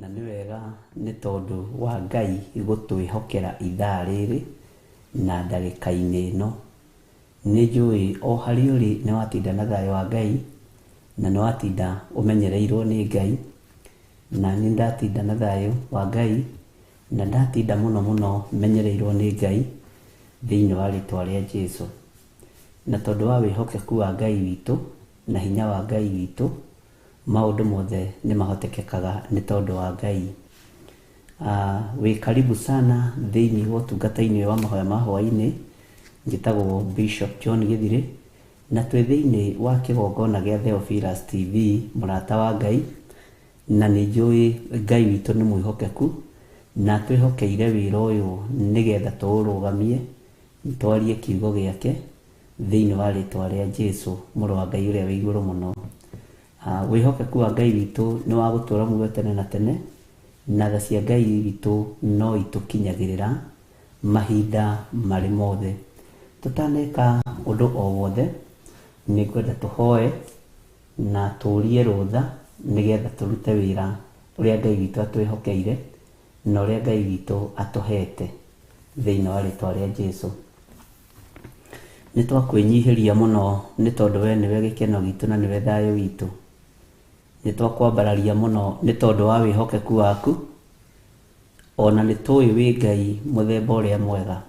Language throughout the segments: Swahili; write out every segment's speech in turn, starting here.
na nĩ wega nĩ tondũ wa Ngai gũtwĩhokera ithaa rĩrĩ na ndagĩka-inĩ ĩno. Nĩ njũĩ o harĩa ũrĩ nĩ watinda na thayũ wa Ngai na nĩ watinda ũmenyereirwo nĩ Ngai, na nĩ ndatinda na thayũ wa Ngai na ndatinda mũno mũno menyereirwo nĩ Ngai thĩinĩ wa rĩtwa rĩa Jesũ. Na tondũ wa wĩhokeku wa Ngai witũ na hinya wa Ngai witũ, maũndũ mothe nĩ mahotekekaga nĩ tondũ wa Ngai. Wĩ karibu sana thĩinĩ wa ũtungata-inĩ wa mahoya ma hwainĩ. Njĩtagwo Bishop John Gĩthirĩ na twĩ thĩinĩ wa kĩgongona gĩa Theophilus TV, mũrata wa Ngai, na nĩ njũĩ Ngai witũ nĩ mwĩhokeku na twĩhokeire wĩra ũyũ nĩgetha tũũrũgamie, twarie kiugo gĩake thĩinĩ wa rĩtwa rĩa Jesũ, mũrũ wa Ngai ũrĩa wĩ igũrũ mũno. Wĩhokeku wa Ngai witũ nĩ wa gũtũũra muoyo tene na tene, na tha cia Ngai witũ no itũkinyagĩrĩra mahinda marĩ mothe. Tũtaneka ũndũ o wothe, nĩ ngwenda tũhoe na tũũrie rũtha nĩgetha tũrute wĩra ũrĩa Ngai witũ atwĩhokeire na ũrĩa Ngai witũ atũhete thĩinĩ wa rĩtwa rĩa Jesũ. Nĩ twakwĩnyihĩria mũno nĩ tondũ we nĩwe gĩkeno gitũ na nĩwe thayũ witũ. Nĩ twakwambararia mũno nĩ tondũ wa wĩhokeku waku, ona nĩ tũĩ wĩ Ngai mũthemba ũrĩa mwega.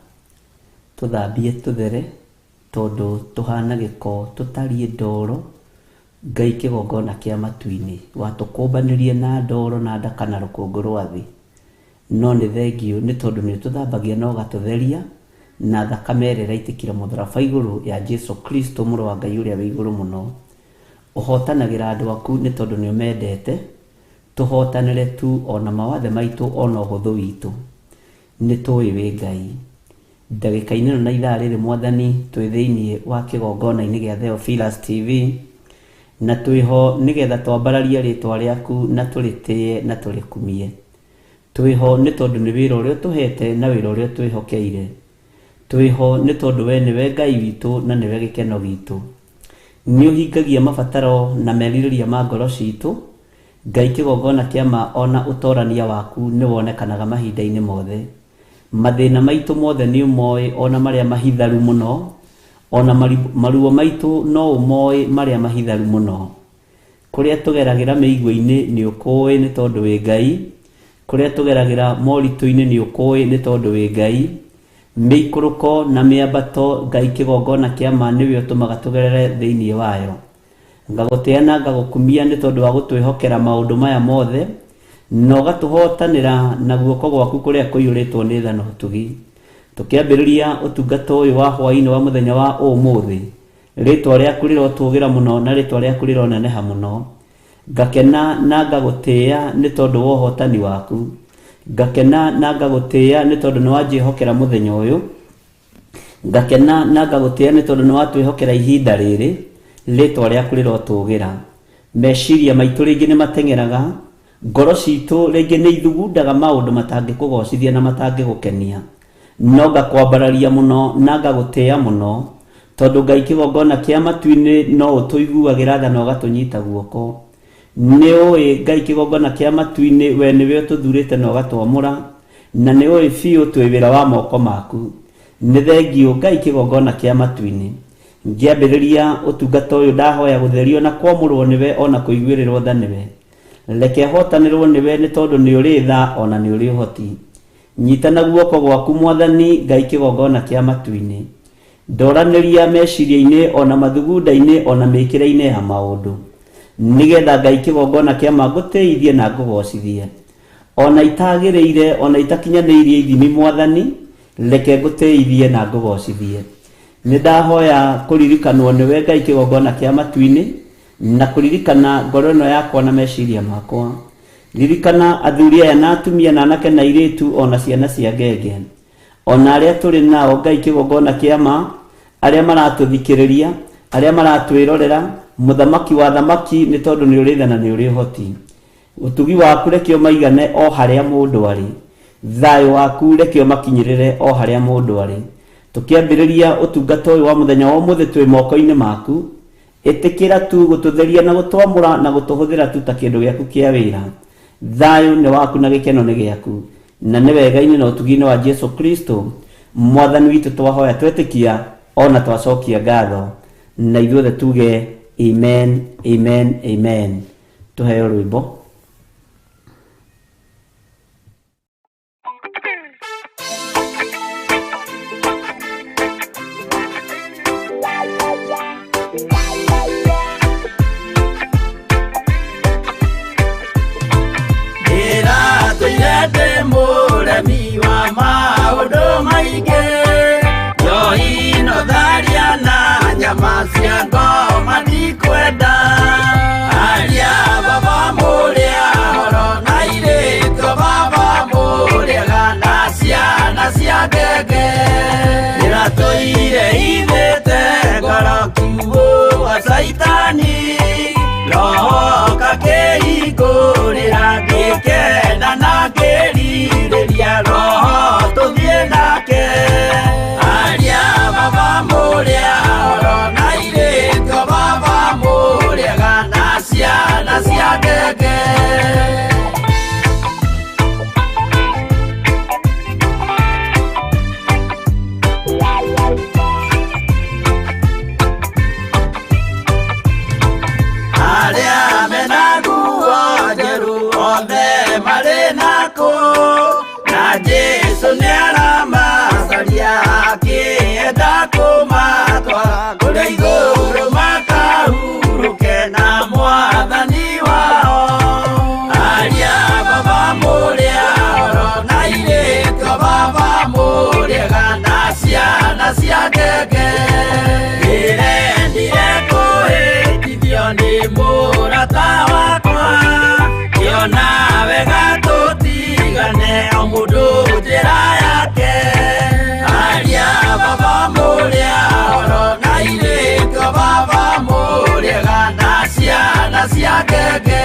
Tũthambie tũthere tondũ tũhana gĩko tũtariĩ ndoro, Ngai kĩgongona kĩa matu-inĩ, watũkũmbanĩrie na ndoro na ndaka na rũkũngũ rwa thĩ. No nĩ thengio nĩ tondũ nĩ tũthambagia na ũgatũtheria na thakame ĩrĩa ĩraitĩkire mũtharaba igũrũ ya Jesũ Kristo, mũrũ wa Ngai ũrĩa wĩ igũrũ mũno. Ũhotanagĩra andũ aku nĩ tondũ nĩ ũmendete. Tũhotanĩre tu ona mawathe maitũ ona ũhũthũ witũ. Nĩ tũĩ wĩ Ngai. Ndagĩka-inĩ ĩno na ithaa rĩrĩ Mwathani, twĩ thĩinĩ wa kĩgongona-inĩ gĩa Theophilus TV na twĩho nĩgetha twambararie rĩtwa rĩaku na tũrĩtĩye na tũrĩkumie. Twĩho nĩ tondũ nĩ wĩra ũrĩa ũtũhete na wĩra ũrĩa twĩhokeire. Twĩho nĩ tondũ we nĩwe Ngai witũ na nĩwe gĩkeno gitũ. Nĩ ũhingagia mabataro na merirĩria ma ngoro citũ. Ngai kĩgongona kĩa ma ona ũtorania waku nĩ wonekanaga mahinda-inĩ mothe. Mathĩna maitũ mothe nĩ ũmoĩ, ona marĩa mahitharu mũno, ona maruo maitũ no ũmoĩ marĩa mahitharu mũno. Kũrĩa tũgeragĩra mĩigua-inĩ nĩ ũkũĩ nĩ tondũ wĩ Ngai. Kũrĩa tũgeragĩra moritũ-inĩ nĩ ũkũĩ nĩ tondũ wĩ Ngai. Mĩikũrũko na mĩambato, Ngai kĩgongona kĩa ma nĩwe ũtũmaga tũgerere thĩinĩ wayo. Ngagũtĩa na ngagũkumia nĩ tondũ wa gũtwĩhokera maũndũ maya mothe na ũgatũhotanĩra na guoko gwaku kũrĩa kũiyũrĩtwo nĩ tha na ũtugi. Tũkĩambĩrĩria ũtungata ũyũ wa hwainĩ wa mũthenya wa ũmũthĩ, rĩtwa rĩaku rĩrotũgĩra mũno na rĩtwa rĩaku rĩroneneha mũno. Ngakena na ngagũtĩya nĩ tondũ wa ũhotani waku. Ngakena na ngagũtĩya nĩ tondũ nĩ wanjĩhokera mũthenya ũyũ. Ngakena na ngagũtĩya nĩ tondũ nĩ watwĩhokera ihinda rĩrĩ, rĩtwa rĩaku rĩrotũgĩra. Meciria maitũ rĩngĩ nĩ mateng'eraga, ngoro citũ rĩngĩ nĩ ithugundaga maũndũ matangĩkũgocithia na matangĩgũkenia. No ngakwambararia mũno na ngagũtĩya mũno tondũ Ngai kĩgongona kĩa matu-inĩ no ũtũiguagĩra tha na ũgatũnyita guoko. Nĩ ũĩ Ngai kĩgongona kĩa matu-inĩ we nĩwe ũtũthurĩte na ũgatwamũra, na nĩ ũĩ biũ twĩ wĩra wa moko maku. Nĩ thengio Ngai kĩgongona kĩa matu-inĩ. Ngĩambĩrĩria ũtungata ũyũ ndahoya gũtherio na kwamũrwo nĩwe ona kũiguĩrĩrwo tha nĩwe. Reke hotanĩrwo nĩwe nĩ tondũ nĩ ũrĩ tha ona nĩ ũrĩ ũhoti. Nyitana guoko gwaku Mwathani, Ngai kĩgongona kĩa matu-inĩ. Ndoranĩria meciria-inĩ ona mathugunda-inĩ ona mĩkĩre-inĩ ya maũndũ, nĩgetha Ngai kĩgongona kĩa ma ngũtĩithie na ngũgocithie. Ona itagĩrĩire ona itakinyanĩirie ithimi Mwathani, reke ngũtĩithie na ngũgocithie. Nĩ ndahoya kũririkanwo nĩwe Ngai kĩgongona kĩa matu-inĩ na kũririkana ngoro ĩno yakwa na meciria makwa. Ririkana athuri aya na atumia na anake na airĩtu ona ciana cia ngenge, ona arĩa tũrĩ nao Ngai kĩgongona kĩa ma, arĩa maratũthikĩrĩria, arĩa maratwĩrorera. Mũthamaki wa thamaki nĩ tondũ nĩ ũrĩ tha na nĩ ũrĩ ũhoti. Ũtugi waku reke ũmaigane o harĩa mũndũ arĩ. Thayũ waku reke ũmakinyĩrĩre o harĩa mũndũ arĩ. Tũkĩambĩrĩria ũtungata ũyũ wa mũthenya wa ũmũthĩ twĩ moko-inĩ maku. Ĩtĩkĩra tu gũtũtheria na gũtwamũra na gũtũhũthĩra tu ta kĩndũ gĩaku kĩa wĩra. thayo nĩ waku na gĩkeno nĩ gĩaku, na nĩ wega-inĩ na ũtugi-inĩ wa Jesu Kristo mwathani witũ twahoya twetĩkia ona twacokia ngatho, na ithuothe tuge amen, amen, amen. Tuheo rwĩmbo. Mũremi wa maũndũ maingĩ, njohi no tharia na nyama cia ngoma ndikwenda, aria baba mũrĩa horo na irĩtwo baba mũrĩega na ciana cia ngenge, ndĩratũire ithĩte ngoro kiugo wa Saitani, roho kakĩhingũrĩra ngĩkena na ngĩrirĩria roho tũthiĩ nake, aria baba mũrĩa horo na irĩtwo baba mũrĩega na ciana cia ngenge. Aria mena nguo njerũ othe marĩ nako, na Jesu nĩaramacaria akĩenda kũmatwara kũrĩa igũrũ makahurũke na mwathani wao, aria baba mũrĩa horo na irĩtwo baba mũrĩega na ciana cia ngenge, ndĩrendire kũhĩtithio nĩ mũrata wakwa, kĩona wega tũtigane o mũndũ njĩra yake, aria baba mũrĩa horo na irĩtwo baba mũrĩega na ciana cia ngenge.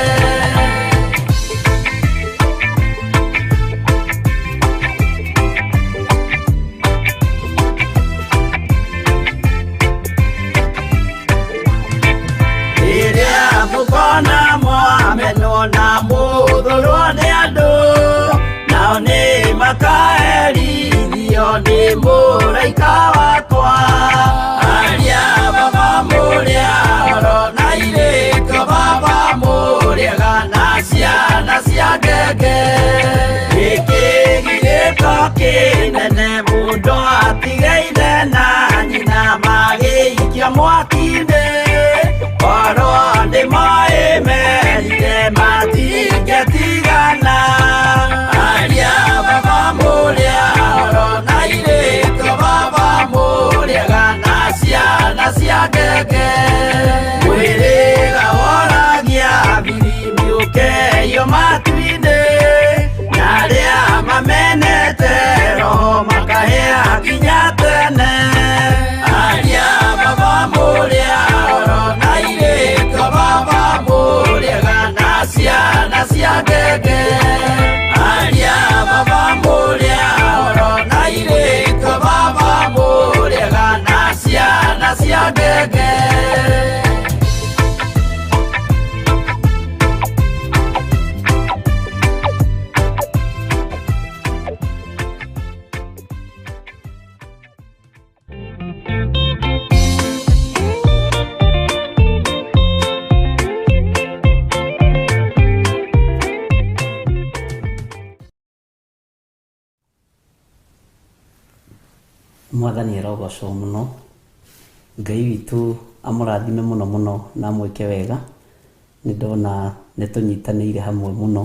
Rĩrĩa mũkona mwamenwo na mũthũrwo nĩ andũ, nao nĩ makaherithio nĩ mũraika wakwa, aria baba mũrĩa horo na irĩtwo baba mũrĩega na ciana cia ngenge, gĩkĩ githĩko kĩnene mũndũ atigeire na nyina magĩikia mwaki-inĩ, korwo nĩmoĩ merire matingĩtigana, aria baba mũrĩa horo na irĩtwo baba mũrĩega na ciana cia ngenge, mwĩrĩga woragia birimbi ũkeyo matu-inĩ, na arĩa mamenete roho makahĩa nginya tene, aria baba mũrĩa horo na irĩtwo baba mũrĩega na ciana cia ngenge, aria baba mũrĩa horo na irĩtwo baba mũrĩega na ciana cia ngenge. Mwathani arogocwo mũno, Ngai witũ amũrathime mũno mũno na amwĩke wega. Nĩ ndona nĩ tũnyitanĩire hamwe mũno,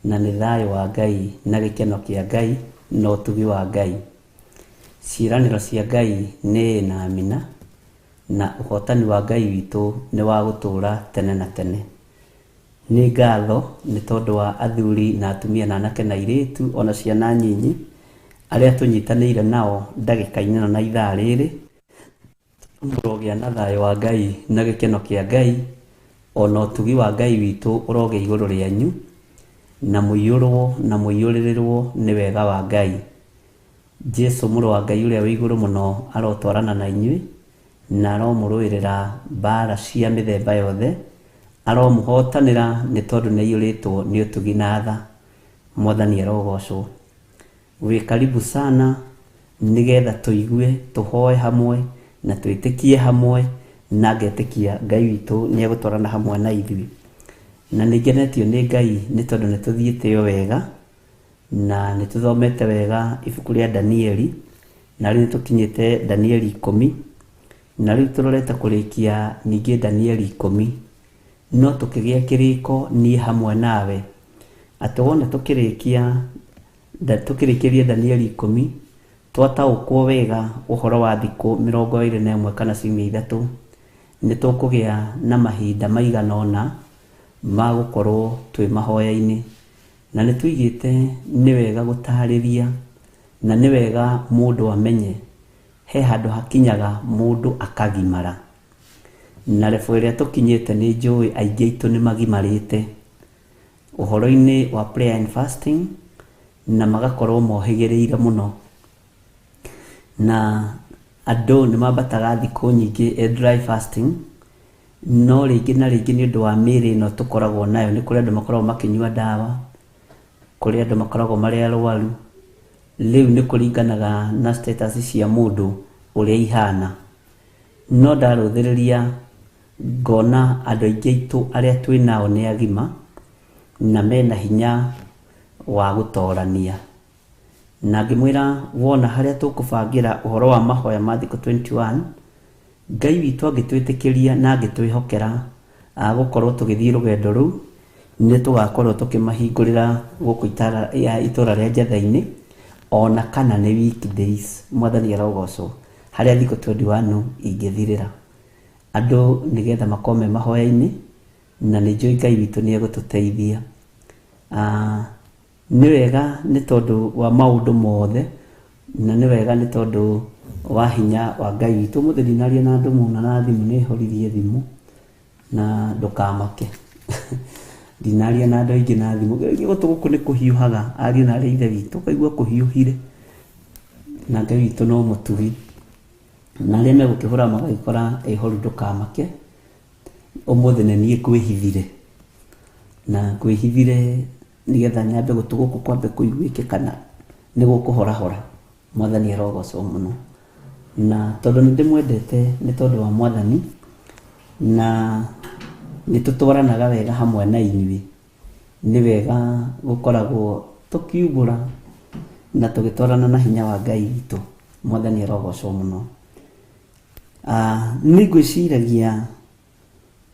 na nĩ thayũ wa Ngai na gĩkeno kĩa Ngai na ũtugi wa Ngai. Ciĩranĩro cia Ngai nĩ na amina, na ũhotani wa Ngai witũ nĩ wa gũtũũra tene na tene. Nĩ ngatho nĩ tondũ wa athuri na atumia na anake na airĩtu ona ciana nyinyi arĩa tũnyitanĩire nao ndagĩka-inĩ na ithaa rĩrĩ. Mũrogĩa na thayũ wa Ngai na gĩkeno kĩa Ngai, ona ũtugi wa Ngai witũ ũrogĩa igũrũ rĩanyu, na mũiyũrwo na mũiyũrĩrĩrwo nĩ wega wa Ngai. Jesu mũrũ wa Ngai ũrĩa wĩ igũrũ mũno arotwarana na inyuĩ, na aromũrũĩrĩra mbara cia mĩthemba yothe, aromuhotanira ni tondu ni yuritwo ni utugi na tha. Mwathani arogocwo. Wi karibu sana nigetha tuigue tuhoe hamwe na twitikie hamwe na ngetikia Ngai witu ni egutwarana hamwe na ithui. Na nigenetio ni Ngai ni tondu ni tuthiite yo wega na ni tuthomete wega ibuku ria Danieli na riu tukinyite Danieli 10 na riu turorete kurikia ningi Danieli 10 no tukigia kiriko ni hamwe nawe ati wona tukirikiria Danieli 10 twataukwo wega uhoro wa thiku 21 kana ciumia 3 ni tukugia na mahinda maiganona ma gukorwo twi mahoya-ini na ni tuigite ni wega gutariria na ni wega mundu amenye he handu hakinyaga mundu akagimara na refu iria tukinyite ni njui aingi aitu ni magimarite uhoro-ini wa prayer and fasting na magakorwo mohigiriire muno na andu ni mambataga thiku nyingi dry fasting no ringi na ringi ni undu wa miri no tukoragwo nayo ni kuri andu makoragwo makinyua dawa kuri andu makoragwo mari arwaru riu ni kuringanaga na status cia mundu uria ihana no ndaruthiriria ngona andu aingi aitu aria twinao ni agima na mena hinya wa gutorania na ngimwira wona haria tukubangira uhoro wa mahoya ma thiku 21 Ngai witu agitwitikiria na agitwihokera gukorwo tugithii rugendo ru ni tugakorwo tukimahingurira guku itura ria Njatha-ini ona kana ni weekdays. Mwathani arogocwo haria thiku 21 ingithirira andu nigetha makome mahoya-ini na ni njui Ngai witu ni egututeithia. Ni wega ni tondu wa maundu mothe na ni wega ni tondu wa hinya wa Ngai witu. Mutheri naria na andu muna na thimu ni horithie thimu na ndukamake dinaria na andu aingi na thimu gigutu guku ni kuhiuhaga ari na ri ithe witu kaigua kuhiuhire na Ngai witu no mutugi na ria megukihura magikora ihoru ndukamake umuthi ni nie kwihithire na kwihithire nigetha nyambe gutuguku kwambe kuiguikikana ni gukuhorahora. Mwathani arogocwo muno na tondu ni ndimwendete ni tondu wa Mwathani na ni tutwaranaga wega hamwe na inyui ni wega gukoragwo tukiugura na tugitwarana na hinya wa Ngai witu. Mwathani arogocwo muno. Ni ngwiciragia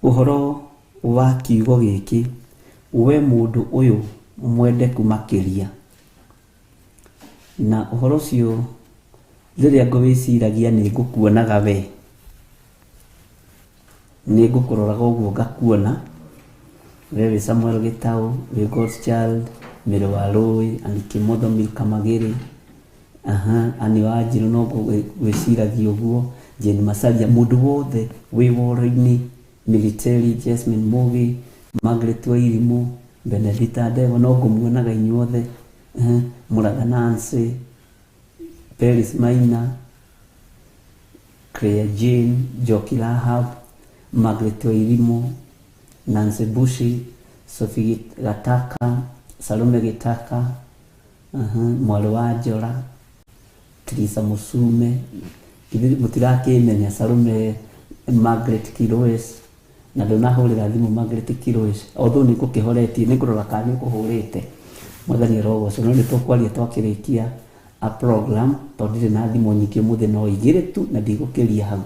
uhoro wa kiugo giki we mundu uyu mwendeku makiria na uhoro cio riria ngwiciragia ni ngukuonaga we ni ngukuroraga uguo ngakuona we Samuel Gitau we God's Child Mary wa Rui ani Kimotho Milka Magiri ani Wanjiru no gwiciragia uguo Jane Masalia mundu wothe wi woro-ini military Jasmine Mugi Margaret Wairimu Benedita Devo no ngumuonaga inyuothe Muratha Nancy Peris Maina Claire Jane Joki Rahab Margaret Wairimu Nancy Bushi Sophie Gataka Salome Gitaka Mwale wa Njora Teresa Musume mutirakimenya Salome Margaret Kiroes na ndonahurira thimu Margaret Kiroes although ni kukihoretie ni kurora kana ni kuhurite. Mwathani arogocwo no ni tukwaria twakirikia a program tondu na thimu nyingi muthe no igire tu na ndigukiria hau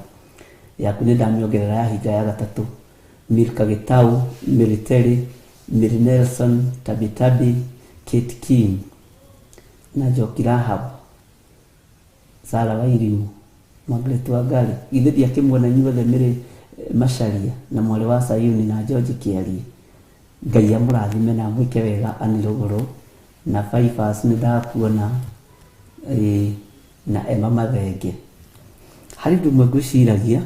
yaku ni ndamiongerera ya higa ya gatatu Milka Gitau Military Mary Nelson Tabitabi Kate King na Joki Rahab Sarah Wairimu Margaret Wangari ithe akimwona nyuothe Mary Macharia na mwale wa Sayuni na George Kiari. Ngai amurathime na mwike wega anirogoro na Faifas ni ndakuona na Emma Mathenge. Hari ndumwe ngwiciragia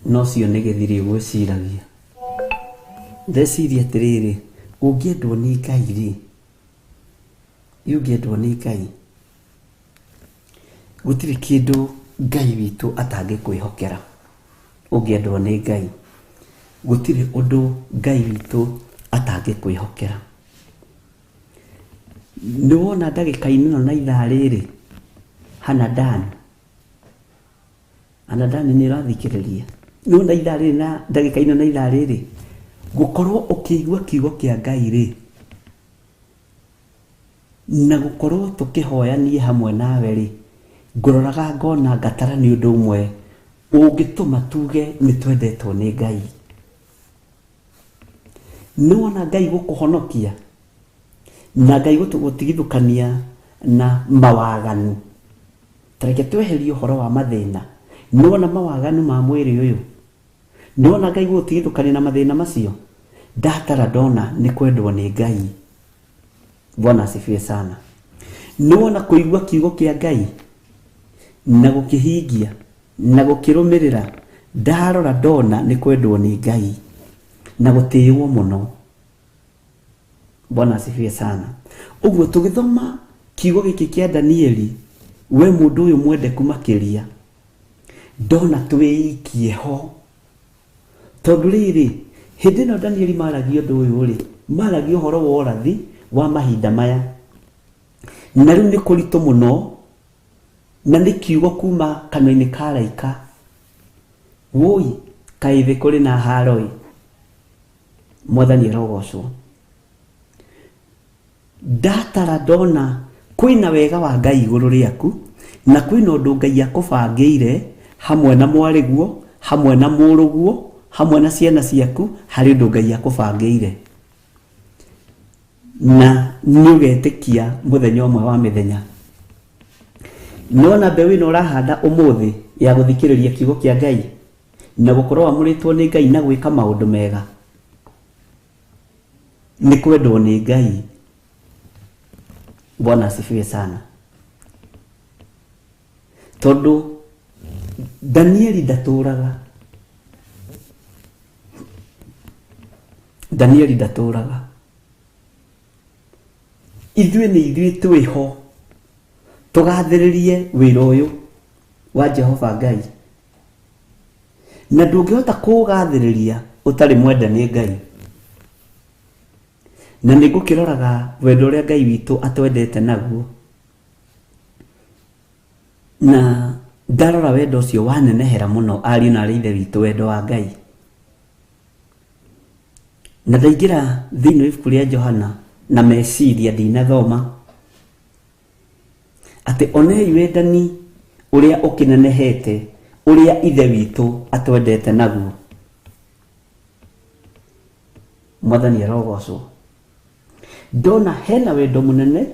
no cio nĩ gĩthiri gwĩciragia ndeciria atĩrĩrĩ ũngĩendwo nĩ Ngai rĩ ũngĩendwo nĩ Ngai gũtirĩ kĩndũ Ngai witũ atangĩkwĩhokera ũngĩendwo nĩ Ngai. Gũtirĩ ũndũ Ngai witũ atangĩkwĩhokera. Nĩwona ndagĩka-inĩ ĩno na ithaa rĩrĩ Hanadan nĩ ũrathikĩrĩria. Nĩwona ithaa rĩrĩ na ndagĩka-inĩ na ithaa rĩrĩ gũkorwo ũkĩigua kiugo kĩa Ngai rĩ, na gũkorwo tũkĩhoyanie hamwe nawe rĩ, ngũroraga ngona ngatara nĩ ũndũ ũmwe ũngĩtũma tuge nĩ twendetwo nĩ Ngai. Nĩwona Ngai gũkũhonokia na Ngai gũtigithũkania na mawaganu. Tareke tweherie ũhoro wa mathĩna. Nĩwona mawaganu ma mwĩrĩ ũyũ, nĩwona Ngai gũtigithũkania na mathĩna macio. Ndatara ndona nĩ kwendwo nĩ Ngai. Bwana asifiwe sana. Nĩwona kũigua kiugo kĩa Ngai na gũkĩhingia na gũkĩrũmĩrĩra. Ndarora ndona nĩ kwendwo nĩ Ngai na gũtĩĩwo mũno. Bwana asifiwe sana. Ũguo tũgĩthoma kiugo gĩkĩ kĩa Danieli, we mũndũ ũyũ mwendeku makĩria, ndona twĩikie ho. Tondũ rĩrĩ, hĩndĩ ĩno Danieli maragia ũndũ ũyũ rĩ, maragia ũhoro wa ũrathi wa mahinda maya. Na rĩu nĩ kũritũ mũno, na nĩ kiugo kuma kanua-inĩ ka araika. Woi, kaĩ thĩ kũrĩ na haro-ĩ. Mwathani arogocwo. Ndatara ndona kwĩna wega wa Ngai igũrũ rĩaku, na kwĩna ũndũ Ngai akũbangĩire hamwe na mwarĩguo, hamwe na mũrũguo, hamwe na ciana ciaku, harĩ ũndũ Ngai akũbangĩire. Na nĩũgetĩkia mũthenya ũmwe wa mĩthenya. Nĩwona mbeũ ĩno ũrahanda ũmũthĩ ya gũthikĩrĩria kiugo kĩa Ngai na gũkorwo wamũrĩtwo nĩ Ngai na gwĩka maũndũ mega. Nĩ kwendwo nĩ Ngai. Bwana asifiwe sana. Tondũ Danieli ndatũraga. Danieli ndatũraga. Ithuĩ nĩ ithuĩ twĩho tũgathĩrĩrie wĩra ũyũ wa Jehova Ngai. Na ndũngĩhota kũũgathĩrĩria ũtarĩ mwenda nĩ Ngai. Na nĩ ngũkĩroraga wendo ũrĩa Ngai witũ atwendete naguo. Na ndarora wendo ũcio wanenehera mũno ariũ na aarĩ a Ithe witũ, wendo wa Ngai. Na ndaingĩra thĩinĩ wa ibuku rĩa Johana na meciria ndinathoma atĩ onei wendani ũrĩa ũkĩnenehete ũrĩa Ithe witũ atwendete naguo. Mwathani arogocwo. Ndona hena wendo mũnene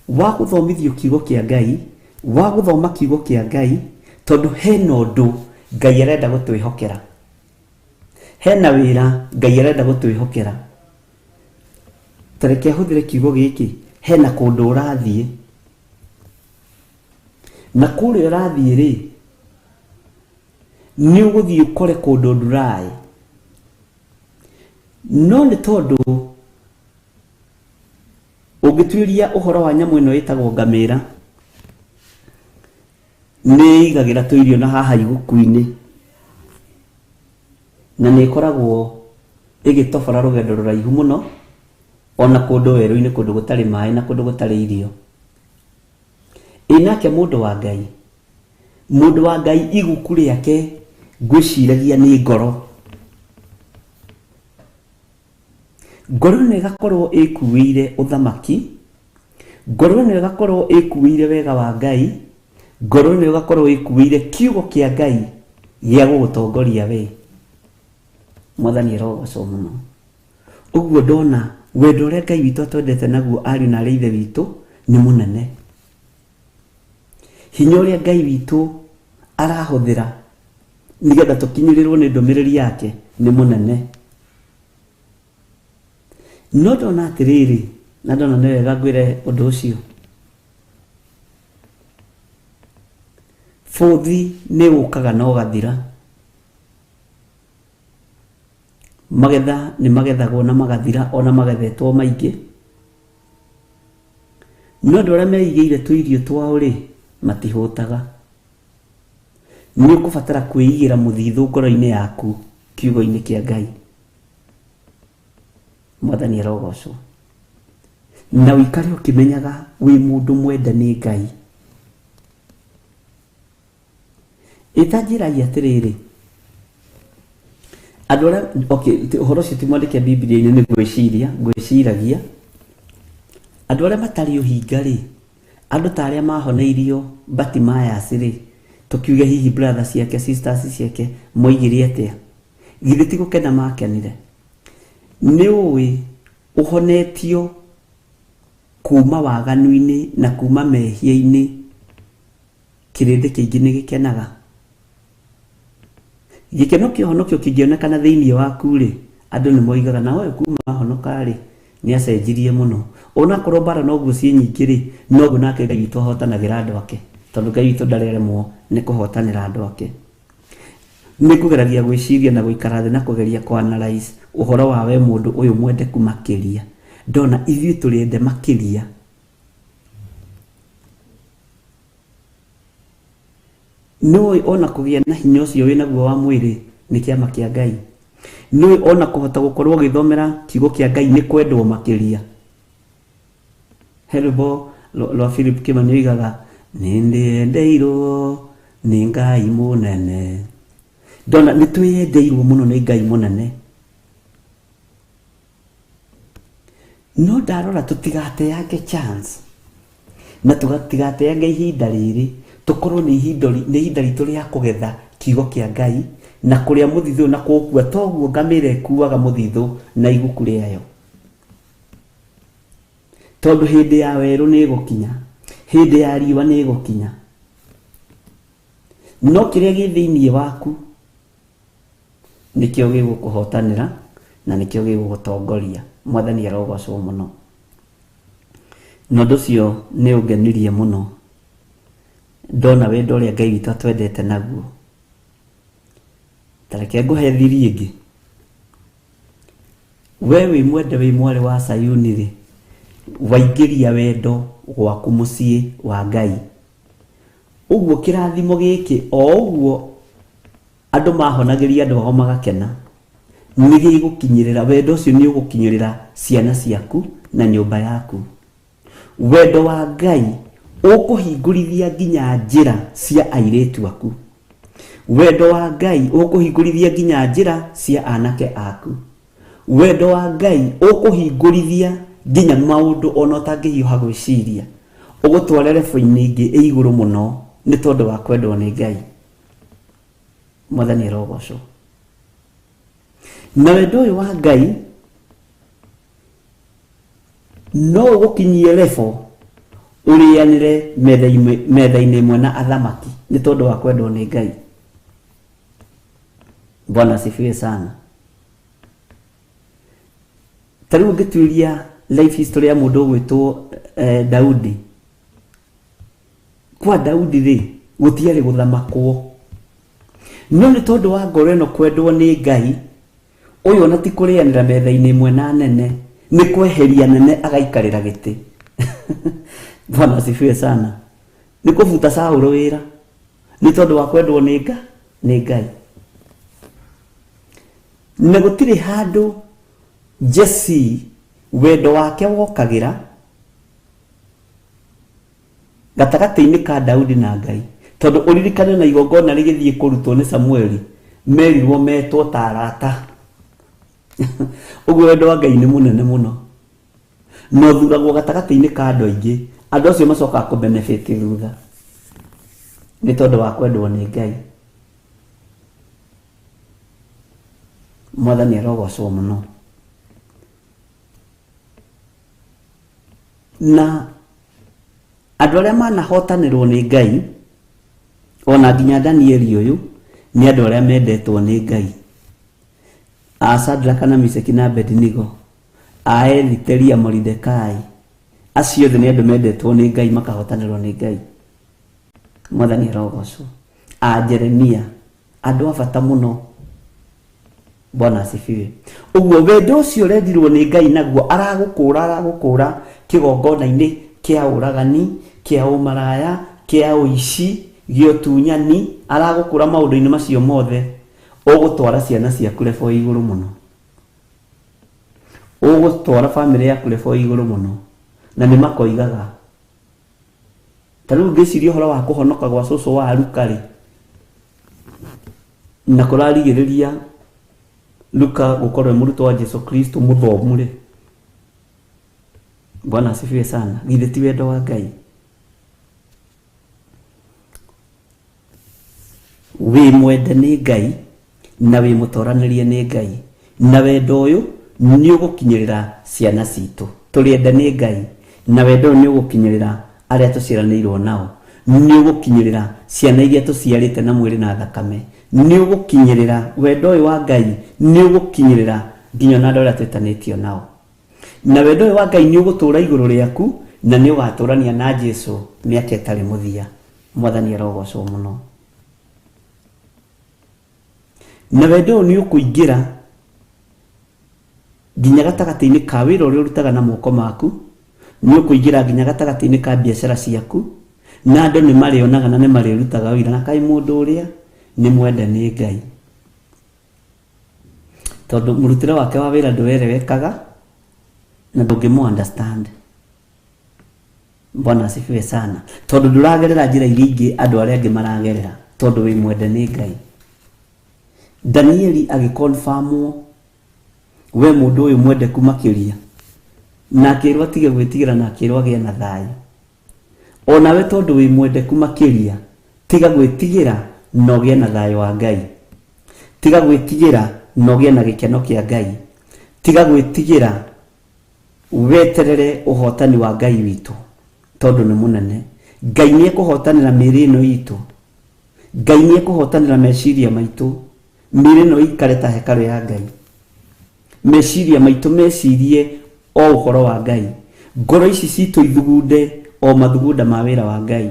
wa gũthomithio kiugo kĩa Ngai, wa gũthoma kiugo kĩa Ngai, tondũ hena ũndũ Ngai arenda gũtwĩhokera. Hena wĩra Ngai arenda gũtwĩhokera. Tareke hũthĩre kiugo gĩkĩ, hena kũndũ ũrathiĩ. Na kũrĩa ũrathiĩ rĩ, nĩ ũgũthiĩ ũkore kũndũ nduraĩ. No nĩ tondũ ũngĩtuĩria ũhoro wa nyamũ ĩno ĩtagwo ngamĩra, nĩ igagĩra tũirio na haha iguku-inĩ, na nĩ ĩkoragwo ĩgĩtobora rũgendo rũraihu mũno, ona kũndũ werũ-inĩ, kũndũ gũtarĩ maĩ na kũndũ gũtarĩ irio. Nake mũndũ wa Ngai, mũndũ wa Ngai iguku rĩake ngwĩciragia nĩ ngoro. Ngoro nĩ ĩgakorwo ĩkuĩire ũthamaki, ngoro nĩ ĩgakorwo ĩkuĩire wega wa Ngai, ngoro nĩ ĩgakorwo ĩkuĩire kiugo kĩa Ngai gĩa gũgũtongoria we. Mwathani arogocwo mũno. Ũguo ndona wendo ũrĩa Ngai witũ atwendete naguo ariũ na aarĩ a Ithe witũ nĩ mũnene. Hinya ũrĩa Ngai witũ arahũthĩra nĩgetha tũkinyĩrĩrwo nĩ ndũmĩrĩri yake nĩ mũnene. No ndona atĩrĩrĩ, na ndona nĩ wega ngwĩre ũndũ ũcio, bũthi nĩ ũkaga na ũgathira. Magetha nĩ magethagwo na magathira, ona magethetwo maingĩ. No andũ arĩa meigĩire tũirio twao rĩ, matihũtaga. nĩ ũkũbatara kwĩigĩra mũthithũ ngoro-inĩ yaku kiugo-inĩ kĩa Ngai. Mwathani arogocwo. Na wĩikare ũkĩmenyaga wĩ mũndũ mwenda nĩ Ngai. Itanjĩragia atĩrĩrĩ, andũ arĩa ũhoro ũcio ti mwandĩke Biblia-inĩ nĩ ngwĩciragia andũ arĩa matarĩ ũhinga rĩ, andũ ta arĩa mahoneirio Bartimaeus rĩ, tukiuge hihi brothers ciake sisters ciake moigire atĩa? Githĩ ti gũkena makenire? Nĩ ũĩ ũhonetio kuma waganu-inĩ na kuma mehia-inĩ, kĩrĩndĩ kĩingĩ nĩ gĩkenaga. Gĩkeno kĩa ũhonokio kĩngĩonekana thĩinĩ waku rĩ, andũ nĩ moigaga na we kuma ahonoka rĩ nĩ acenjirie mũno. Ona korwo mbara noguo ciĩ nyingĩ rĩ, noguo nake Ngai witũ ahotanagĩra andũ ake, tondũ Ngai witũ ndareremwo nĩ kũhotanĩra andũ ake. Nĩ kũgeragia gwĩciria na gũikara thĩ na kũgeria kũ-analyze ũhoro wa we mũndũ ũyũ mwendeku makĩria. Ndona ithuĩ tũrĩende makĩria. Nĩũĩ ona kũgĩa na hinya ũcio wĩnaguo wa mwĩrĩ nĩ kĩama kĩa Ngai. Nĩũĩ ona kũhota gũkorwo ũgĩthomera kiugo kĩa Ngai nĩ kwendwo makĩria. Helbo Lwa Philip Kimani oigaga nĩndĩendeirwo nĩ Ngai mũnene. Ndona nĩ twĩyendeirwo mũno nĩ Ngai mũnene. No ndarora tũtigateange chance na tũtigateange ihinda rĩrĩ, tũkorwo nĩ ihinda ritũ rĩa kũgetha kiugo kĩa Ngai na kũrĩa mũthithũ na kũũkua toguo ngamĩra ĩkuaga mũthithũ na iguku rĩayo. Tondũ hĩndĩ ya werũ nĩ ĩgũkinya, hĩndĩ ya riũa nĩ ĩgũkinya. No kĩrĩa gĩ thĩinĩ waku nĩkĩo gĩgũkũhotanĩra na nĩkĩo gĩgũgũtongoria. Mwathani arogocwo mũno. Na ũndũ ũcio nĩ ũngenirie mũno ndona wendo ũrĩa Ngai witũ atwendete naguo. Tareke ngũhe thiri ĩngĩ. We wĩ mwende wĩ mwarĩ wa Sayuni rĩ, waingĩria wendo gwaku mũciĩ wa Ngai. Ũguo kĩrathimo gĩkĩ o ũguo andũ mahonagĩria andũ ao magakena, nĩ gĩgũkinyĩrĩra. Wendo ũcio nĩ ũgũkinyĩrĩra ciana ciaku na nyũmba yaku. Wendo wa Ngai ũkũhingũrithia nginya njĩra cia airĩtu aku. Wendo wa Ngai ũkũhingũrithia nginya njĩra cia anake aku. Wendo wa Ngai ũkũhingũrithia nginya maũndũ ona ũtangĩhiũha gwĩciria. Ũgũtware level-inĩ ingĩ ĩ igũrũ mũno nĩ tondũ wa kwendwo nĩ Ngai. Mwathani arogocwo. Na wendo ũyũ wa Ngai no ũgũkinyie level ũrĩanĩre metha-inĩ ĩmwe na athamaki nĩ tondũ wa kwendwo nĩ Ngai. Bwana asifiwe sana. Tarĩu ũngĩtuĩria life history ya mũndũ ũgwĩtwo Daudi. Kwa Daudi rĩ gũtiarĩ gũthamakwo, no nĩ tondũ wa ngoro ĩno kwendwo nĩ Ngai, ũyũ ona ti kũrĩanĩra metha-inĩ ĩmwe na nene, nĩ kweheria nene agaikarĩra gĩtĩ. Bwana asifiwe sana. Nĩ kũbuta Saũlũ wĩra nĩ tondũ wa kwendwo nĩ Ngai. Na gũtirĩ handũ Jesse wendo wake wokagĩra gatagatĩ-inĩ ka Daudi na Ngai, tondũ ũririkane na igongona rĩgĩthiĩ kũrutwo nĩ Samueli merirwo metwo ta arata. Ũguo wendo wa Ngai nĩ mũnene mũno, no thuragwo gatagatĩ-inĩ ka andũ aingĩ, andũ acio macokaga kũ-benefit thutha nĩ tondũ wa kwendwo nĩ Ngai. Mwathani arogocwo mũno. Na andũ arĩa manahotanĩrwo nĩ Ngai, ona nginya Danieli ũyũ nĩ andũ arĩa mendetwo nĩ Ngai. Shadraka na Meshaki na Abednego, Esiteri na Mordecai, acio othe nĩ andũ mendetwo nĩ Ngai makahotanĩrwo nĩ Ngai. Mwathani arogocwo. Jeremia, andũ a bata mũno. Bwana asifiwe. Ũguo wendo ũcio ũrendirwo nĩ Ngai naguo aragũkũra kĩgongona-inĩ kĩa ũragani, kĩa ũmaraya, kĩa ũici, gĩotunyani aragũkũra maũndũ-inĩ macio mothe, ũgũtwara ciana ciaku level igũrũ mũno, ũgũtwara family yaku level igũrũ mũno, na nĩ makoigaga. Ta rĩu ngĩciria ũhoro wa kũhonoka gwa cũcũ wa Luka rĩ, na kũrarigĩrĩria Luka gũkorwo mũrutwo wa Jesu Kristo mũthomu rĩ. Bwana asifiwe sana. Githĩ ti wendo wa Ngai? Wĩ mwende nĩ Ngai na wĩ mũtoranĩrie nĩ Ngai, na wendo ũyũ nĩ ũgũkinyĩrĩra ciana citũ. Tũrĩenda nĩ Ngai na wendo ũyũ nĩ ũgũkinyĩrĩra arĩa tũciaranĩirwo nao, nĩ ũgũkinyĩrĩra ciana iria tũciarĩte na mwĩrĩ na thakame, nĩ ũgũkinyĩrĩra wendo ũyũ wa Ngai, nĩ ũgũkinyĩrĩra nginya na andũ arĩa twĩtanĩtio nao. Na wendo ũyũ wa Ngai nĩ ũgũtũũra igũrũ rĩaku na nĩ ũgatũũrania na Jesu mĩaka ĩtarĩ mũthia. Mwathani arogocwo mũno. Na wendo ũyũ nĩ ũkũingĩra nginya gatagatĩ-inĩ ka wĩra ũrĩa ũrutaga na moko maku, nĩ ũkũingĩra nginya gatagatĩ-inĩ ka biacara ciaku, na andũ nĩ marĩonaga na nĩ marĩrutaga wĩra na kaĩ mũndũ ũrĩa nĩ mwende nĩ Ngai, tondũ mũrutĩre wake wa wĩra ndũwerewekaga na ndũngĩmũ understand. Bwana asifiwe sana. Tondũ ndũragerera njĩra iria ingĩ andũ arĩa angĩ maragerera, tondũ wĩ mwende nĩ Ngai. Danieli agĩconfirmwo we mũndũ ũyũ mwendeku makĩria, na akĩrwo atige gwĩtigĩra na akĩrwo agĩe na thayũ. Onawe tondũ wĩ mwendeku makĩria, tiga gwĩtigĩra na ũgĩe na thayũ wa Ngai. Tiga gwĩtigĩra na ũgĩe na gĩkeno kĩa Ngai. Tiga gwĩtigĩra weterere ũhotani wa Ngai witũ, tondũ nĩ mũnene. Ngai nĩ ekũhotanĩra mĩĩrĩ ĩno itũ. Ngai nĩ ekũhotanĩra meciria maitũ. Mĩĩrĩ ĩno ikare ta hekarũ ya Ngai. Meciria maitũ mecirie o ũhoro wa Ngai. Ngoro ici citũ ithugunde o mathugunda ma wĩra wa Ngai.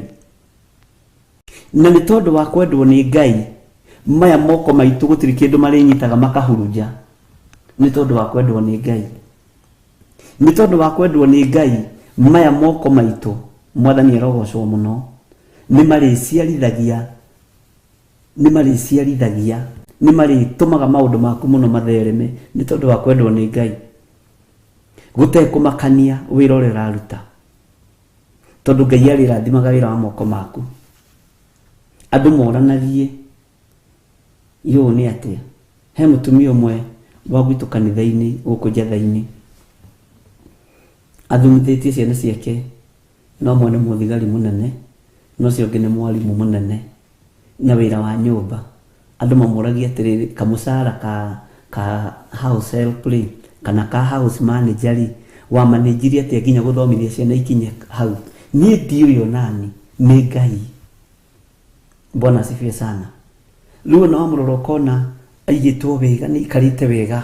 Na nĩ tondũ wa kwendwo nĩ Ngai, maya moko maitũ gũtirĩ kĩndũ marĩnyitaga makahurunja. Nĩ tondũ wa kwendwo nĩ Ngai. Nĩ tondũ wa kwendwo nĩ Ngai, maya moko maitũ, Mwathani arogocwo mũno, nĩ marĩciarithagia, nĩ marĩtũmaga maũndũ maku mũno mathereme, nĩ tondũ wa kwendwo nĩ Ngai. Gũtekũmakania wĩra ũrĩa ũraruta, tondũ Ngai arĩrathimaga wĩra wa moko maku. Andũ moranagie, yũ nĩ atĩa? He mũtumia ũmwe wa gwitũ kanitha-inĩ gũkũ Njatha-inĩ, athomithĩtie ciana ciake, no mwene mũthigari mũnene, no ũcio ũngĩ nĩ mwarimũ mũnene na wĩra wa nyũmba. Andũ mamũragia atĩrĩrĩ, kamũcara ka house help kana ka house manager wa manĩnjirie atĩa nginya gũthomithia ciana ikinye hau. Niĩ ndiũĩ onani, nĩ Ngai. Bwana asifiwe sana. Rĩu na wamũrora ũkona aigĩtwo wega, nĩ ikarĩte wega,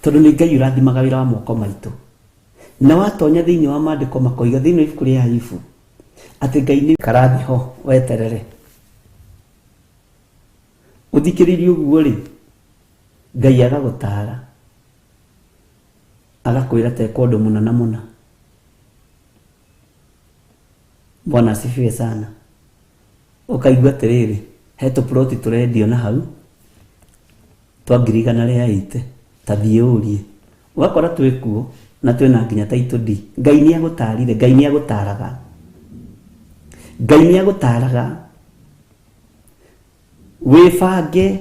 tondũ nĩ Ngai ũrathimaga wĩra wa moko maitũ. Na watonya thĩinĩ wa maandĩko makoiga thĩinĩ wa ibuku rĩa Ayubu atĩ Ngai nĩ karathi ho weterere. Ũthikĩrĩrie ũguo rĩ, Ngai agagũtaara, agakwĩra teka ũndũ mũna na mũna. Bwana asifiwe sana. Ũkaigua atĩrĩrĩ, he tũploti tũrendio na hau twa 180, ta thiĩ ũrie. Ũgakora twĩkuo na twĩna nginya title deed. Ngai nĩ agũtaarire, Ngai nĩ agũtaaraga. Ngai nĩ agũtaaraga. Wĩbange,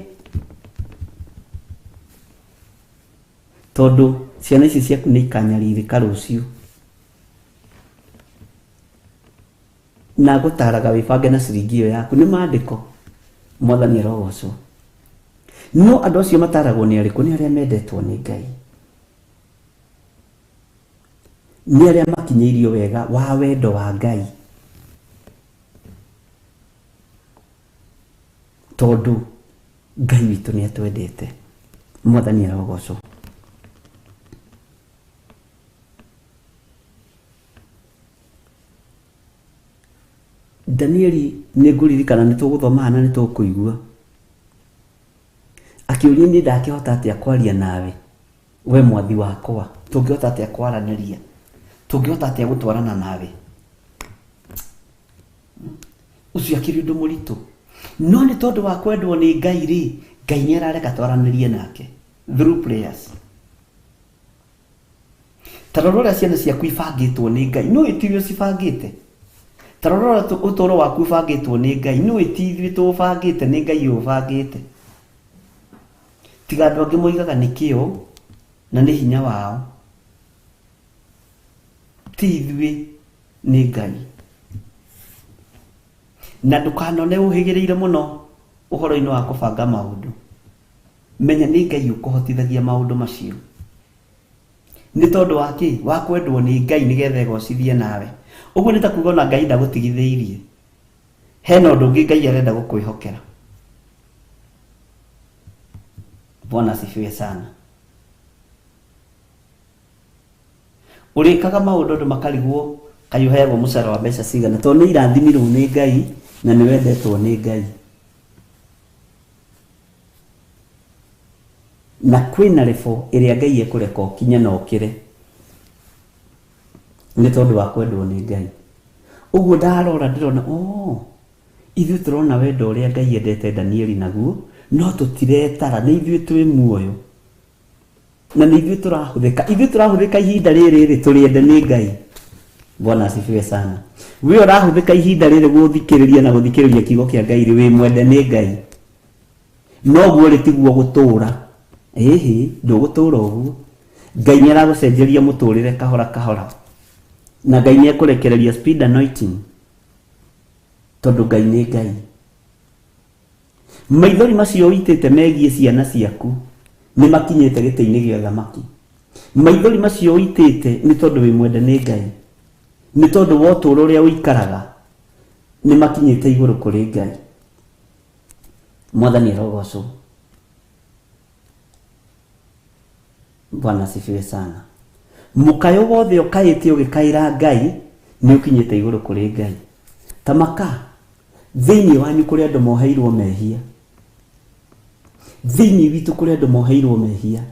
tondũ ciana ici ciaku nĩ ikanyarirĩka rũciũ. Na gũtaaraga wĩbange na ciringi ĩyo yaku, nĩ maandĩko. Mwathani arogocwo. No andũ acio mataaragwo nĩ arĩkũ? Nĩ arĩa mendetwo nĩ Ngai, nĩ arĩa makinyĩirio wega wa wendo wa Ngai, tondũ Ngai witũ nĩ atwendete. Mwathani arogocwo. Danieli nĩ ngũririkana nĩ tũgũthoma na nĩ tũkũigua akĩũria nĩ ndakĩhota atĩa kwaria nawe we mwathi wakwa, tũngĩhota atĩa kwaranĩria, tũngĩhota atĩa gũtwarana nawe. ucio akiri undu muritu no ni tondu wa kwendwo ni Ngai ri Ngai ni arareka twaranirie nake through prayers. Tarorora ciana ciaku ibangitwo ni Ngai no itiwe cibangite. Tarorora utoro waku ubangitwo ni Ngai no itiwe tubangite ni Ngai ubangite. Tiga andu angi moigaga ni kio na ni hinya wao, ti ithuĩ ni Ngai. Na ndukanone uhigireire muno uhoro-ini wa kubanga maundu. Menya ni Ngai ukuhotithagia maundu macio. Ni tondu waki wa kwendwo ni Ngai nigetha egocithie nawe. Uguo ni ta kuga na Ngai ndagutigithĩirie. Hena undu ungi Ngai arenda gukwihokera. Bwana asifiwe sana. Urikaga maundu andu makarigwo kayuheagwo mucara wa mbeca cigana tondu ni irathimirwo ni Ngai na ni wendetwo ni Ngai. Na kwina lefo iria Ngai ekureka ukinye na ukire ni tondu wa kwendwo ni Ngai. Uguo ndarora ndirona ithuĩ turona wendo uria Ngai endete Danieli naguo no tutiretara ni ithuĩ twi muoyo na ni ithuĩ turahuthika ihinda rĩrĩ turiende ni Ngai. Bwana asifiwe sana. We urahuthika ihinda rĩrĩ guthikiriria na guthikiriria kiugo kia Ngai ri wi mwende ni Ngai no guo ritiguo gutura ndugutura uguo. Ngai ni aragucenjeria muturire kahora kahora na Ngai ni ekurekereria speed anointing tondu Ngai ni Ngai. Maithori macio uitite megie ciana ciaku ni makinyite gĩtĩ-inĩ gĩa thamaki. Maithori macio uitite ni tondu wi mwende ni Ngai, ni tondu wa ũtũũro ũrĩa ũikaraga ni makinyite igũrũ kũrĩ Ngai. Mwathani arogocwo. Bwana asifiwe sana. Mukayo wothe ũkaĩte ũgĩkaĩra Ngai ni ũkinyite igũrũ kũrĩ Ngai. Tamaka thĩinĩ wanyu kũrĩ andũ moheirwo mehia, thĩinĩ witũ kũrĩ andũ moheirwo mehia,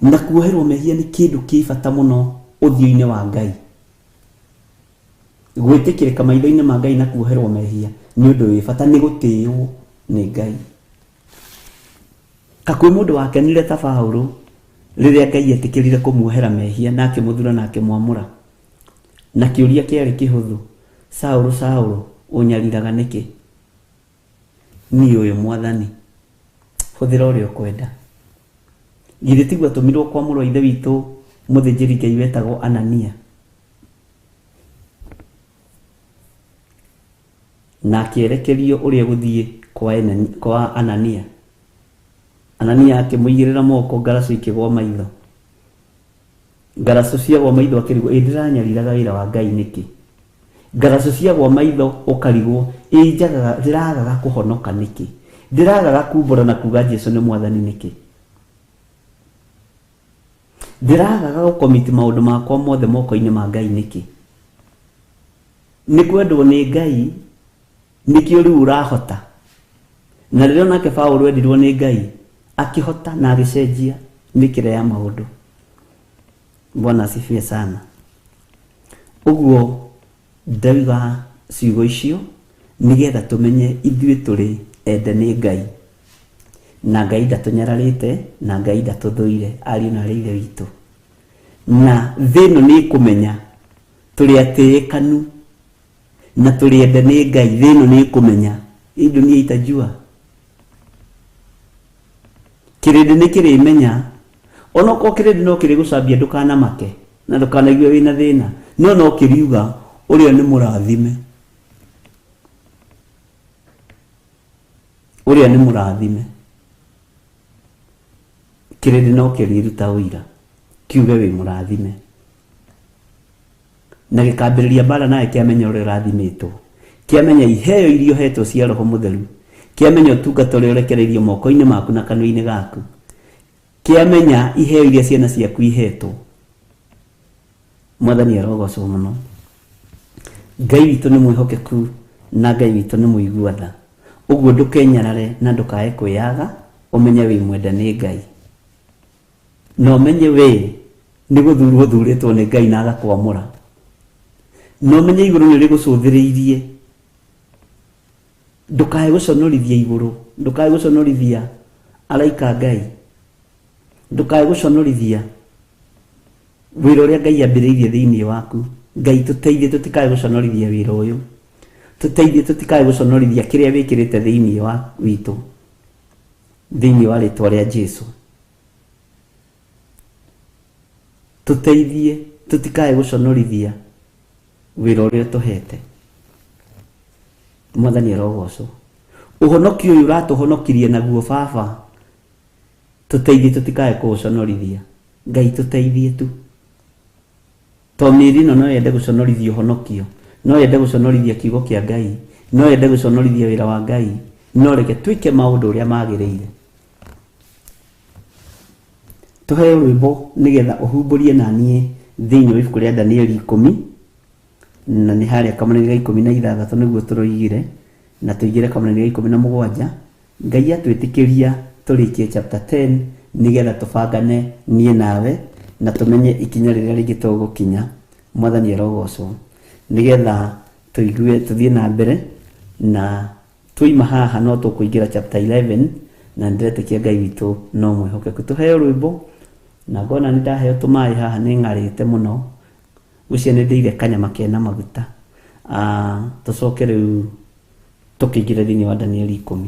na kuoherwo mehia ni kĩndũ kĩ bata mũno ũthiũ-inĩ wa Ngai. Gwĩtĩkĩrĩka maitho-inĩ ma Ngai na kuoherwo mehia ni ũndũ wĩ bata, ni gũtĩĩo ni Ngai. Kakwĩ mũndũ wakenire ta Paulo rĩrĩa Ngai etĩkĩrire kũmuohera mehia na akĩmũthura na akĩmwamũra, na kĩũria kĩarĩ kĩhũthũ, Saũlũ Saũlũ ũnyariraga nĩkĩ? Niĩ ũyũ Mwathani, hũthĩra ũrĩa ũkwenda. Githĩ tiguo atũmirwo kwamũrwo ithe witũ mũthĩnjĩri Ngai wetagwo Anania, na akĩerekerio ũrĩa gũthiĩ kwa Anania. Anania akĩmũigĩrĩra moko, ngaracũ ikĩgwa maitho. Ngaracũ ciagwa maitho akĩrigwo ndĩranyariraga wĩra wa Ngai nĩkĩ? Ngaracũ ciagwa maitho ũkarigwo ndĩragaga kũhonoka nĩkĩ? Ndĩragaga kumbũra na kuga Jesũ nĩ Mwathani nĩkĩ? Ndĩragaga gũkomiti maũndũ makwa mothe moko-inĩ ma Ngai nĩkĩ? Nĩ kwendwo nĩ Ngai nĩkĩo rĩu ũrahota. Na rĩrĩa nake Paulo endirwo nĩ Ngai akihota na agĩcenjia mĩkĩre ya maũndũ. Bwana asifiwe sana. Uguo ndauga ciugo icio nigetha tumenye ithuĩ tũrĩ ende nĩ Ngai, na Ngai ndatũnyararĩte, na Ngai ndatũthũire, ariũ na aarĩ a Ithe witũ. Na thĩ ĩno nĩ kũmenya tũrĩ atĩĩkanu na tũrĩ ende nĩ Ngai. Thĩ ĩno nĩ kũmenya hii dunia itajua. Kĩrĩndĩ nĩ kĩrĩmenya, onokorwo kĩrĩndĩ no kĩrĩ gũcambia ndũkanamake na ndũkanaigue wĩna thĩna, no kĩriuga ũrĩa nĩ mũrathime, ũrĩa nĩ mũrathime. Kĩrĩndĩ no kĩriruta ũira kiuge wĩ mũrathime, na gĩkambĩrĩria mbara nawe kĩamenya ũrĩa ũrathimĩtwo, kĩamenya iheo iria ũhetwo cia Roho Mũtheru, kĩamenya ũtungata ũrĩa ũrekereirio moko-inĩ maku na kanua-inĩ gaku, kĩamenya iheo iria ciana ciaku ihetwo. Mwathani arogocwo mũno. Ngai witũ nĩ mwĩhokeku na Ngai witũ nĩ mũigua tha. Ũguo ndũkenyarare na ndũkae kwĩyaga, ũmenye wĩ mwende nĩ Ngai, na ũmenye we nĩ gũthurwo ũthurĩtwo nĩ Ngai na agakwamũra, na ũmenye igũrũ nĩ rĩgũcũthĩrĩirie ndukae guconorithia iguru, ndukae guconorithia araika Ngai, ndukae guconorithia wira uria Ngai ambiriirie thiini waku. Ngai tuteithie tutikae guconorithia wira uyu, tuteithie tutikae guconorithia kiria wikirite thiini wa witu, thiini wa ritwa ria Jesu. Tuteithie tutikae guconorithia wira uria tuhete. Mwathani arogocwo. Uhonoki uyu uratuhonokirie naguo Baba, tuteithie tutikae kuguconorithia. Ngai tuteithie tu. To mĩĩrĩ ĩno no yende guconorithia ũhonokio, no yende guconorithia kiugo kia Ngai, no yende guconorithia wĩra wa Ngai, no reke twĩke maũndũ ũrĩa magĩrĩire. Tuhe rwĩmbo nĩgetha ũhumbũrie naniĩ thĩinĩ wa ibuku rĩa Danieli 10, na nĩ harĩa kamũranĩrio ga 16 nĩguo tũroigire, na tũigire kamũranĩrio ga 17. Ngai atwĩtĩkĩria tũrĩkie chapter 10 nĩgetha tũbangane niĩ nawe na tumenye ikinya rĩrĩa rĩngĩ tũgũkinya. Mwathani arogocwo. Nĩgetha tũigue tũthiĩ na mbere, na tũima haha no tũkũingĩra chapter 11, na ndĩretĩkia Ngai witũ no mwĩhokeku. Tũheo rwĩmbo, na ngona nĩ ndaheo tũmaĩ haha nĩ ng'arĩte mũno, gũcia nĩ ndĩire kanyama kena maguta. Tũcoke rĩu tũkĩingĩre thĩinĩ wa Danieli 10.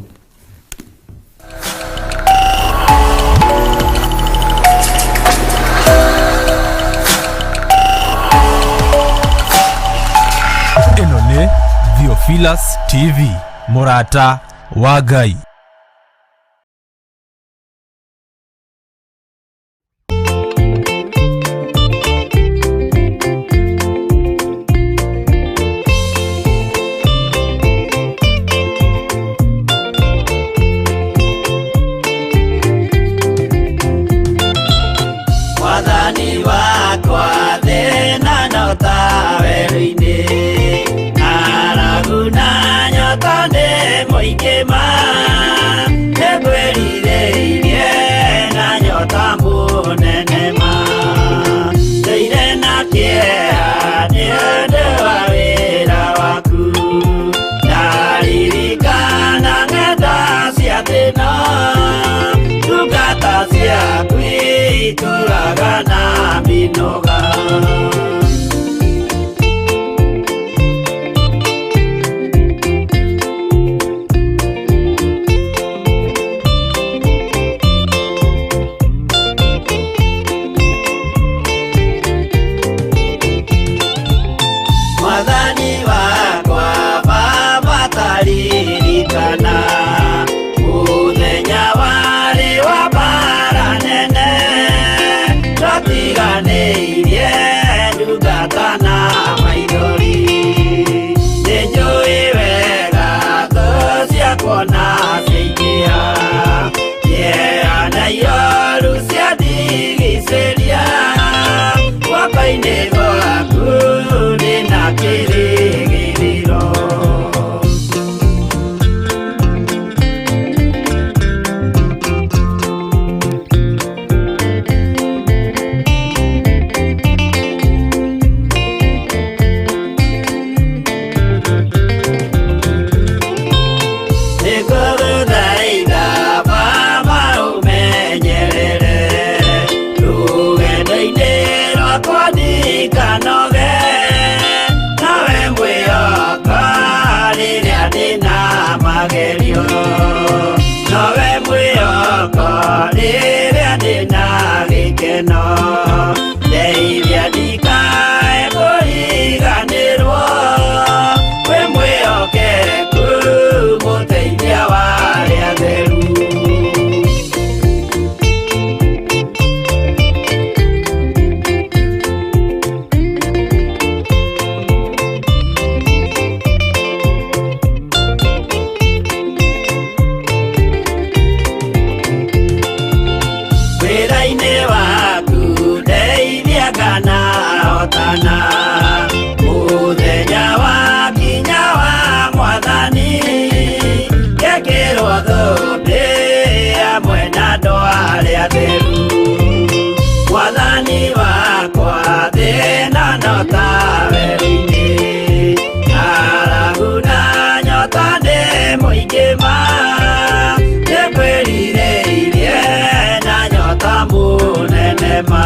Theophilus TV, Murata wa Ngai. Mwathani wakwa thĩna no tawerũ-inĩ, na nyota nĩ mũingĩ ma, nĩngwĩrirĩirie na nyota mũnene ma, ndũire na kĩeha nĩ ũndũ wa wĩra waku, ndaririkana ng'enda cia thĩna, ndungata ciaku itũũraga na mĩnoga. Mwathani wakwa Baba taririkana, mũthenya warĩ wa mbara nene, twatiganĩirie ndungata na maithori, nĩnjũĩ wega thũ ciakwa na ciaingĩha, kĩeha na iroru ciandigicĩria, guoko-inĩ gwaku nĩna kĩrĩgĩrĩro. Nĩngũgũthaitha Baba ũmenyerere, rũgendo-inĩ rwakwa ndikanoge, nawe mwĩhoko rĩrĩa ndĩna magerio, nawe mwĩhoko rĩrĩa ndĩna gĩkeno, ndeithia ndikae kũriganĩrwo, wĩ mwĩhokeku mũteithia wa arĩa atheru. Wĩra-inĩ waku ndeithia nganahotana, mũthenya wa kinya wa Mwathani, ngekĩrwo thũ ma nekwĩrirĩirie na nyota mũnene ma.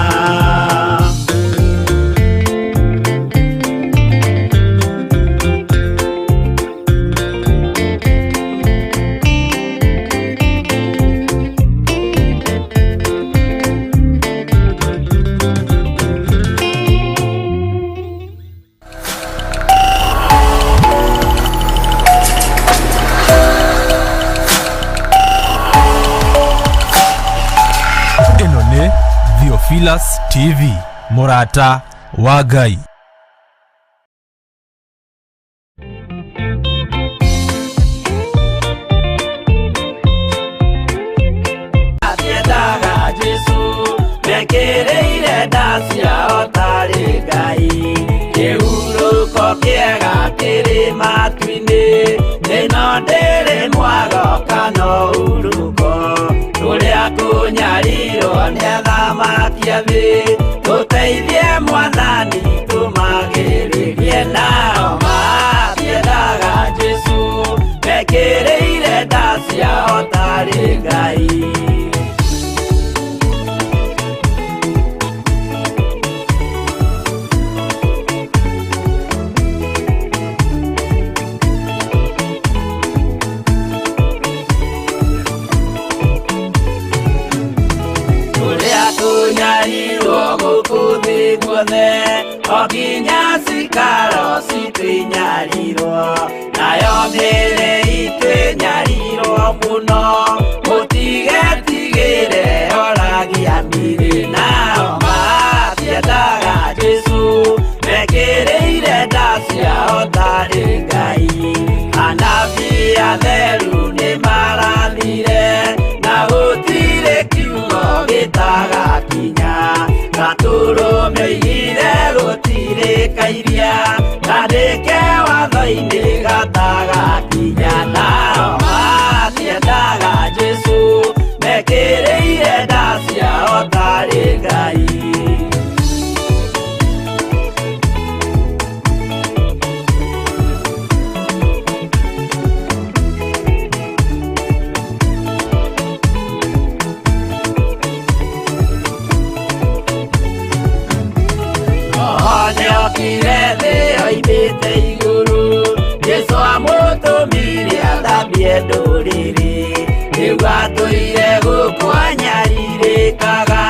Theophilus TV, Murata wa Ngai. Atiendaga Jesu mekĩrĩire ndacia otarĩ Ngai. Kĩhurũko kĩega kĩrĩ matu-inĩ, ĩno ndĩrĩ mwago kana ũruko. Tũrĩa kũnyarirwo nĩ athamaki a thĩ, tũteithie Mwathani tũmagĩrĩrie. Nao matiendaga Jesu mekĩrĩire ndacia otarĩ Ngai. Tunyarirwo gũkũ thĩ guothe, o nginya cikaro citũinyarirwo, nayo mĩĩrĩ itũ ĩnyarirwo mũno. Mũtigetigĩre oragia mĩĩrĩ. Nao matiendaga Jesu mekĩrĩire ndacia otarĩ Ngai. Anabii atheru nĩ marathire, na gũtirĩ kiugo gĩtagakinya. Gatũrũmĩire gũtirĩkairia, gandĩke watho-inĩ gatagakinya. Nao matiendaga Jesu mekĩrĩire ndacia otarĩ Ngai. Nĩokire thĩ oimĩte igũrũ, Jesu amũtũmire athambie ndũrĩrĩ. Rĩu atũire gũkũ anyarirĩkaga,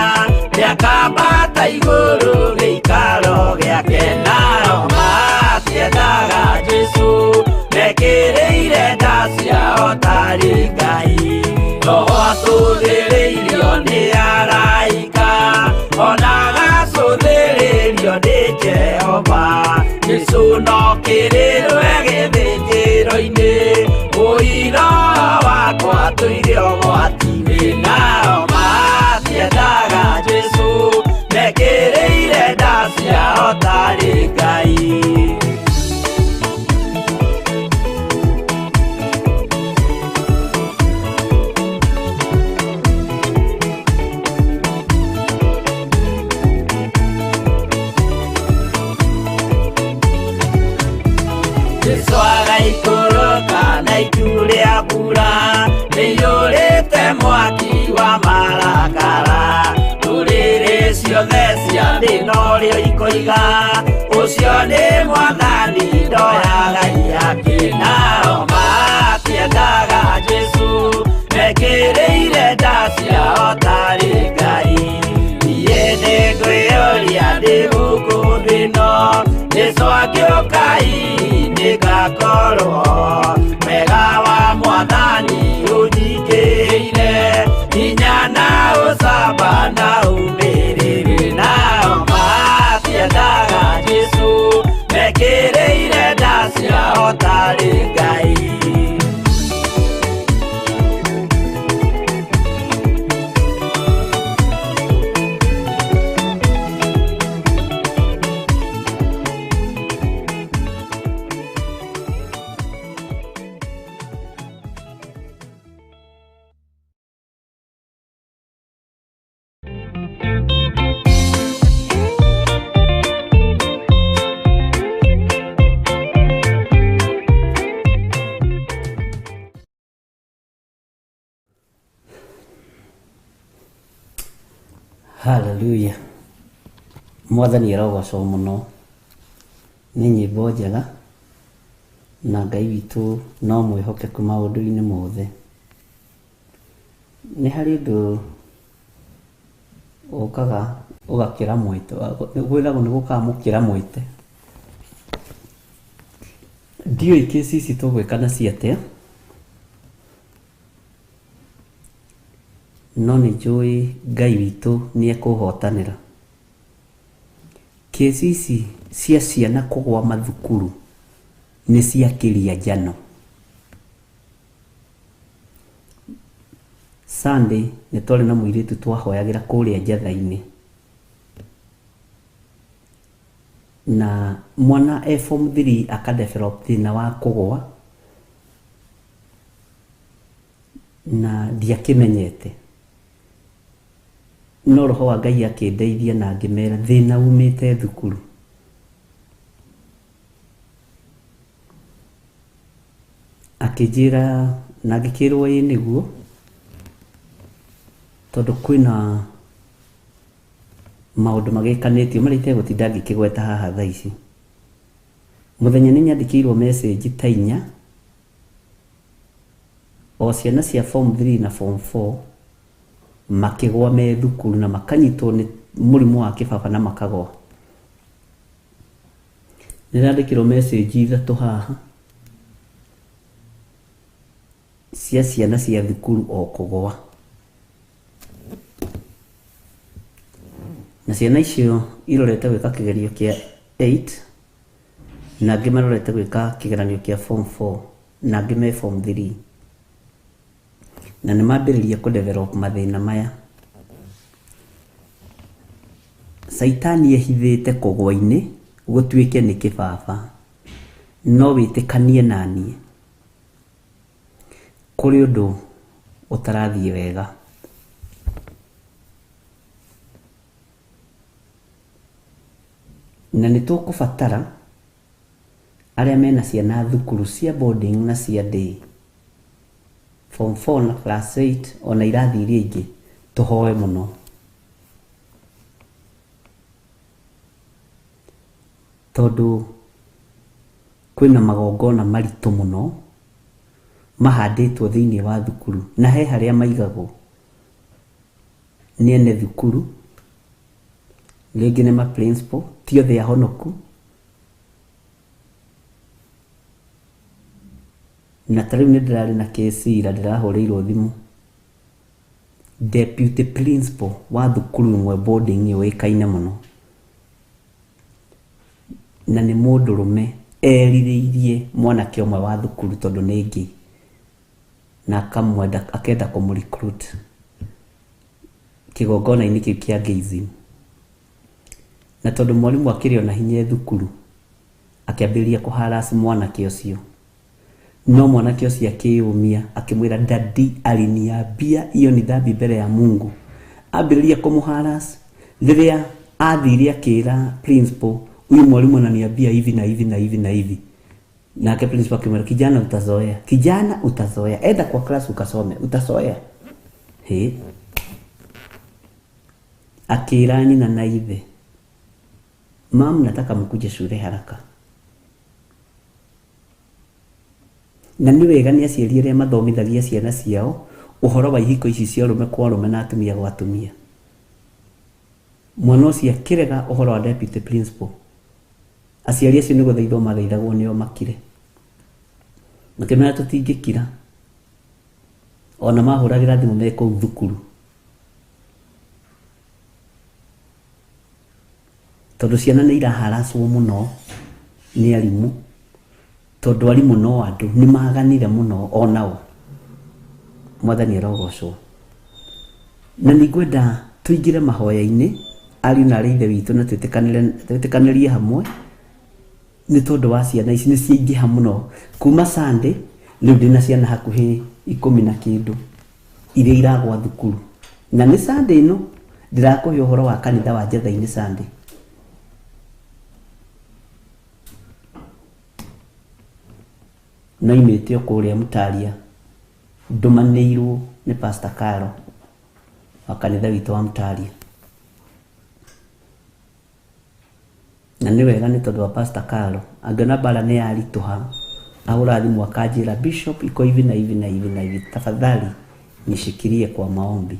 nĩakambata igũrũ gĩikaro gĩake. Nao matiendaga Jesu mekĩrĩire ndacia otarĩ Ngai. Roho atũthĩrĩirio nĩ araika, ona agacũthĩrĩrio nĩ Jehova. Jesu no kĩrĩrwe gĩthĩnjĩro-inĩ, ũira wakwa tũire ũgwati-inĩ. Nao matiendaga Jesu mekĩrĩire ndacia otarĩ Ngai. Jesu agaikũrũka na itu rĩa mbura, nĩiyũrĩte mwaki wa marakara. Ndũrĩrĩ ciothe cia thĩ norĩo ikoiga, ũcio nĩ Mwathani ndoyaga yake. Nao matiendaga Jesu mekĩrĩire ndacia otarĩ Ngai. Niĩ nĩngwĩyũria ndĩ gũkũ thĩ ĩno, Jesu agĩũka nĩngakorwo. Wega wa Mwathani ũnyingĩrĩire, hinya na ũcamba na umĩrĩru. Nao matiendaga Jesu mekĩrĩire ndacia otarĩ Ngai. Hallelujah. Mwathani arogocwo muno. Nĩ nyĩmbo njega na Ngai witũ no mwĩhokeku maũndũ-inĩ mothe. Nĩ harĩ ũndũ ũkaga ũgakĩra mwĩte, gwĩragwo nĩ gũkamũkĩra mwĩte. Ndiũĩ kĩci ici tũgwĩka nacio atĩa, no nĩ njũĩ Ngai witũ nĩ ekũhotanĩra. Kĩci ici cia ciana kũgwa mathukuru nĩ ciakĩria njano. Sunday nĩ twarĩ na mũirĩtu twahoyagĩra kũrĩa njatha-inĩ, na mwana form 3 akadevelop thĩna wa kũgwa na ndiakĩmenyete, no roho wa Ngai akĩndeithia na ngĩmera thĩna umĩte thukuru. Akĩnjĩra na ngĩkĩrwo ĩ nĩguo, tondũ kwĩna maũndũ magĩkanĩtio marĩa itegũtinda ngĩkĩgweta haha thaa ici. Mũthenya nĩ nyandĩkĩirwo message ta 4 o ciana cia form 3 na form 4 makĩgwa me thukuru na makanyitwo nĩ mũrimũ wa kĩbaba na makagwa. Nĩrandĩkĩrwo message 3 haha cia ciana cia thukuru o kũgwa, na ciana icio irorete gwĩka kĩgerio kĩa 8 na angĩ marorete gwĩka kĩgeranio kĩa form 4 na angĩ me form 3, na nĩ mambĩrĩria kũdevelop mathĩna maya. Saitani ehithĩte kũgwa-inĩ gũtuĩke nĩ kĩbaba, no wĩtĩkanie naniĩ kũrĩ ũndũ ũtarathiĩ wega. Na nĩ tũkũbatara arĩa mena ciana thukuru cia boarding na cia day, form 4 na class 8 ona irathi iria ingĩ, tũhoe mũno. Tondũ kwĩna magongona maritũ mũno mahandĩtwo thĩinĩ wa thukuru, na he harĩa maigagwo nĩ ene thukuru, rĩngĩ nĩ ma principal, ti othe ahonoku, na tarĩu nĩ ndĩrarĩ na kesi ira ndĩrahũrĩirwo thimũ. Deputy principal wa thukuru ĩmwe boarding yũĩkaine mũno, na nĩ mũndũrũme erirĩirie mwanake ũmwe wa thukuru tondũ nĩ ngĩ, na akenda kũmũrecruit kĩgongona-inĩ kĩu kĩa gayism. Na tondũ mwarimũ akĩrĩ ona hinya thukuru, akĩambĩrĩria kũharass mwanake ũcio, no mwanake ũcio akĩyũmia akĩmwĩra dadi aliniambia hiyo ni dhambi mbele ya Mungu. Ambĩrĩria kũmũharass, rĩrĩa athire akĩra principal, huyu mwalimu ananiambia hivi na hivi na hivi na hivi. Na principal akimwambia kijana utazoea, kijana utazoea, enda kwa class ukasome, utazoea. He, akĩra nyina na ithe, mam nataka mkuje shule haraka. Na nĩ wega nĩ aciari arĩa mathomithagia ciana ciao ũhoro wa ihiko ici cia ũrũme kwa ũrũme na atumia gwa atumia. Mwana ũcio akĩrega ũhoro wa deputy principal, aciari acio nĩ gũthaithwo mathaithagwo nĩo makire. Makĩmera tũtingĩkira, ona mahũragĩra thimũ me kũu thukuru, tondũ ciana nĩ iraharasswo mũno nĩ arimũ, tondũ arimũ no andũ nĩ maganire mũno onao. Mwathani arogocwo. Na nĩngwenda tũingĩre mahoya-inĩ ariũ na arĩ ithe witũ, na twĩtĩkanĩrie hamwe, nĩ tondũ wa ciana ici nĩ ciaingĩha mũno. Kuma Sunday rĩu ndĩna ciana hakuhĩ 10 na kĩndũ iria iragwa thukuru, na nĩ Sunday ĩno ndĩrakũhe ũhoro wa kanitha wa njatha-inĩ Sunday. No imĩte o kũrĩa Mũtaria, ndũmanĩirwo nĩ Pastor Carol wa kanitha witũ wa Mũtaria. na nĩ wega nĩ tondũ wa Pastor Carlo angĩona bara nĩ yaritũha ahũra thimũ akanjĩra Bishop iko hivi na hivi na hivi na hivi, tafadhali nishikilie kwa maombi.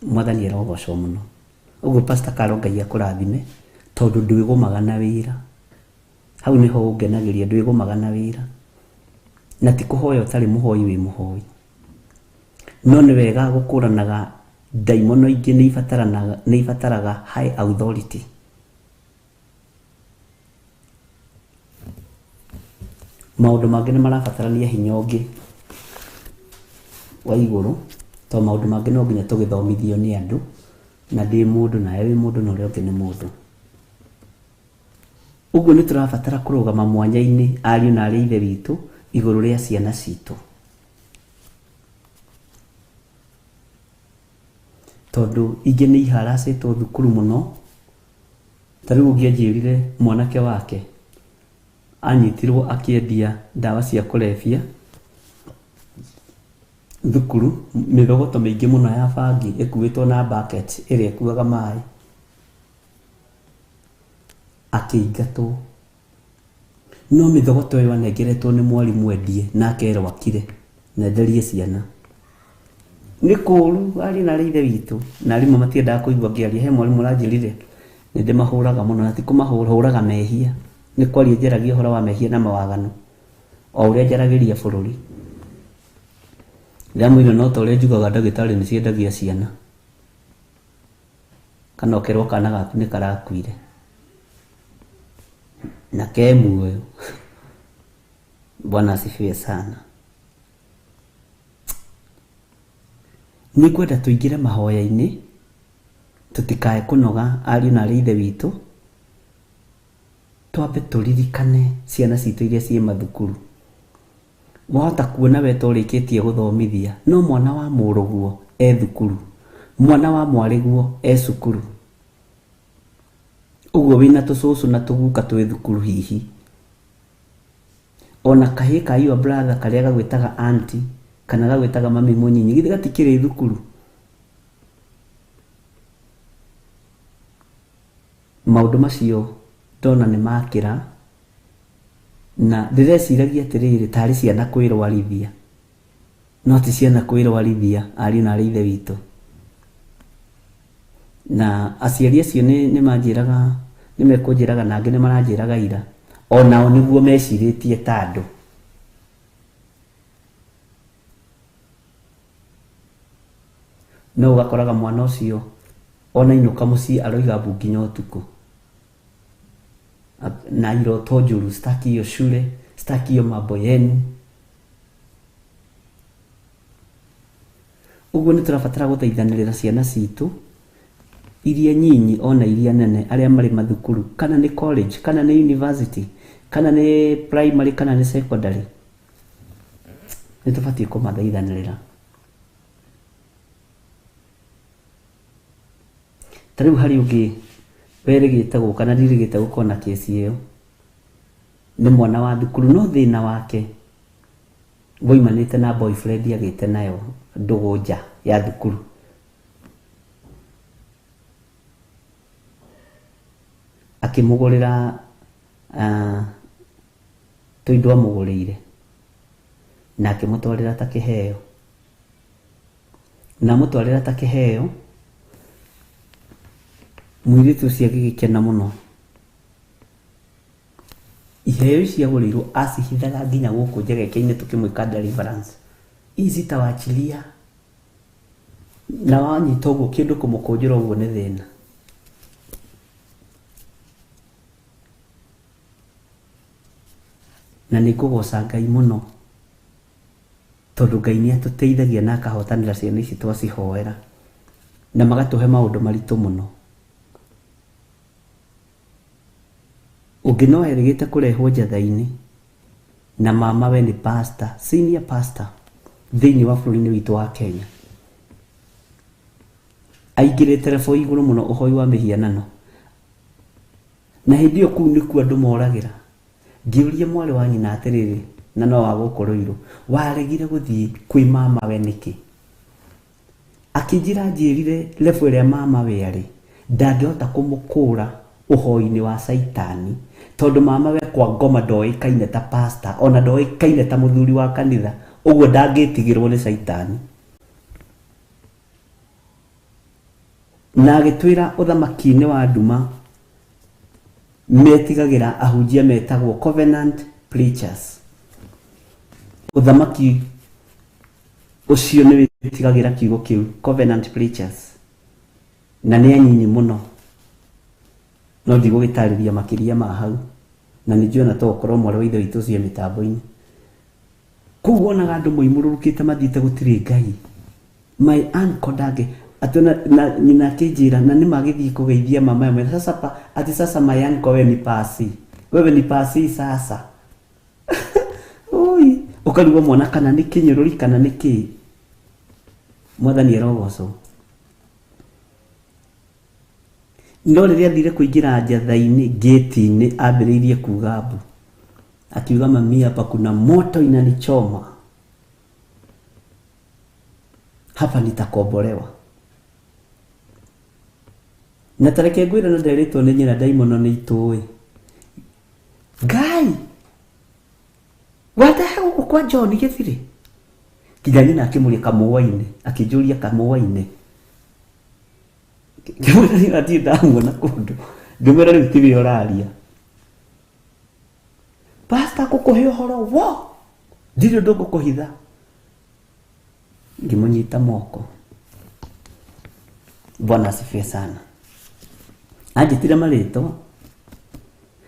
Mwathani arogocwo mũno. Ũguo Pastor Carlo Ngai akũrathime tondũ ndwĩgũmaga na wĩra. Hau niho ũngenagĩria, ndwĩgũmaga na wĩra. Na ti kũhoya ũtarĩ mũhoi wĩ mũhoi. No nĩ wega gũkũranaga ndaimono ingĩ nĩ ibataraga high authority. Maũndũ mangĩ nĩ marabatarania hinya ũngĩ wa igũrũ, to maũndũ mangĩ no nginya tũgĩthomithio nĩ andũ, na ndĩ mũndũ nawe wĩ mũndũ na ũrĩa ũngĩ nĩ mũndũ. Ũguo nĩ tũrabatara kũrũgama mwanya-inĩ ariũ na arĩa ithe witũ igũrũ rĩa ciana citũ. Tondũ ingĩ nĩ iharacĩtwo thukuru mũno. Ta rĩu ũngĩanjĩrire mwanake wake anyitirwo akĩendia ndawa cia kũrebia thukuru, mĩthogoto mĩingĩ mũno ya bangi ĩkuĩtwo na bucket ĩrĩa ĩkuaga maĩ, akĩingatwo. No mĩthogoto ĩyo anengeretwo nĩ mwarimũ endie na akerwo akire na enderie ciana. Nĩ kũũru ari na ithe witũ, na arimũ matiendaga kũigua ngĩaria. He mwarimũ aranjĩrire nĩ ndĩmahũraga mũno, na ti kũmahũraga mehia, nĩ kwaria njaragia ũhoro wa mehia na mawagano o ũrĩa njaragĩria bũrũri. Ndamwĩra no ta ũrĩa njugaga ndagĩtarĩ nĩ ciendagia ciana, kana ũkerwo kana gaku nĩ karakuire na ke muoyo. Bwana asifiwe sana. Nĩ ngwenda tũingĩre mahoya-inĩ, tũtikae kũnoga ariũ na arĩa ithe witũ, twambe tũririkane ciana citũ iria ciĩ mathukuru. Wahota kuona we tũrĩkĩtie gũthomithia, no mwana wa mũrũguo e thukuru, mwana wa mwarĩguo e cukuru. Ũguo wĩna tũcũcũ na tũguka twĩ thukuru hihi, ona kahĩ ka your brother karĩa gagwĩtaga auntie kana gagwĩtaga mami mũnyinyi, githĩ gatikĩrĩ thukuru? Maũndũ macio ndona nĩ makĩra, na ndĩreciragia atĩrĩrĩ tarĩ ciana kwĩrwarithia, no ti ciana kwĩrwarithia ariũ na arĩa ithe witũ. Na aciari acio nĩ manjĩraga, nĩ mekũnjĩraga, na angĩ nĩ maranjĩraga ira, onao nĩguo mecirĩtie ta andũ. No ũgakoraga mwana ũcio ona inũka mũciĩ aroiga mbu nginya ũtukũ, na iroto njũru, sitaki hiyo shule, sitaki hiyo mambo yenu. Ũguo nĩ tũrabatara gũteithanĩrĩra ciana citũ iria nyinyi ona iria nene, arĩa marĩ mathukuru, kana nĩ college, kana nĩ university, kana nĩ primary, kana nĩ secondary. Nĩ tũbatiĩ kũmathaithanĩrĩra. Ta rĩu harĩ ũngĩ werĩgĩte gũka na ndirĩgĩte gũkorwo na kesi ĩyo, nĩ mwana wa thukuru, no thĩna wake woimanĩte na boyfriend agĩte nayo ndũgũ nja ya thukuru. Akĩmũgũrĩra tũindo amũgũrĩire na akĩmũtwarĩra ta kĩheo, na mũtwarĩra ta kĩheo. Mũirĩtu ũcio agĩgĩkena mũno. Iheo ici agũrĩirwo acihithaga nginya gũkũ njegeke-inĩ tũkĩmwĩka deliverance. Ici tawachilia na wanyita ũguo kĩndũ kũmũkũnjĩra ũguo nĩ thĩna. Na nĩ ngũgoca Ngai mũno tondũ Ngai nĩ atũteithagia na akahotanĩra ciana ici twacihoera, na magatũhe maũndũ maritũ mũno. Ũngĩ no erĩgĩte kũrehwo njatha-inĩ na mama we nĩ pastor, senior pastor thĩinĩ wa bũrũri-inĩ witũ wa Kenya, aingĩrĩte rebo igũrũ mũno ũhoi wa mĩhianano, na hĩndĩ ĩyo kũu nĩkuo andũ moragĩra. Ngĩũria mwarĩ wa nyina atĩrĩrĩ, na no wa gũkũrũirwo, waregire gũthiĩ kwĩ mama we nĩkĩ? Akĩnjĩra njĩrire rebo ĩrĩa mama we arĩ ndangĩhota kũmũkũra ũhoi-inĩ wa Saitani, tondũ mama we kwa ngoma ndoĩkaine ta pastor, ona ndoĩkaine ta mũthuri wa kanitha, ũguo ndangĩtigĩrwo nĩ Saitani. Na agĩtwĩra ũthamaki-inĩ wa nduma metigagĩra ahunjia metagwo covenant preachers. Ũthamaki ũcio nĩ wĩtigagĩra kiugo kĩu, covenant preachers, na nĩ anyinyi mũno, no ndigũgĩtarĩria makĩria ma hau, na nĩnjuona to ũkorwo mwarĩ wa ithe witũ ũcio mĩtambo-inĩ. Kũu wonaga andũ moimũrũrũkĩte mathiĩte gũtirĩ Ngai. My uncle ndangĩ atona na nyina akĩnjĩra na nĩ magĩthiĩ kũgeithia mama yamwe sasa ati sasa my uncle wewe ni pasi, wewe ni pasi sasa. Oi, ũkarigwo mwana kana nĩ kĩnyũrũri kana nĩ kĩ. Mwathani arogocwo. No rĩrĩa athire kũingĩra njatha-inĩ gate-inĩ ambĩrĩirie kuuga mbu, akiuga mami hapa kuna moto inanichoma, hapa nitakombolewa. Na tareke ngwĩra na nderĩtwo nĩ nyina ndaimono nĩ itũĩ. Ngai watahe gũkũ kwa John Gĩthirĩ. Kijana na akĩmũria kamũwa-inĩ, akĩnjũria kamũwa-inĩ. Ngĩmwĩra nĩ athiĩ ndamuona kũndũ. Ngĩmwĩra rĩu tiwe ũraria. Pastor gũkũhe ũhoro wo. Ndirĩ ũndũ ngũkũhitha. Ngĩmũnyita moko. Bwana asifiwe sana. Anjĩtire marĩtwa.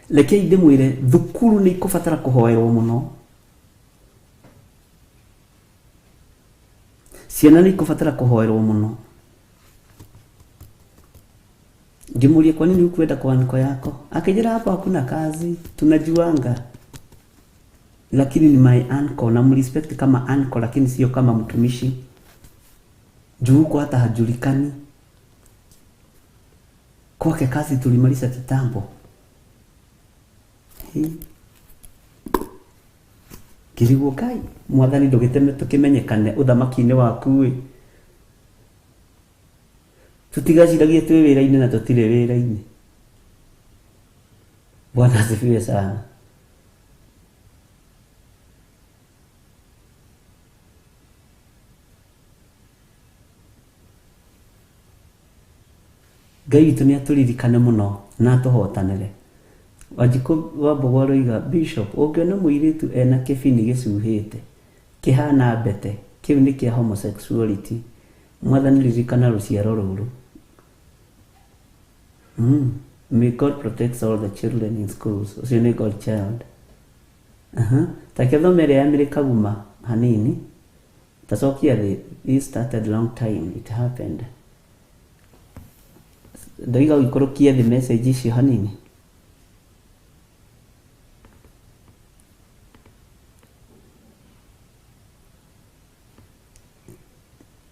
Rekei ndĩmwĩre thukuru nĩ ikũbatara kũhoerwo mũno. Ciana nĩ ikũbatara kũhoerwo mũno. Ngĩmũria kwa nini ukwenda kwa niko yako? Akijira hapa hakuna kazi, tunajuanga. Lakini ni my uncle, na mrespect kama uncle lakini sio kama mtumishi. Juu huko hata hajulikani. Kwake kazi tulimaliza kitambo. Kirigwo Ngai, Mwathani ndũgĩteme tũkĩmenyekane ũthamaki-inĩ waku. Tutigaciragie twĩ wĩra-inĩ na tũtirĩ wĩra-inĩ. Bwana asifiwe sana. Ngai witũ nĩ atũririkane mũno na atũhotanĩre. Wanjikũ wa Mbogoro oiga, Bishop, ũngĩona mũirĩtu ena kĩbini gĩcuhĩte, kĩhana mbete, kĩu nĩ kĩa homosexuality. Mwathani ririkana rũciaro rũrũ. May God protect all the children in schools. Ucio nĩ God child. Takethomere ya mĩrĩ kaguma hanini. Tacokia thĩ. This started long time. It happened. Ndoiga ũikũrũkie thĩ message icio hanini.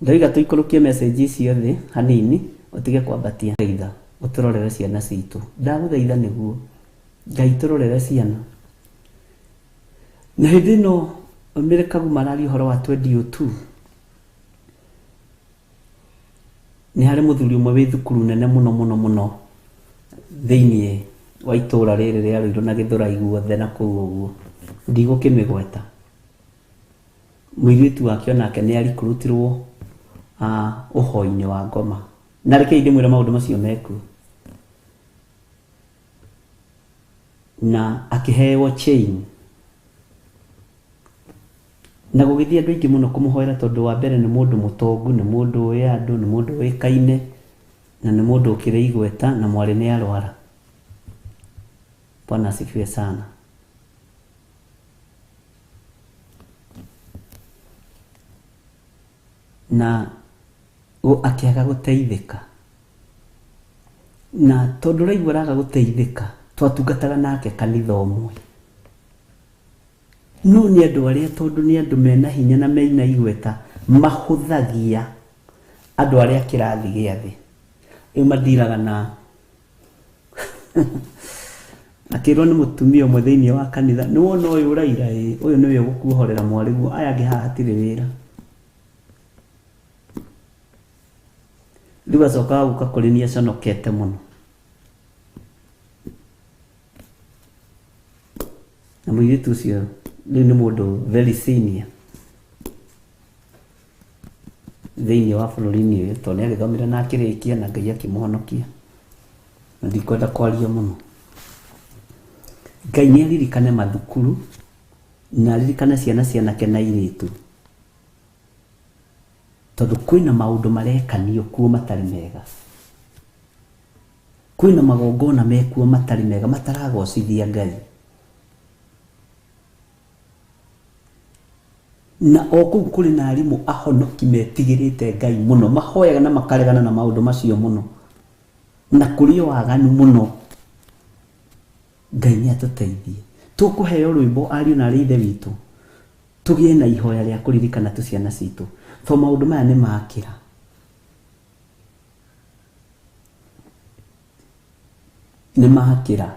Ndoiga tũikũrũkie message icio thĩ hanini, ũtige kwambatia thaitha, ũtũrorere ciana citũ. Ndagũthaitha nĩguo. Ngai tũrorere ciana. Na hĩndĩ ĩno mĩrĩ kaguma arari ũhoro wa 2002. Nĩ harĩ mũthuri ũmwe wĩ thukuru nene mũno thĩinĩ wa itũũra rĩrĩ rĩa Rũirũ na Gĩthũrai guothe na kũu ũguo. Ndigũkĩmĩgweta. Mũirĩtu wake onake nĩ arikurutirwo ũhoi-inĩ wa ngoma. Na rekei ndĩmwĩre maũndũ macio mekuo. Na akĩheo chain. Na gũgĩthiĩ andũ aingĩ mũno kũmũhoera tondũ wa mbere nĩ mũndũ mũtongu, nĩ mũndũ ũĩ andũ, nĩ mũndũ ũĩkaine, na nĩ mũndũ ũkĩrĩ igweta, na mwarĩ nĩ arwara. Bwana asifiwe sana. Na akĩaga gũteithĩka. Na tondũ raigua araga gũteithĩka, twatungataga nake kanitha ũmwe. No nĩ andũ arĩa tondũ nĩ andũ mena hinya na mena igweta mahũthagia andũ arĩa kĩrathi gĩa thĩ. Rĩu mathiraga na akĩrwo nĩ mũtumia ũmwe thĩinĩ wa kanitha, nĩ wona ũyũ ũraira ũyũ nĩwe ũgũkuohorera mwarĩguo, aya angĩ haha hatirĩ wĩra. Riu acoka guka kuri ni aconokete muno. Na mũirĩtu ũcio rĩu nĩ mũndũ very senior thĩinĩ wa bũrũri-inĩ ũyũ, tondũ nĩ agĩthomire na akĩrĩkia na Ngai akĩmũhonokia. Na ndikwenda kwaria mũno. Ngai nĩ aririkane mathukuru na aririkane ciana cianake na airĩtu, tondũ kwĩna maũndũ marekanio kuo matarĩ mega. Kwĩna magongona mekuo matarĩ mega mataragocithia Ngai. Na okũu kũrĩ na arimũ ahonoki metigĩrĩte Ngai mũno, mahoyaga na makaregana na maũndũ macio mũno, na kũrĩ o waganu mũno. Ngai nĩ atũteithie. Tũkũheo rwĩmbo ariũ na arĩ ithe witũ, tũgĩe na ihoya rĩa kũririkana tũciana citũ, to maũndũ maya nĩ makĩra. Nĩ makĩra.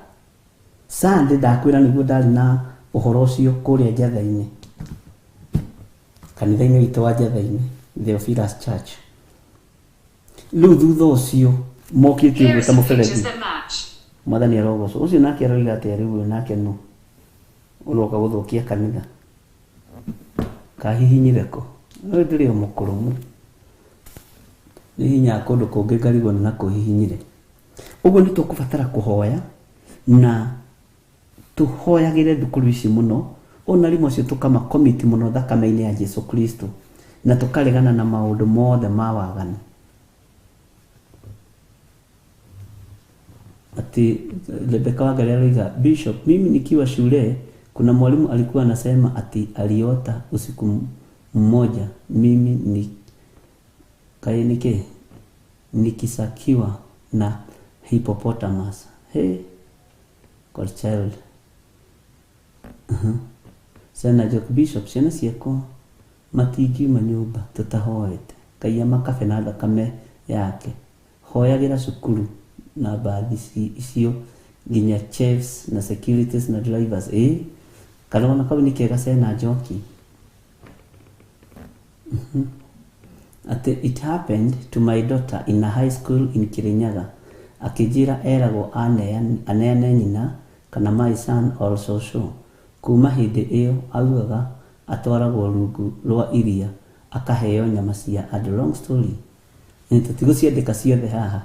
Sunday ndakwĩra nĩguo ndarĩ na ũhoro ũcio kũrĩa Njatha-inĩ, kanitha-inĩ witũ wa Njatha-inĩ, Theophilus Church. Rĩu thutha ũcio mokĩte ũguo ta mũberethi. Mwathani arogocwo. Ũcio nake aroiga atĩa rĩu nake no ũroka gũthũkia kanitha. Kahihinyire ko. Rĩu ndĩrĩ o mũkũrũ mu. Nĩ hinya kũndũ kũngĩ ngarigwo na kũhihinyire. Ũguo nĩ tũkũbatara kũhoya na tũhoyagĩre thukuru ici mũno. Ona rĩmwe cio tũkamakomiti mũno thakame-inĩ ya Jesu Kristo, na tũkaregana na maũndũ mothe ma waganu. Ati Rebeka Wangari aliuliza, Bishop, mimi nikiwa shule kuna mwalimu alikuwa anasema ati aliota usiku mmoja mimi nikisakiwa na hippopotamus. Hey, God child. Sana joke Bishop, ciana ciakwa matingiuma nyũmba tũtahoete. Ngai amakabe na thakame yake. Hoyagĩra cukuru na baadhi icio nginya chefs na securities na drivers. Kalona kau ni kega Sena Njoki. It happened to my daughter in a high school in Kirinyaga. Akijira eragwo aneane nyina kana my son also show. Kuma hindi iyo augaga atwaragwo rungu rwa iria akaheo nyama cia and long story. Tũtigũciandĩka ciothe haha.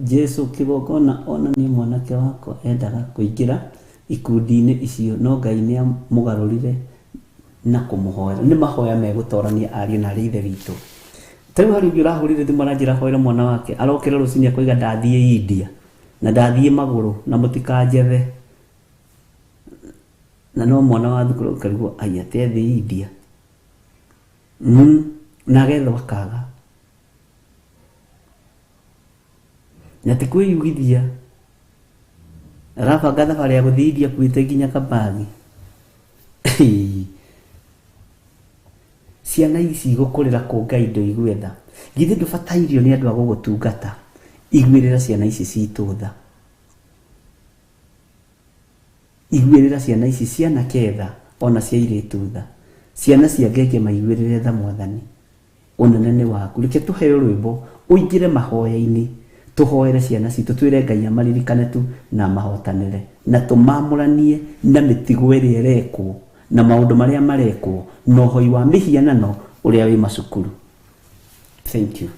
Jesu kĩgongona ona nĩ mwanake wako endaga kũingĩra ikundi-inĩ icio, no Ngai nĩ amũgarũrire na kũmũhoera. Nĩ mahoya megũtorania ariũ na arĩ ithe witũ. Tarĩu harĩ ũngĩ ũrahũrire thimũ aranjĩra hoera mwana wake arokĩra rũcinĩ akoiga ndathiĩ India na ndathiĩ magũrũ na mũtikanjethe. Na no mwana wa thukuru ũkarigwo ai atethiĩ India. Na agetho akaga. Na ti kwĩyugithia arabanga thabarĩ ya gũthiĩ India kuĩte nginya kabagi. Ciana ici gũkũrĩra kũ Ngai ndũigwetha. Githĩ ndũbatairio nĩ andũ a gũgũtungata igwĩrĩra ciana ici citũ tha. Igwĩrĩra ciana ici ciana ketha ona cia airĩtu tha. Ciana cia ngenge maigwĩrĩre tha Mwathani. Ũnene nĩ waku. Reke tũheo rwĩmbo ũingĩre mahoya-inĩ. Tũhoere ciana citũ twĩre Ngai amaririkane tu na mahotanĩre na tũmamũranie na mĩtigo ĩrĩa ĩrekwo na maũndũ marĩa marekwo na ũhoi wa mĩhianano ũrĩa wĩ macukuru. Thank you.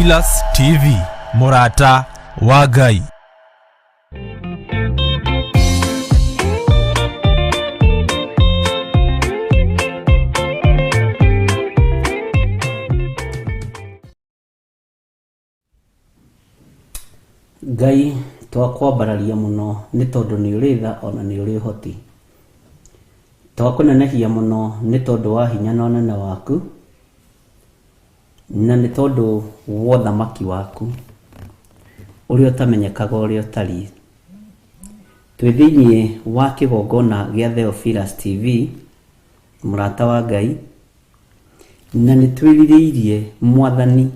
Theophilus TV, Murata wa Ngai. Ngai twakwambararia muno nĩ tondũ nĩ ũrĩ tha ona nĩ ũrĩ ũhoti. Twakũnenehia muno nĩ tondũ wa hinya na ũnene waku, na nĩ tondũ wa ũthamaki waku ũrĩa ũtamenyekaga ũrĩa ũtariĩ. Twĩ thĩinĩ wa kĩgongona gĩa Theophilus TV, Murata wa Ngai, na nĩ twĩrirĩirie Mwathani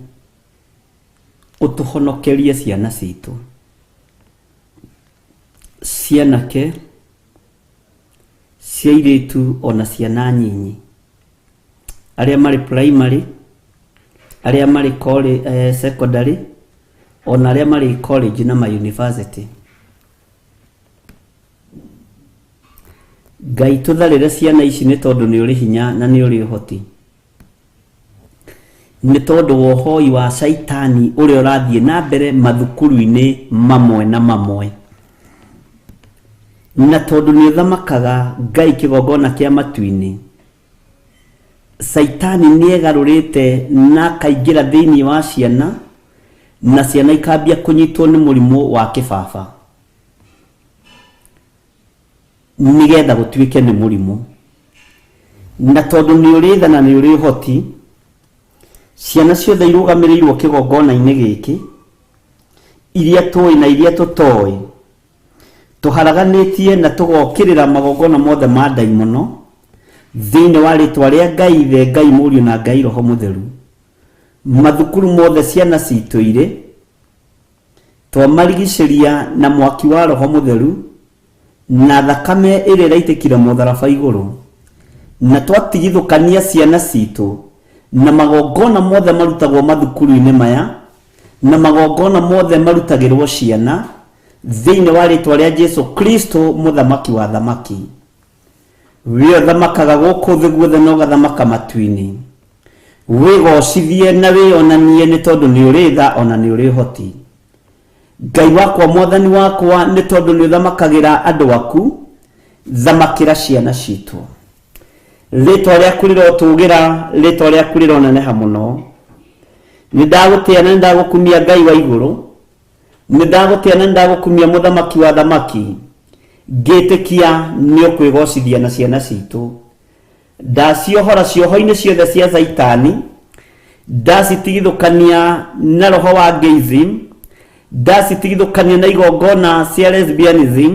ũtũhonokerie ciana citũ, cianake, cia airĩtu ona ciana nyinyi, arĩa marĩ primary, arĩa marĩ secondary, ona arĩa marĩ college na university. Ngai tũtharĩre ciana ici nĩ tondũ nĩ ũrĩ hinya na nĩ ũrĩ ũhoti. Nĩ tondũ wohoi wa Saitani ũrĩa ũrathiĩ na mbere mathukuru-inĩ mamwe na mamwe, na tondũ nĩ ũthamakaga Ngai kĩgongona kĩa matu-inĩ, Saitani nĩ egarũrĩte na kaingĩra thĩinĩ wa ciana, na ciana ikambia kũnyitwo nĩ mũrimũ wa kĩbaba, nĩgetha gũtuĩke nĩ mũrimũ. Na tondũ nĩ ũrĩ tha na nĩ ũrĩ ũhoti, ciana ciothe irũgamĩrĩirwo kĩgongona-inĩ gĩkĩ, iria tũĩ na iria tũtoĩ, tũharaganĩtie na tũgokĩrĩra magongona mothe ma ndaimono thĩinĩ wa rĩtwa rĩa Ngai Ithe, Ngai Mũriũ na Ngai Roho Mũtheru. Mathukuru mothe ciana citũ irĩ, twamarigicĩria na mwaki wa Roho Mũtheru na thakame ĩrĩa ĩraitĩkire mũtharaba igũrũ, na twatigithũkania ciana citũ na magongona mothe marutagwo mathukuru-inĩ maya, na magongona mothe marutagĩrwo ciana thĩinĩ wa rĩtwa rĩa Jesu Kristo, mũthamaki wa thamaki. We ũthamakaga gũkũ thĩ guothe na ũgathamaka matu-inĩ, wĩgocithie na wĩonanie nĩ tondũ nĩ ũrĩ tha ona nĩ ũrĩ ũhoti. Ngai wakwa, Mwathani wakwa, nĩ tondũ nĩ ũthamakagĩra andũ aku, thamakĩra ciana citũ. Rĩtwa rĩaku rĩrotũgĩra, rĩtwa rĩaku rĩroneneha mũno. Nĩ ndagũtĩa na nĩ ndagũkumia Ngai wa igũrũ, nĩ ndagũtĩa na nĩ ndagũkumia mũthamaki wa thamaki, ngĩtĩkia nĩ ũkwĩgocithia na ciana citũ. Ndaciohora cioho-inĩ ciothe cia Saitani, ndacitigithũkania na roho wa gayism, ndacitigithũkania na igongona cia lesbianism,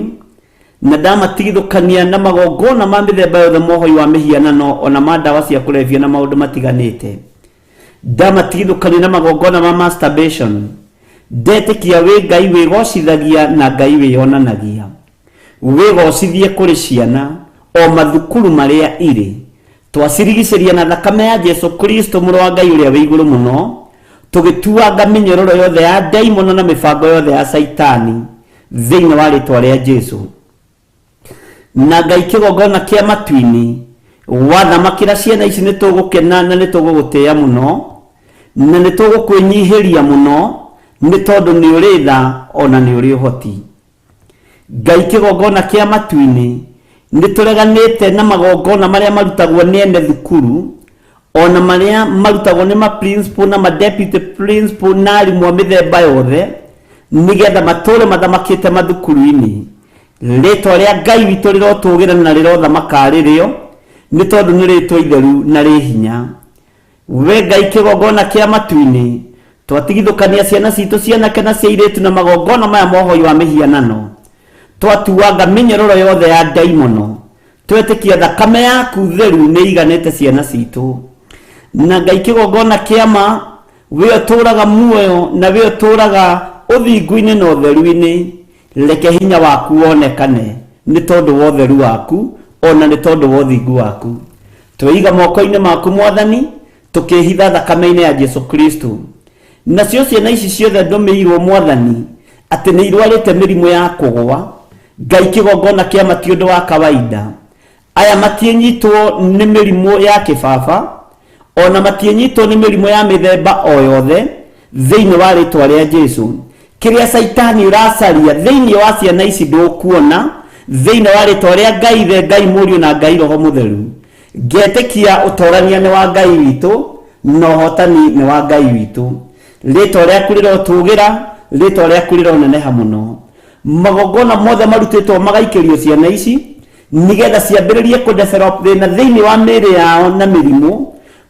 na ndamatigithũkania na magongona ma mĩthemba yothe mohoi wa mĩhianano ona ma ndawa cia kũrebia na maũndũ matiganĩte. Ndamatigithũkania na magongona ma masturbation. Ndetĩkia wĩ Ngai wĩgocithagia na Ngai wĩyonanagia, wĩgocithie kũrĩ ciana o mathukuru marĩa irĩ, twacirigicĩria na thakame ya Jesu Kristo, mũrũ wa Ngai ũrĩa wĩ igũrũ mũno, tũgĩtuanga mĩnyororo yothe ya ndaimono na mĩbango yothe ya Saitani thĩinĩ wa rĩtwa rĩa Jesu. Na Ngai kĩgongona kĩa matu-inĩ, wathamakĩra ciana ici nĩ tũgũkena na nĩ tũgũgũtĩĩa mũno, na nĩ tũgũkwĩnyihĩria mũno nĩ tondũ nĩ ũrĩ tha ona nĩ ũrĩ ũhoti. Ngai kĩgongona kĩa matu-inĩ, nĩ tũreganĩte na magongona marĩa marutagwo nĩ ene thukuru, ona marĩa marutagwo nĩ ma principal na ma deputy principal na arimũ a mĩthemba yothe, nĩgetha matũũre mathamakĩte mathukuru-inĩ. Rĩtwa rĩa Ngai witũ rĩrotũgĩra na rĩrothamaka rĩrĩo, nĩ tondũ nĩ rĩtwa itheru na rĩ hinya. We Ngai kĩgongona kĩa matu-inĩ, twatigithũkania ciana citũ cianake na cia airĩtu na magongona maya mohoi wa mĩhianano, twatuanga mĩnyororo yothe ya ndaimono, twetĩkia thakame yaku theru nĩ iganĩte ciana citũ. Na Ngai kĩgongona kĩama, we ũtũũraga muoyo na we ũtũũraga ũthingu-inĩ na ũtheru-inĩ, reke hinya waku wonekane nĩ tondũ wa ũtheru waku ona nĩ tondũ wa ũthingu waku. Twĩiga moko-inĩ maku Mwathani, tũkĩhitha thakame-inĩ ya Jesu Kristo. Nacio ciana ici ciothe ndũmĩirwo Mwathani atĩ nĩ irwarĩte mĩrimũ ya kũgũa, Ngai kĩgongona kĩama ti ũndũ wa kawaida. Aya matiĩnyitwo nĩ mĩrimũ ya kĩbaba, ona matiĩnyitwo nĩ mĩrimũ ya mĩthemba o yothe, thĩinĩ wa rĩtwa rĩa Jesũ. Kĩrĩa Saitani ũracaria thĩinĩ wa ciana ici ndũkuona, thĩinĩ wa rĩtwa rĩa Ngai Ithe, Ngai Mũriũ na Ngai Roho Mũtheru. Ngetĩkia ũtorania nĩ wa Ngai witũ na ũhotani nĩ wa Ngai witũ. Rĩtwa rĩaku rĩrotũgĩra, rĩtwa rĩaku rĩroneneha mũno. Magongona mothe marutĩtwo magaikĩrio ciana ici nigetha ciambĩrĩrie kũdevelop thĩna thĩinĩ wa mĩĩrĩ yao na mĩrimũ.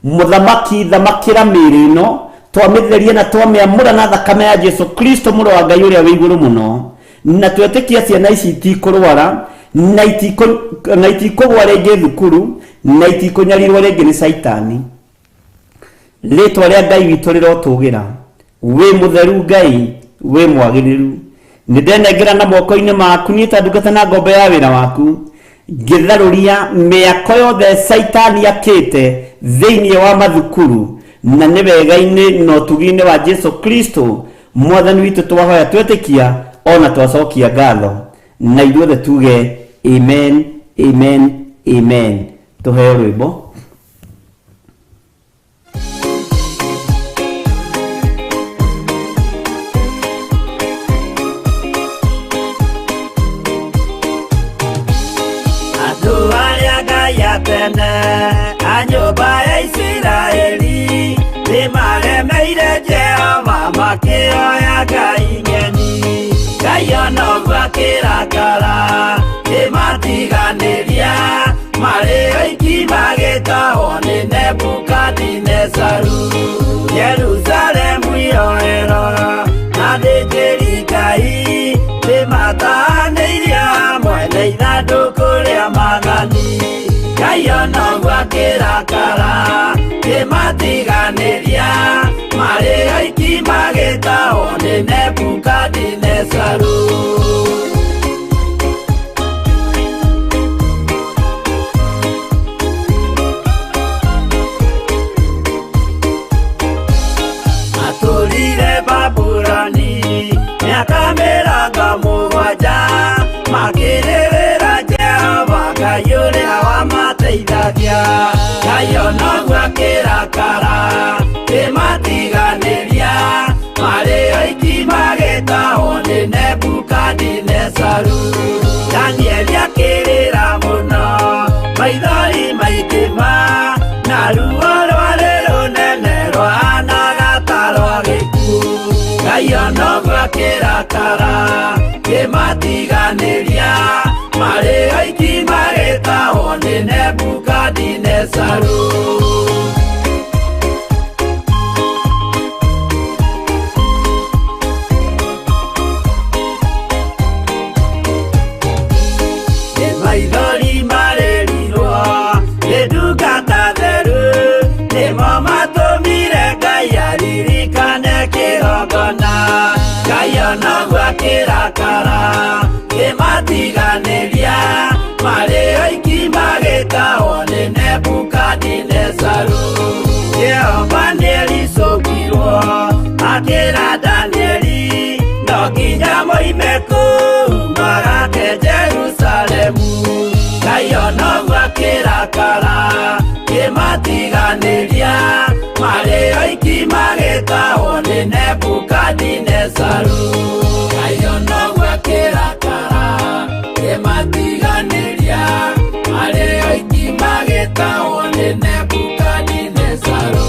Mũthamaki thamakĩra mĩĩrĩ ĩno, twamĩtherie na twamĩamũra na thakame ya Jesũ Kristo mũrũ wa Ngai ũrĩa wĩ igũrũ mũno. Na twetĩkia ciana ici itikũrwara na itikũgwa rĩngĩ thukuru na itikũnyarirwo rĩngĩ nĩ Saitani. Rĩtwa rĩa Ngai witũ rĩrotũgĩra. Wĩ mũtheru Ngai, wĩ mwagĩrĩru. Nĩndenengera na moko-inĩ maku niĩ ta ndungata na ngombo ya wĩra waku, ngĩtharũria mĩako yothe Saitani akĩte thĩinĩ wa mathukuru, na nĩ wega-inĩ na ũtugi-inĩ wa Jesũ Kristo mwathani witũ twahoya twetĩkia ona twacokia ngatho, na ithuothe tuge amen, amen, amen. Tũheo rwĩmbo. Nyũmba ya Isiraeli nĩmaremeire Jehova makĩoya Ngai ng'eni. Ngai onoguo akĩrakara kĩmatiganĩria, marĩ oiki magĩtahwo nĩ Nebukadinezaru. Jerusalemu iroero na thĩnjĩri Ngai nĩmatahanĩirie hamwe na ithandũkũ rĩa mathani. Ngai onoguo akĩrakara kĩmatiganĩria, marĩ oiki magĩtahwo nĩ Nebukadinezaru. Matũrire Babuloni mĩaka mĩrongo mũgwanja, makĩrĩrĩra Jehova Ngai ũrĩa wamateithagia. Ngai onoguo akĩrakara kĩmatiganĩria, marĩ oiki magĩtahwo nĩ Nebukadinezaru. Danieli akĩrĩra mũno, maithori maitĩma, na ruo rwarĩ rũnene rwahanaga ta rwa gĩkuũ. Ngai onoguo akĩrakara kĩmatiganĩria, marĩ oiki magĩtahwo nĩ Nebukadinezaru. Nĩ maithori marĩrirwo nĩ ndungata theru, nĩmo matũmire Ngai aririkane kĩgongona. Ngai onoguo akĩrakara kĩmatiganĩria, marĩ oiki magĩtahwo nĩ Nebukadinezaru. Jehova nĩericũkirwo akĩra Danieli, no nginya moime kũu magake Jerusalemu. Ngai onoguo akĩrakara kĩmatiganĩria, marĩ oiki magĩtahwo nĩ Nebukadinezaru. Ngai onoguo akĩrakara kĩmatiganĩria, marĩ oiki magĩtahwo nĩ Nebukadinezaru.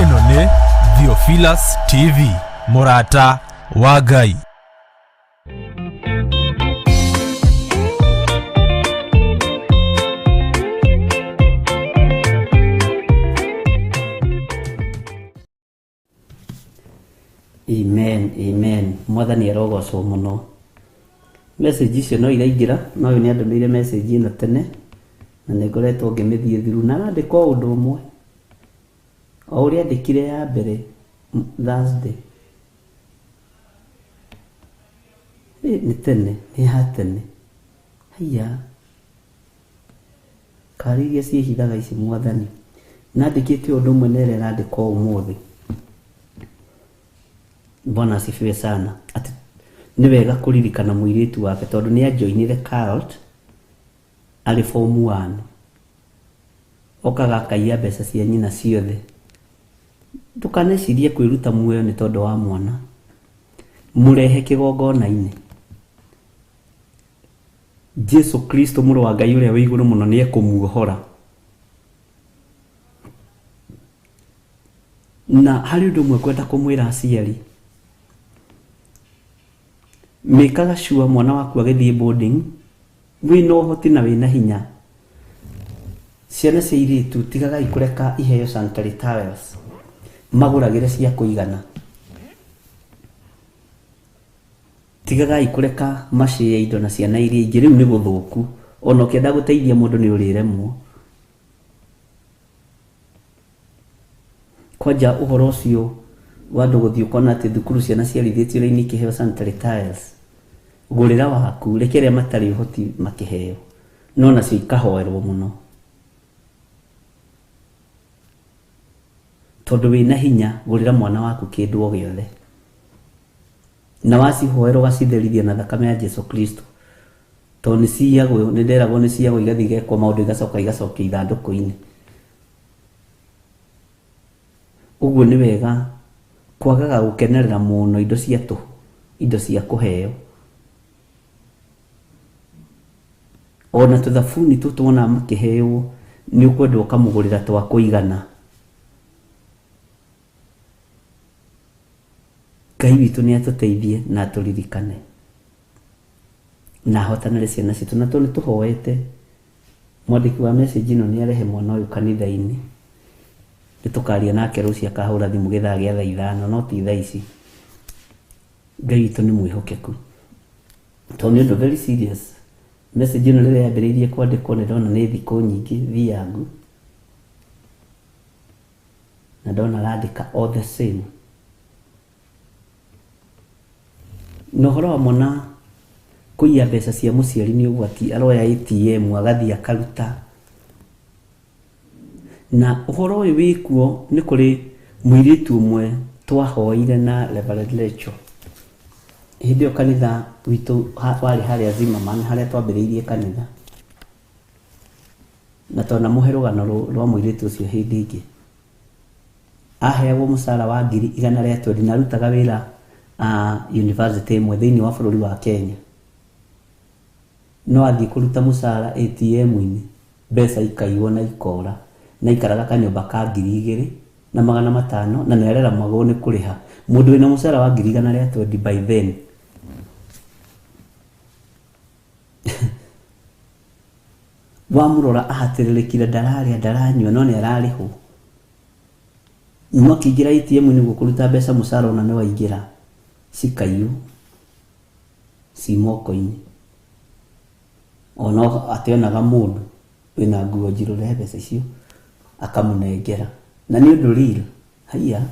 Ĩno nĩ Theophilus TV, mũrata wa Ngai. Amen, amen. Mwathani arogocwo mũno. Message icio no iraingĩra, no ũyũ nĩandũmĩire message ĩno tene na nĩngoretwo ngĩmĩthiĩ thiru, na arandĩka ũndũ ũmwe o ũrĩa andĩkire ya mbere Thursday. Nĩ tene, nĩ ha tene. Haiya, kari iria ciĩhithaga ici Mwathani. Nandĩkĩte ũndũ ũmwe na ĩrĩa arandĩka ũmũthĩ. Bwana asifiwe sana. Ati nĩ wega kũririkana mũirĩtu wake tondũ nĩ ajoinire cult arĩ form 1 okaga akaiya mbeca cia nyina ciothe. Ndũkanecirie kwĩruta muoyo nĩ tondũ wa mwana, mũrehe kĩgongona-inĩ. Jesu Kristo mũrũ wa Ngai ũrĩa wĩ igũrũ mũno nĩ ekũmuohora. Na harĩ ũndũ ũmwe kwenda kũmwĩra aciari, mĩkaga sure mwana waku agĩthiĩ boarding wĩna ũhoti na wĩna hinya. Ciana cia airĩtu tigagai kũreka iheo sanitary towels, magũragĩre cia kũigana. Tigagai kũreka macĩe indo na ciana iria ingĩ, rĩu nĩ gũthũku. Ona ũkĩenda gũteithia mũndũ nĩ ũrĩremwo. Kwanja ũhoro ũcio wa andũ gũthiĩ ũkona atĩ thukuru ciana ciarithĩtio ũrĩa ikĩheo sanitary towels, gũrĩra waku, reke arĩa matarĩ ũhoti makĩheo, no nacio ikahoerwo mũno. Tondũ wĩna hinya gũrĩra mwana waku kĩndũ o gĩothe, na wacihoerwo gacitherithia na thakame ya Jesu Kristo, tondũ nĩ ciyagwo, nĩ nderagwo nĩ ciyagwo igathiĩ igekwo maũndũ igacokio ithandũkũ-inĩ. Ũguo nĩ wega kwagaga gũkenerera mũno indo cia tũhũ, indo cia kũheo. Ona tũthabuni tũtũ wona makĩheo nĩ ũkwenda ũkamũgũrĩra twa kũigana. Ngai witũ nĩ atũteithie na atũririkane na ahotanĩre ciana citũ, na tondũ tũhoete. Mwandĩki wa message ĩno nĩ arehe mwana ũyũ kanitha-inĩ, nĩ tũkaria nake rũciũ akahũra thimũ gĩthaa gĩa thaa 5, no ti thaa ici. Ngai witũ nĩ mwĩhokeku tondũ nĩ ũndũ very serious. Message ĩno rĩrĩa yambĩrĩirie kwandĩkwo nĩ ndona nĩ thikũ nyingĩ thiangu, na ndona arandĩka all the same. Na ũhoro wa mwana kũiya mbeca cia mũciari nĩ ũgwati, aroya ATM agathiĩ akaruta. Na ũhoro ũyũ wĩkuo nĩ kũrĩ mũirĩtu ũmwe twahoire na Reverend Rachel. Hĩndĩ ĩyo kanitha witũ warĩ harĩa Zimmerman, harĩa twambĩrĩirie kanitha, na twana mũhe rũgano rwa mũirĩtu ũcio hĩndĩ ĩngĩ. Aheagwo mũcara wa 120 na arutaga wĩra university ĩmwe thĩinĩ wa bũrũri wa Kenya. No athiĩ kũruta mũcara ATM-inĩ, mbeca ikaiywo na ikora, na ikaraga kanyũmba ka 2,500 na nĩ arera magwo nĩ kũrĩha. Mũndũ wĩna mũcara wa 120 by then wamũrora ahatĩrĩrĩkire, ndararĩa ndaranyua, no nĩ ararĩhwo. No kĩingĩra ATM nĩguo kũruta mbeca, mũcara ona nĩ waingĩra, cikaiywo ci moko-inĩ. Ona ateonaga mũndũ wĩna nguo njirũre mbeca icio akamũnengera, na nĩ ũndũ real. Haiya,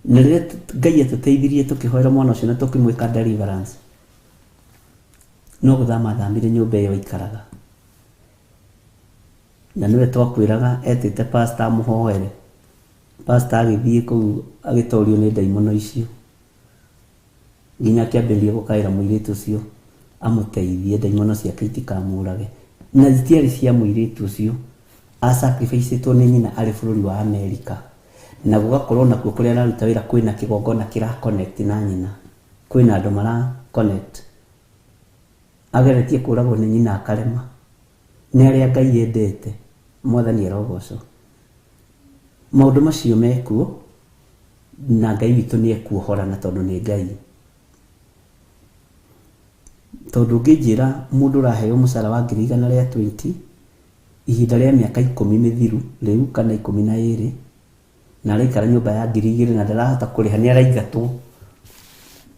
na rĩrĩa Ngai atũteithirie tũkĩhoera mwana ũcio na tũkĩmwĩka deliverance, no gũthama thamire nyũmba ĩyo ikaraga. Na nĩwe twakwĩraga etĩte pastor amũhoere. Pastor agĩthiĩ kũu agĩtorio nĩ ndaimono icio, nginya akĩambĩrĩria gũkaĩra mũirĩtu ũcio amũteithie ndaimono ciake itikamũrage. Na zitiarĩ cia mũirĩtu ũcio, asacrificeĩtwo nĩ nyina arĩ bũrũri wa Amerika, na gũgakorwo nakuo kũrĩa araruta wĩra kwĩna kĩgongona kĩra connect na nyina, kwĩna andũ mara connect. Ageretie kũragwo nĩ nyina akarema. Nĩ arĩa Ngai endete, Mwathani arogocwo. Maũndũ macio mekuo na Ngai witũ nĩ ekuohorana tondũ nĩ Ngai. Tondũ ũngĩnjĩra mũndũ ũraheo mũcara wa 120 ihinda rĩa mĩaka 10 mĩthiru rĩu kana 12, na araikara nyũmba ya 2,000 na ndarahota kũrĩha, nĩ araingatwo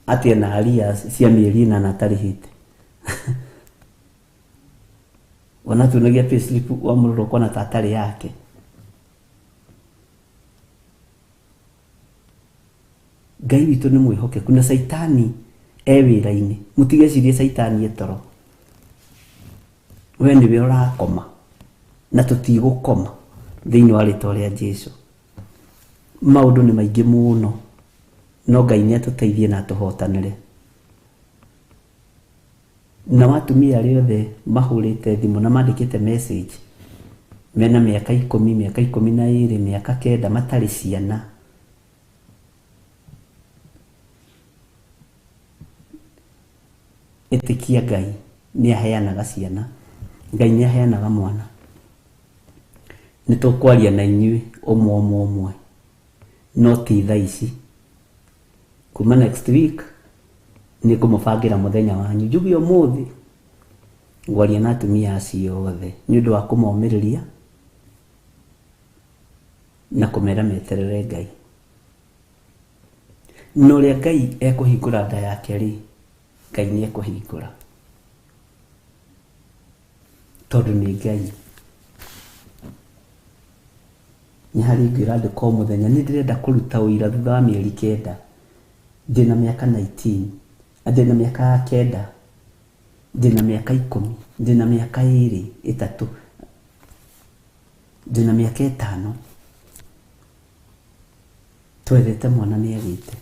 atĩ na arrears cia mĩeri 8 atarĩhĩte. Ona tunagia payslip wa mũrũro kona tatarĩ yake. Ngai witũ nĩ mwĩhokeku, na Saitani wĩra-inĩ. Mũtigecirie Saitani etoro. We nĩwe ũrakoma na tũtigũkoma thĩinĩ wa rĩĩtwa rĩa Jesũ. Maũndũ nĩ maingĩ mũno no Ngai nĩ atũteithie na tũhotanĩre. Na atumia arĩa othe mahũrĩte thimũ na mandĩkĩte message mena mĩaka 10, mĩaka 12, mĩaka 9 matarĩ ciana, ĩtĩkia Ngai nĩ aheanaga ciana, Ngai nĩ aheanaga mwana. Nĩ tũkwaria na inyuĩ ũmwe no ti thaa ici. Kuma next week nĩ ngũmũbangira mũthenya wanyu. Njuge ũmũthĩ ngwaria na atumia acio othe nĩ ũndũ wa kũmomĩrĩria na kũmera meterere Ngai. No ũrĩa Ngai ekũhingũra nda yake rĩ, Ngai nĩ ekũhingũra, tondũ nĩ Ngai. Nĩ harĩ ngwĩra andũ kwa mũthenya nĩ ndĩrenda kũruta ũira thutha wa mĩeri 9. Ndĩna mĩaka 19, ndĩna mĩaka 9, ndĩna mĩaka 10, ndĩna mĩaka 2, 3, ndĩna mĩaka 5. Twethete mwana nĩ agĩte.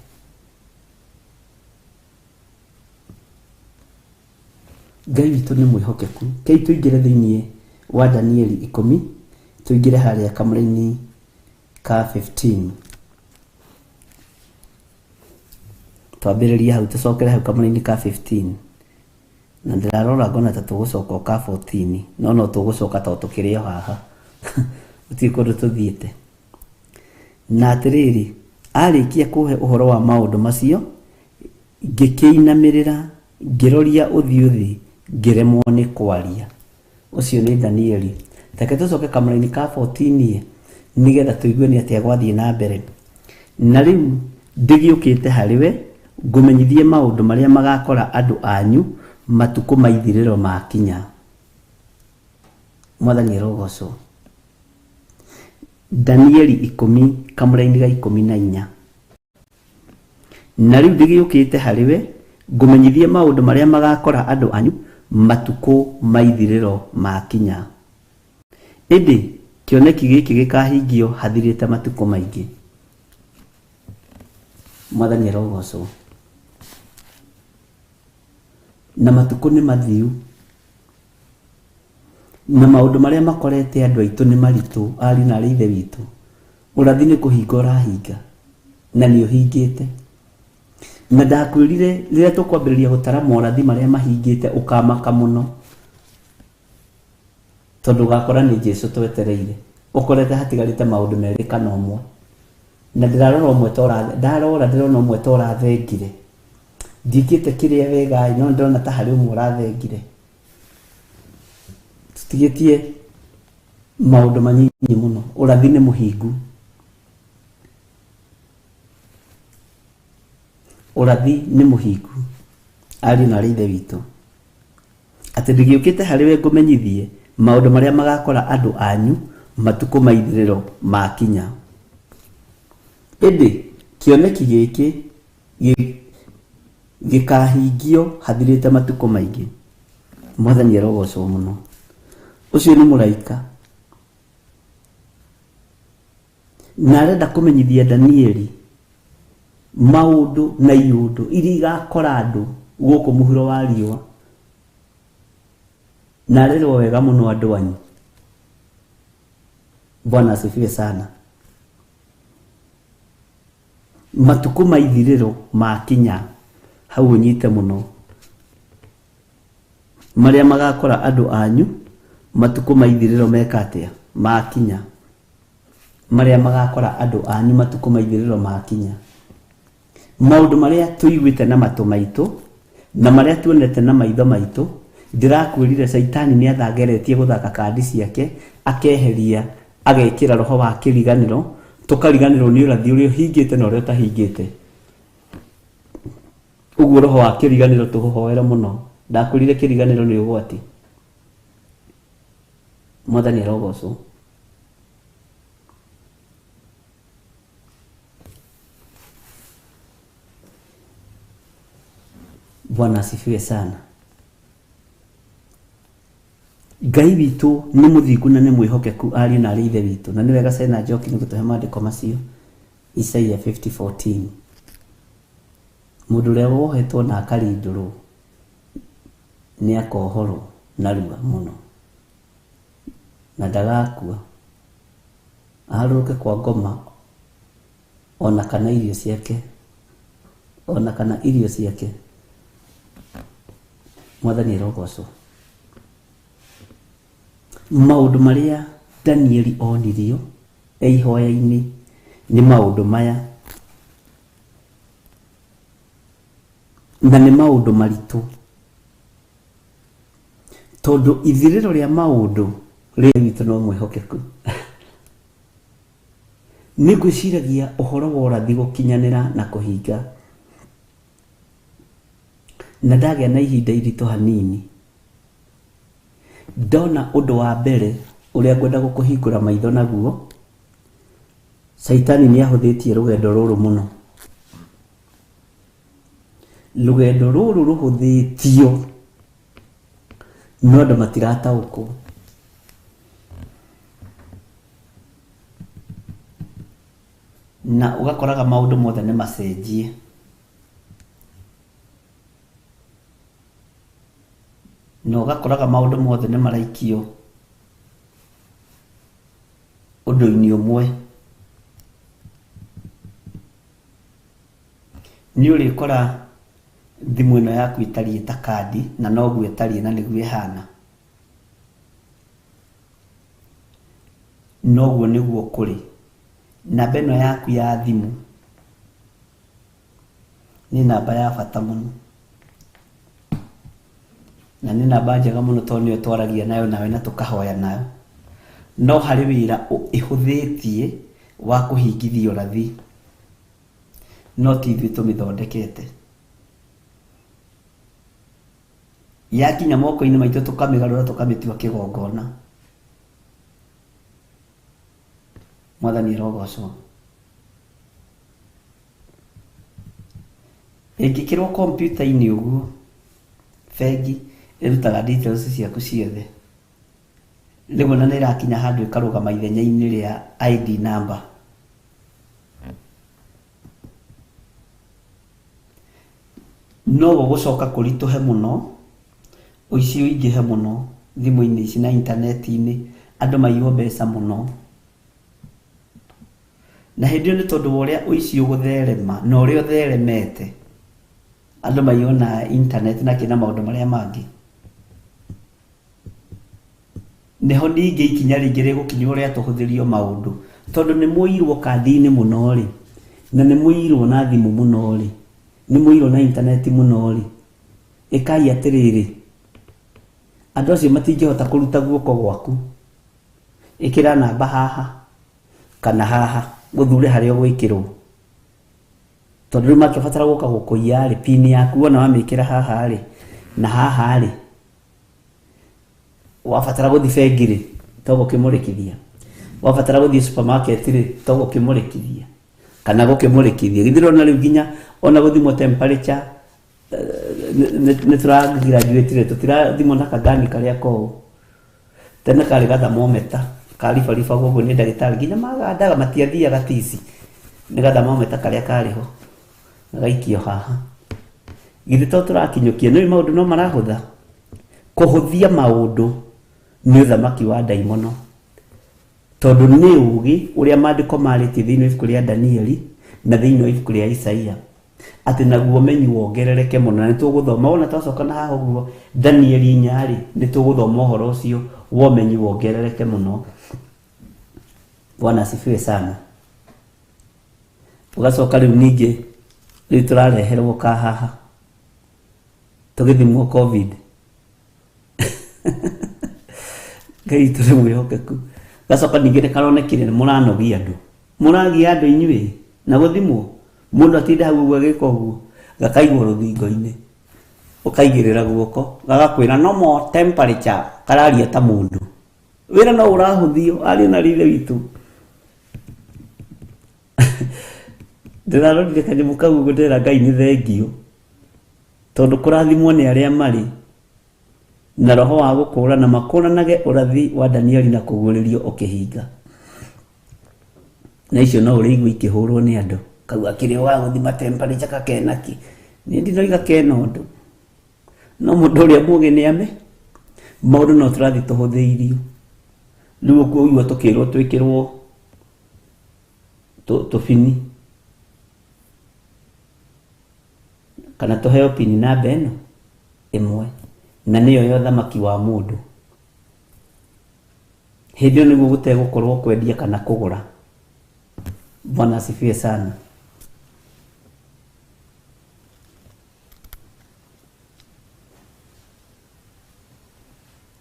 Ngai witũ nĩ mwĩhokeku. Kei tũingĩre thĩinĩ wa Danieli 10, tũingĩre harĩa kamũra-inĩ ka 15. Twambĩrĩria hau tũcokere hau kamũra-inĩ ka 15. Na ndĩrarora ngona ta tũgũcoka ka 14, no tũgũcoka ta tũkĩrĩ o haha. Gũtirĩ kũndũ tũthiĩte. Na atĩrĩrĩ, arĩkia kũhe ũhoro wa maũndũ macio, ngĩkĩinamĩrĩra, ngĩroria ũthiũ thĩ, ngĩremwo nĩ kwaria. Ũcio nĩ Danieli. Reke tũcoke kamũra-inĩ ka 14 nĩgetha tũigue nĩ atĩa gwathiĩ na mbere. Na rĩu ndĩgĩũkĩte harĩwe ngũmenyithie maũndũ marĩa magakora andũ anyu matukũ ma ithirĩro makinya. Mwathani arogocwo. Danieli 10 kamũra-inĩ ga 14. Na rĩu ndĩgĩũkĩte harĩwe ngũmenyithie maũndũ marĩa magakora andũ anyu matukũ ma ithirĩro makinya. Ĩndĩ kĩoneki gĩkĩ gĩkahingio hathirĩte matukũ maingĩ. Mwathani arogocwo. Na matukũ nĩ mathiu, na maũndũ marĩa makorete andũ aitũ nĩ maritũ, ari na arĩ ithe witũ. Ũrathi nĩ kũhinga ũrahinga, na nĩ ũhingĩte. Na ndakwĩrire rĩrĩa tũkwambĩrĩria gũtara morathi marĩa mahingĩte ũkamaka mũno, tondũ ũgakora nĩ Jesũ twetereire. Ũkorete hatigarĩte maũndũ merĩ kana ũmwe. Na ndĩrarora ũmwe ndĩrona ũmwe ta ũrathengire. Ndiĩkĩte kĩrĩa wega, no ndĩrona ta harĩ ũmwe ũrathengire. Tũtigĩtie maũndũ manyinyi mũno. Ũrathi nĩ mũhingu. Ũrathi nĩ mũhingu. Ari na arĩ ithe witũ. Atĩ ndĩgĩũkĩte harĩwe ngũmenyithie maũndũ marĩa magakora andũ anyu matukũ ma ithirĩro makinya. Ĩndĩ kĩoneki gĩkĩ gĩkahingio hathirĩte matukũ maingĩ. Mwathani arogocwo mũno. Ũcio nĩ mũraika. Na arenda kũmenyithia Danieli maũndũ na iũndũ iria igakora andũ gũkũ mũhuro wa riũa. Na arerwo wega mũno andũ anyu. Bwana asifiwe sana. Matukũ ma ithirĩro makinya. Hau ũnyite mũno. Marĩa magakora andũ anyu matukũ ma ithirĩro meka atĩa? Makinya. Marĩa magakora andũ anyu matukũ ma ithirĩro makinya. Maũndũ marĩa tũiguĩte na matũ maitũ na marĩa tuonete na maitho maitũ. Ndĩrakwĩrire Saitani nĩ athangeretie gũthaka kandi ciake, akeheria, agekĩra roho wa kĩriganĩro, tũkariganĩrwo nĩ ũrathi ũrĩa ũhingĩte na ũrĩa ũtahingĩte. Ũguo roho wa kĩriganĩro tũhoere mũno. Ndakwĩrire kĩriganĩro nĩ ũgwati. Mwathani arogocwo. Bwana asifiwe sana. Ngai witũ nĩ mũthingu na nĩ mwĩhokeku, ari na arĩ ithe witũ. Na nĩ wega Sena Njoki nĩ gũtũhe maandĩko macio. Isaia 50:14. Mũndũ ũrĩa wohetwo na akarindũrwo nĩ akohorwo narua mũno na ndagakua, aharũrũke kwa ngoma ona kana irio ciake. Mwathani arogocwo. Maũndũ marĩa Danieli onirio ihoya-inĩ nĩ maũndũ maya, na nĩ maũndũ maritũ, tondũ ithirĩro rĩa maũndũ rĩrĩ witũ no mwĩhokeku. Nĩngwĩciragia ũhoro wa ũrathi gũkinyanĩra na kũhinga, na ndagĩa na ihinda iritũ hanini ndona ũndũ wa mbere ũrĩa ngwenda gũkũhingũra maitho naguo. Saitani nĩ ahũthĩtie rũgendo rũrũ mũno. Rũgendo rũrũ rũhũthĩtio no andũ matirataũkwo. Na ũgakoraga maũndũ mothe nĩ macenjie. Na ũgakoraga maũndũ mothe nĩ maraikio ũndũ-inĩ ũmwe. Nĩ ũrĩkora thimũ ĩno yaku ĩtariĩ ta kandi, na noguo ĩtariĩ na nĩguo ĩhana. Noguo nĩguo kũrĩ. Namba ĩno yaku ya thimũ nĩ namba ya bata mũno, na nĩ namba njega mũno tondũ nĩyo twaragia nayo nawe na tũkahoya nayo. No harĩ wĩra ĩhũthĩtie wa kũhingithia ũrathi, no ti ithuĩ tũmĩthondekete. Yakinya moko-inĩ maitũ tũkamĩgarũra tũkamĩtua kĩgongona. Mwathani arogocwo. Ĩngĩkĩrwo kompiuta-inĩ ũguo, bengi ĩrutaga details ciaku ciothe. Rĩmwe na nĩ ĩrakinya handũ ĩkarũgama ithenya-inĩ rĩa ID number. No gũgũcoka kũritũhe mũno, ũici ũingĩhe mũno thimũ-inĩ ici na intaneti-inĩ, andũ maiywo mbeca mũno. Na hĩndĩ ĩyo nĩ tondũ wa ũrĩa ũici ũgũtherema na ũrĩa ũtheremete, andũ maiywo na intaneti na kĩna maũndũ marĩa mangĩ. Nĩho ningĩ ikinya rĩngĩ rĩgũkinya ũrĩa tũhũthĩrio maũndũ, tondũ nĩ mũirwo kandi-inĩ mũno rĩ, na nĩ mũirwo na thimũ mũno rĩ, nĩ mũirwo na intaneti mũno rĩ, ĩkai atĩrĩrĩ, andũ acio matingĩhota kũruta guoko gwaku. Ĩkĩra namba haha kana haha, gũthure harĩa ũgwĩkĩrwo, tondũ rĩu makĩbatara gũka gũkũiya rĩ, pin yaku wona wamĩkĩra haha rĩ na haha rĩ, wabatara gũthiĩ bengi rĩ to gũkĩmũrĩkithia, wabatara gũthiĩ supermarket rĩ to gũkĩmũrĩkithia kana gũkĩmũrĩkithia. Githĩrwo na rĩu nginya ona gũthimwo temperature nĩ tũragraduate rĩ, tũtirathimwo na kagani karĩa koũ. Tene karĩ ga thermometer karibariba gũkũ nĩ ndagĩtarĩ, nginya magandaga matiathiaga tici, nĩ ga thermometer karĩa karĩho gaikio haha. Githĩ to tũrakinyũkia, nĩ maũndũ no marahũtha. Kũhũthia maũndũ nĩ ũthamaki wa ndaimono, tondũ nĩ ũgĩ ũrĩa maandĩko marĩtie thĩinĩ wa ibuku rĩa Danieli na thĩinĩ wa ibuku rĩa Isaia, atĩ naguo ũmenyi wongerereke mũno. Na nĩ tũgũthoma ona twacoka na haha ũguo Danieli 4 rĩ, nĩ tũgũthoma ũhoro ũcio wa ũmenyi wongerereke mũno. Bwana asifiwe sana. Ũgacoka rĩu ningĩ rĩu tũrareherwo ka haha tũgĩthimwo COVID. Ngai tũrĩ mwĩhokeku. Gacoka ningĩ nĩ karonekire nĩ mũranogia andũ, mũragia andũ inyuĩ na gũthimwo. Mũndũ atinda hau ũguo agĩka ũguo, gakaigwo rũthingo-inĩ, ũkaigĩrĩra guoko, gagakwĩra no more temperature, kararia ta mũndũ. Wĩra no ũrahũthio, arĩ na rithe witũ. Ndĩrarorire kanyamũ kau ũguo ndĩra Ngai nĩ thengio, tondũ kũrathimwo nĩ arĩa marĩ na roho wa gũkũũrana, makũũranage ũrathi wa Danieli na kũguũrĩrio ũkĩhinga. Na icio no ũrĩigua ikĩhũrwo nĩ andũ, kau akĩrĩ wa gũthima temperature kakenaki, Ni ndinoiga kenondo no mundu uria muge ni ame maundu no turathi tuhuthiirio riu kuigua tukirwo twikirwo tufini kana tuheo pini namba ino imwe na niyo yo thamaki wa mundu hindi niguo gutegukorwo kwendia kana kugura. Bwana asifiwe sana.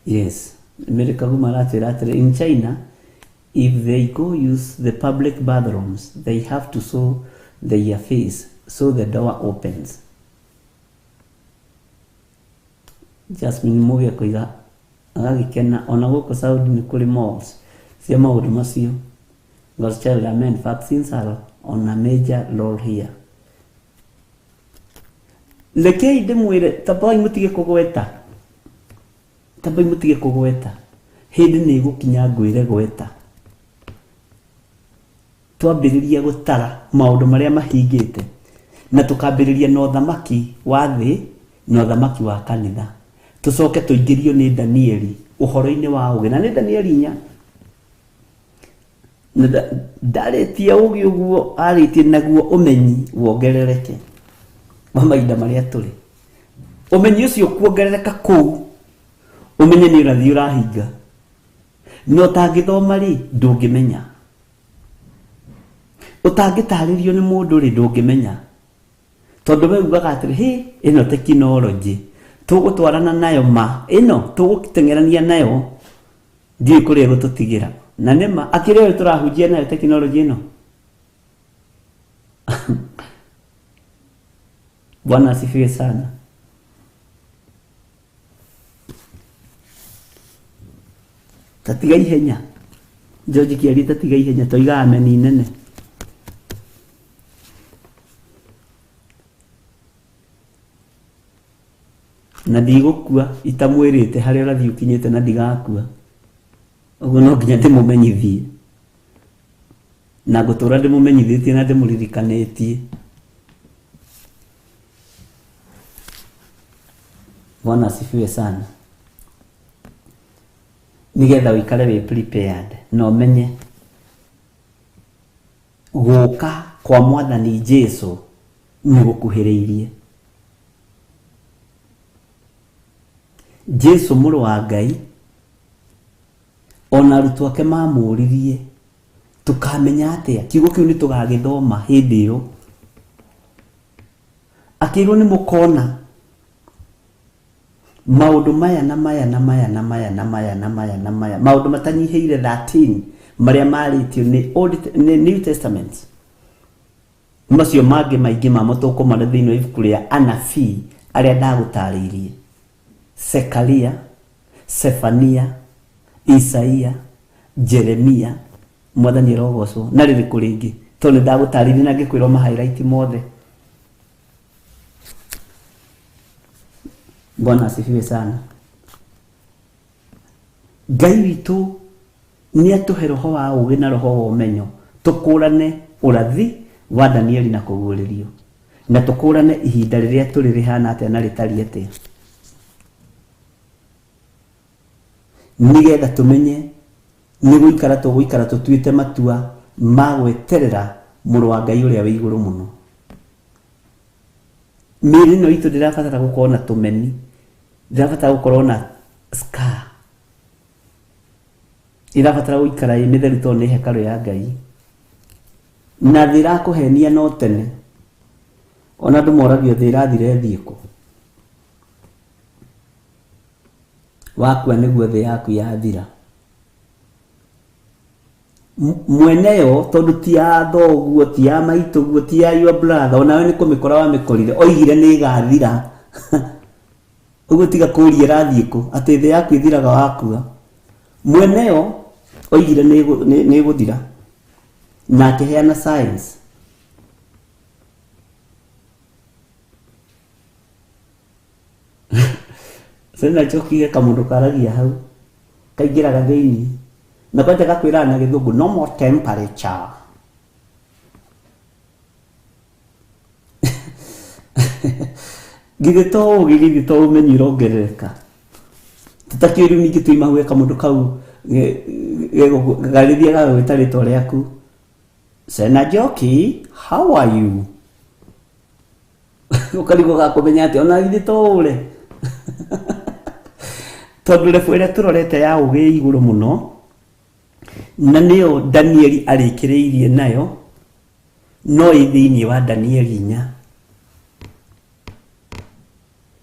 Yes, America in China, if they go use the public bathrooms, they have to show their face so the door opens. Jasmine Mugia kuiga agagikena ona guko Saudi ni kuri malls cia maundu macio. God's child, amen. Vaccines are on a major role here. Lekei ndimwire tabai mutige kugweta. Tabai mutige kugweta. Hindi ni gukinya ngwire gweta. Twambiriria gutara maundu maria mahingite na tukambiriria no thamaki wa thi no thamaki wa kanitha. Tucoke tuingirio ni Danieli uhoro-ini wa uge na ni Danieli nya ndaretia ugi uguo aritie naguo umenyi wongerereke wa maida maria turi umenyi ucio kuongerereka kuu umenye ni urathi urahinga no tangithoma ri ndungimenya utangitaririo ni mundu ri ndungimenya tondu we ugaga atiri hi ino technology tugutwarana nayo ma ino tugukitengerania nayo ndi kuri gututigira na nema akireo turahujia nayo technology ino. Bwana asifiwe sana. Tatiga ihenya George Kiari, tatiga ihenya toiga ameni nene. Na ndigukua itamwirite haria urathi ukinyite na ndigakua uguo no nginya ndimumenyithie na gutura ndimumenyithitie na ndimuririkanĩtie. Bwana asifiwe sana. Nigetha wikare wi prepared no menye guka kwa Mwathani Jesu ni gukuhiriirie. Jesu muru wa Ngai ona arutwo ake mamuririe tukamenya atia kiugo kiu ni tugagithoma hindi iyo akirwo ni mukona maundu maya na maya na maya na maya na maya na maya na maya maundu matanyiheire 13 maria maritio ni New Testament macio mangi maingi ma mutoko mari thiini wa ibuku ria anabii aria ndagutariirie Sekaria, Sefania, Isaia, Jeremia, Mwathani rogocwo na riri kuringi to ni ndagutaririe na ngikwirwo ma highlight mothe. Bwana asifiwe sana. Ngai witu ni atuhe roho wa ugi na roho wa umenyo tukurane urathi wa Danieli na kuguririo na tukurane ihinda riria turi rihana atia na ritari atia nigetha tumenye ni guikara tutuite matua ma gweterera muru wa Ngai uria wi iguru muno. Miri no itu ndirabatara gukorwo na tumeni, ndirabatara gukorwo na scar, ndirabatara guikara i mitheru to ni hekalu ya Ngai na thira kuhenia no tene ona ndumoragio thira thire thiiko wakwa niguo thi yaku yathira mweneyo tondu ti ya thoguo ti ya maituguo ti ya your brother ona we ni kumikora wa mikorire oigire ni gathira uguo tiga kuria rathiiko ati thi yaku ithiraga wakua mweneyo oigire ni guthira na akiheana science sena chokige kamundu karagia hau kaingiraga thiini na kwanja gakwira na githungu no more temperature githito umenyi irongerereka tutakio riu ningi tuima gweka mundu kau garithia gawe tarito riaku Sena Joki, how are you? Ukarigo gakumenya ati ona githito ure tondu refwere turorete ya uge iguru muno na niyo Danieli arikireirie nayo no ithini wa Danieli 4.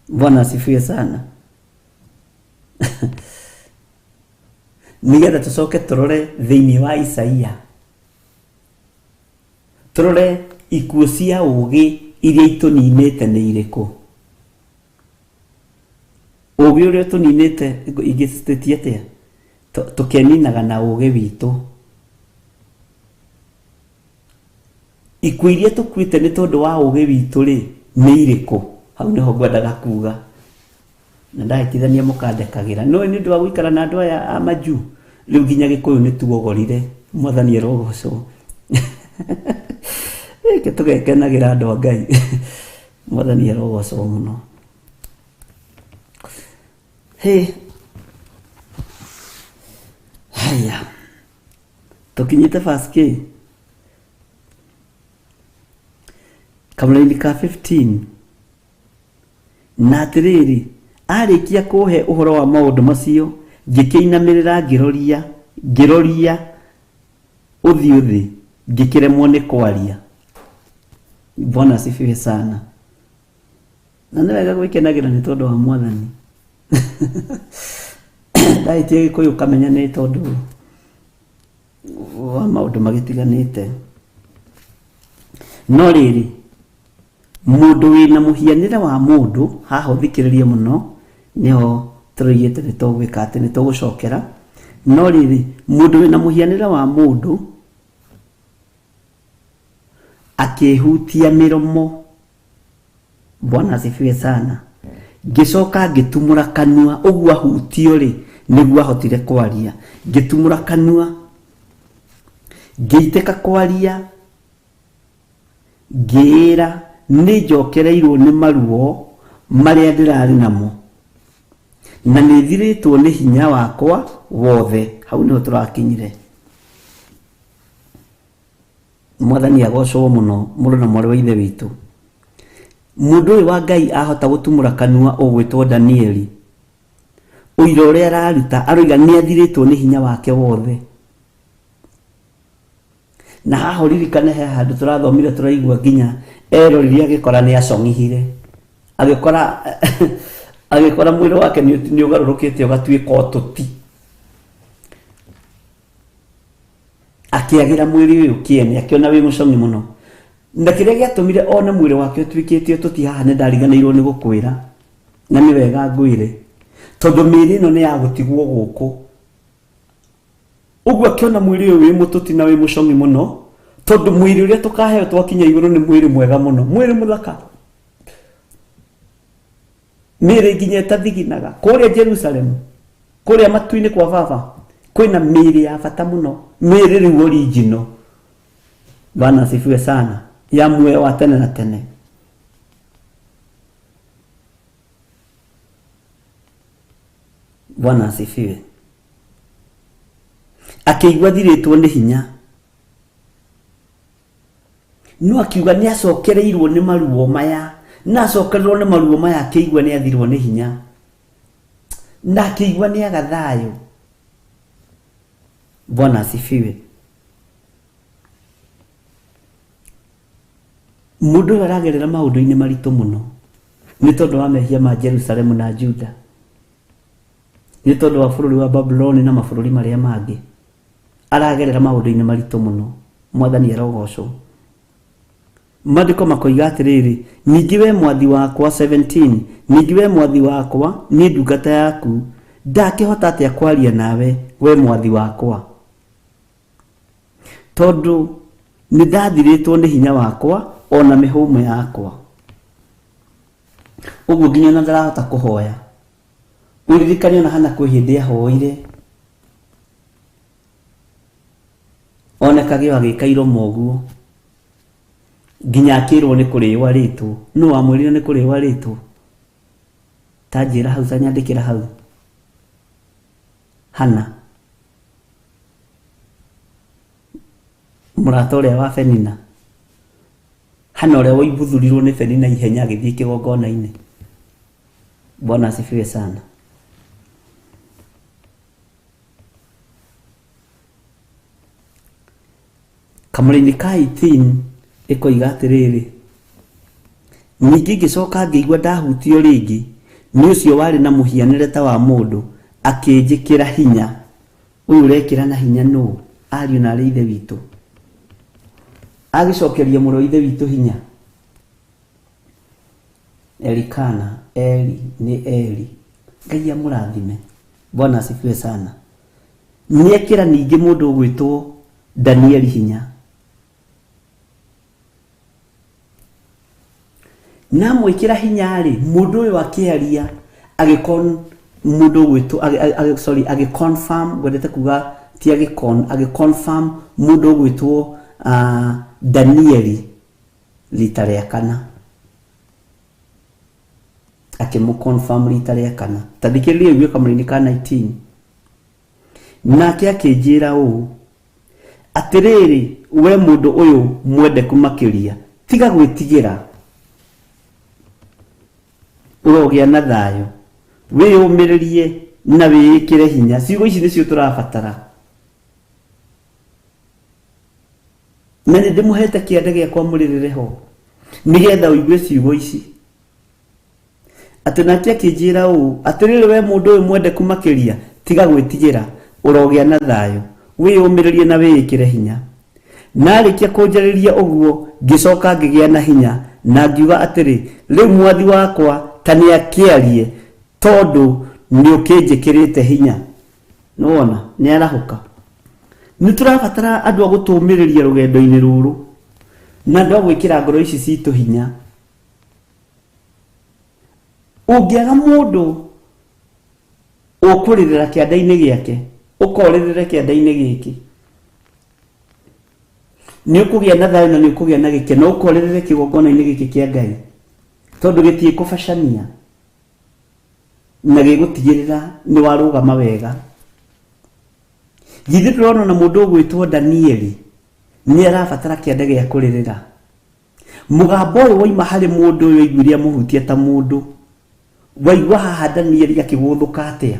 Bwana asifiwe sana. Nigetha tucoke turore thiini wa Isaia, turore ikuo cia ugi iria ituninite ni iriku. Ugi uria tuninite igisteti atia tukeninaga na ugi witu. Ikuo iria tukwite ni tondu wa ugi witu ri ni iriku. Hau niho ngwendaga kuga na ndahitithania mukandekagira no ni ndu wa guikara na andu aya amaju riu nginya Gikuyu ni tuogorire mwathani erogoco ke tugekenagira andu a Ngai mwathani erogoco muno. Haya tukinyite verse kamulaini ka 15 na atiriri arikia kuhe uhoro wa maundu macio ngikinamirira ngiroria uthi ngikiremwo ni kwaria. Bwana asifiwe sana. Na nĩ wega gwĩkenagira nĩ tondu wa mwathani ndaitie Gikuyu kamenya nĩ tondu wa maundu magitiganite no riri mundu wina muhianire wa mundu haho thikiririe muno niho turigite ni tugwika ati ni tugucokera no riri mundu wina muhianire wa mundu akihutia miromo. Bwana asifiwe sana. Gicoka gitumura kanua uguo ahutio ri niguo ahotire kwaria gitumura kanua giiteka kwaria gira ni njokereirwo ni maruo maria ndirari namo na ni thiritwo ni hinya wakwa wothe. Hau niho turakinyire. Mwathani agocwo muno mundu na mwari wa ithe witu. Mundu uyu wa Ngai ahota gutumura kanua ugwitwo Danieli uira uria araruta aroiga ni athiritwo ni hinya wake wothe. Na haho ririkane he handu turathomire turaigua nginya eroririe agikora ni acongihire agikora mwiri wake ni ugarurukite ugatuika otuti akiagira mwiri uyu kiene akiona wi mucongi muno na kiria giatumire ona mwiri wake utuikite otuti haha ni ndariganirwo ni gukwira na ni wega ngwire tondu miri ino ni ya gutigwo guku uguo akiona mwiri uyu wi mututi na wi mucongi muno tondu mwiri uria tukaheo twakinya iguru ni mwiri mwega muno mwiri muthaka miri nginya tathiginaga kuria Jerusalem kuria matuini kwa baba kwina miri ya bata muno miri ri original. Bwana asifiwe sana ya mwe wa tene na tene. Bwana asifiwe. Akiigua thiritwo ni hinya no akiuga ni acokereirwo ni maruo maya na acokereirwo ni maruo maya akiigua ni athirwo ni hinya na akiigua ni agathayo. Bwana asifiwe. Mundu aragerera maundu-ini maritu muno ni tondu wa mehia ma Jerusalem na Juda, ni tondu wa bururi wa Babylon na mabururi maria mangi aragerera maundu-ini maritu muno. Mwathani arogocwo. Maandiko makoiga atiriri ningi we mwathi wakwa 17 ningi we mwathi wakwa ni ndungata yaku ndakihota atia kwaria nawe we mwathi wakwa tondu ni ndathiritwo ni hinya wakwa ona mihumo yakwa. Uguo nginya na ndarahota kuhoya uririkane na hana kwi hindi ahoire ona kagio agikairo moguo nginya akirwo ni kuriwa ritu no amwirire ni kuriwa ritu Tajira hau tanyandikira hau. Hana. Mũrata ũrĩa wa Penina. Hana ũrĩa waibuthurirwo nĩ Penina ihenya agĩthiĩ kĩgongona-inĩ. Bwana asifiwe sana. Kamũra-inĩ ka 18 ĩkoiga atĩrĩrĩ, ningĩ ngĩcoka ngĩigua ndahutio rĩngĩ nĩ ũcio warĩ na mũhianĩre ta wa mũndũ akĩnjĩkĩra hinya. Ũyũ ũrekĩra na hinya nũ? Ariũ na arĩ ithe witũ. Agĩcokeria mũrũ wa ithe witũ hinya. Elikana, Eli nĩ Eli. Ngai amũrathime. Bwana asifiwe sana. Nĩekĩra ningĩ mũndũ ũgwĩtwo Danieli hinya. Na mwĩkĩra hinya rĩ, mũndũ ũyũ akĩaria mũndũ ũgwĩtwo agĩconfirm, gwendete kuga ti agĩconfirm mũndũ ũgwĩtwo Danieli rita rĩa kana. Akĩmũconfirm rita rĩa kana. Tandĩkĩrĩria ũguo kamũra-inĩ ka 19. Nake akĩnjĩra ũũ, atĩrĩrĩ, we mũndũ ũyũ mwendeku makĩria, tiga gwĩtigĩra, ũrogĩa na thayũ, wĩyũmĩrĩrie na wĩĩkĩre hinya. Ciugo ici nĩcio tũrabatara. Na nĩ ndĩmũhete kĩande gĩakwa mũrĩrĩre ho nĩgetha ũigue ciugo ici. Atĩ nake akĩnjĩra ũũ, atĩrĩrĩ, we mũndũ ũyũ mwendeku makĩria, tiga gwĩtigĩra, ũrogĩa na thayũ, wĩyũmĩrĩrie na wĩĩkĩre hinya. Narĩkia kũnjarĩria ũguo, ngĩcoka ngĩgĩa na hinya na ngiuga atĩrĩ, rĩu mwathi wakwa ta nĩakĩarie, tondũ nĩũkĩnjĩkĩrĩte hinya. Nĩwona nĩarahũka. Nĩtũrabatara andũ a gũtũmĩrĩria rũgendo-inĩ rũrũ na andũ a gwĩkĩra ngoro ici citũ hinya. Ũngĩaga mũndũ ũkũrĩrĩra kĩanda-inĩ gĩake, ũkorĩrĩre kĩanda-inĩ gĩkĩ, nĩũkũgĩa na thayũ na nĩũkũgĩa na gĩkeno, ũkorĩrĩre kĩgongona-inĩ gĩkĩ kĩa Ngai, tondũ gĩtiĩ kũbacania na gĩgũtigĩrĩra nĩ warũgama wega. Githĩ tũrona na mũndũ ũgwĩtwo Danieli nĩ arabatara kĩande gĩa kũrĩrĩra. Mũgambo ũyũ waima harĩ mũndũ ũyũ aiguire amũhutia ta mũndũ. Waigua haha Danieli akĩgũthũka atĩa?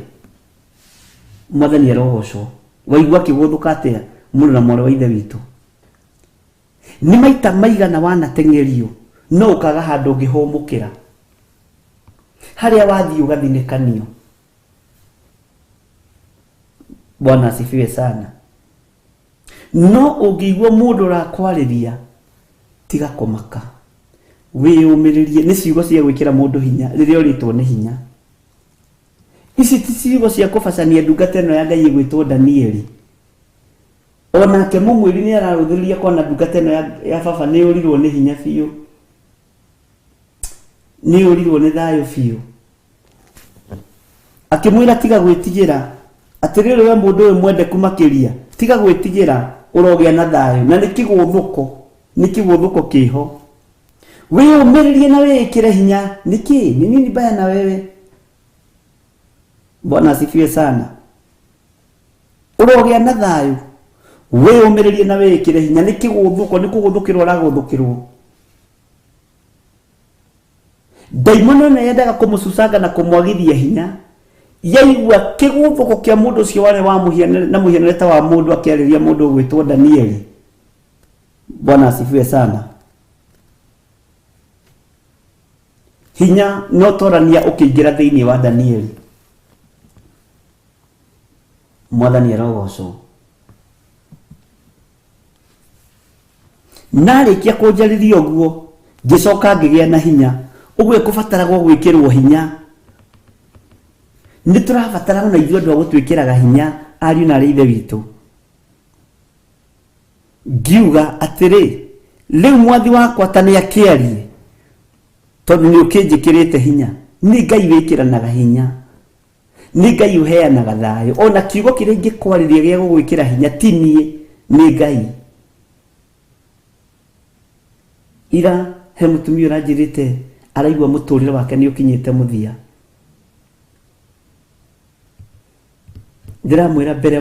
Mwathani arogocwo. Waigua akĩgũthũka atĩa mũndũ na mwarĩ wa ithe witũ? Nĩ maita maigana wanateng'erio no ũkaga handũ ũngĩhũmũkĩra, harĩa wathiĩ ũgathinĩkanio. Bwana asifiwe sana. No ũngĩigua mũndũ ũrakwarĩria, tiga kũmaka, wĩyũmĩrĩrie. Nĩ ciugo cia gwĩkĩra mũndũ hinya rĩrĩa ũrĩtwo nĩ hinya. Ici ti ciugo cia kũbacania ndungata ĩno ya Ngai ĩgwĩtwo Danieli. Onake mũmwĩri nĩ ararũthĩrĩria kwana ndungata ĩno ya baba nĩ ũrirwo nĩ hinya biũ, nĩ ũrirwo nĩ thayũ biũ. Akĩmwĩra tiga gwĩtigĩra, atĩrĩrĩ, we mũndũ ũyũ mwendeku makĩria, tiga gwĩtigĩra, ũrogĩa na thayũ. Na nĩ kĩgũthũko kĩho. Wĩyũmĩrĩrie na wĩĩkĩre hinya. Nĩkĩ? Ni nini baya na wewe? Bwana asifiwe sana. Ũrogĩa na thayũ, wĩyũmĩrĩrie na wĩĩkĩre hinya. Nĩ kĩgũthũko, nĩ kũgũthũkĩrwo aragũthũkĩrwo. Daimono nĩ yendaga kũmũcucanga na kũmwagithia hinya. Yaigua kĩgũthũko kĩa mũndũ ũcio warĩ wa mũhianĩre na mũhianĩre ta wa mũndũ akĩarĩria mũndũ ũgwĩtwo Danieli. Bwana asifiwe sana. Hinya no torania ũkĩingĩra thĩinĩ wa Danieli. Mwathani arogocwo. Narĩkia kũnjarĩria ũguo, ngĩcoka ngĩgĩa na hinya. Ũguo kũbataragwo gwĩkĩrwo hinya. Nĩ tũrabatara na ithuĩ andũ a gũtwĩkĩraga hinya, ariũ na arĩ ithe witũ. Ngiuga atĩrĩ, rĩu mwathi wakwa ta nĩakĩarie, tondũ nĩ ũkĩnjĩkĩrĩte hinya. Nĩ Ngai wĩkĩranaga hinya, nĩ Ngai ũheanaga thayũ. Ona kiugo kĩrĩa ingĩkwarĩria gĩa gũgwĩkĩra hinya ti niĩ, nĩ Ngai. Ira he mũtumia ũranjĩrĩte araigua mũtũrĩre wake nĩ ũkinyĩte mũthia. ndiramwira mbere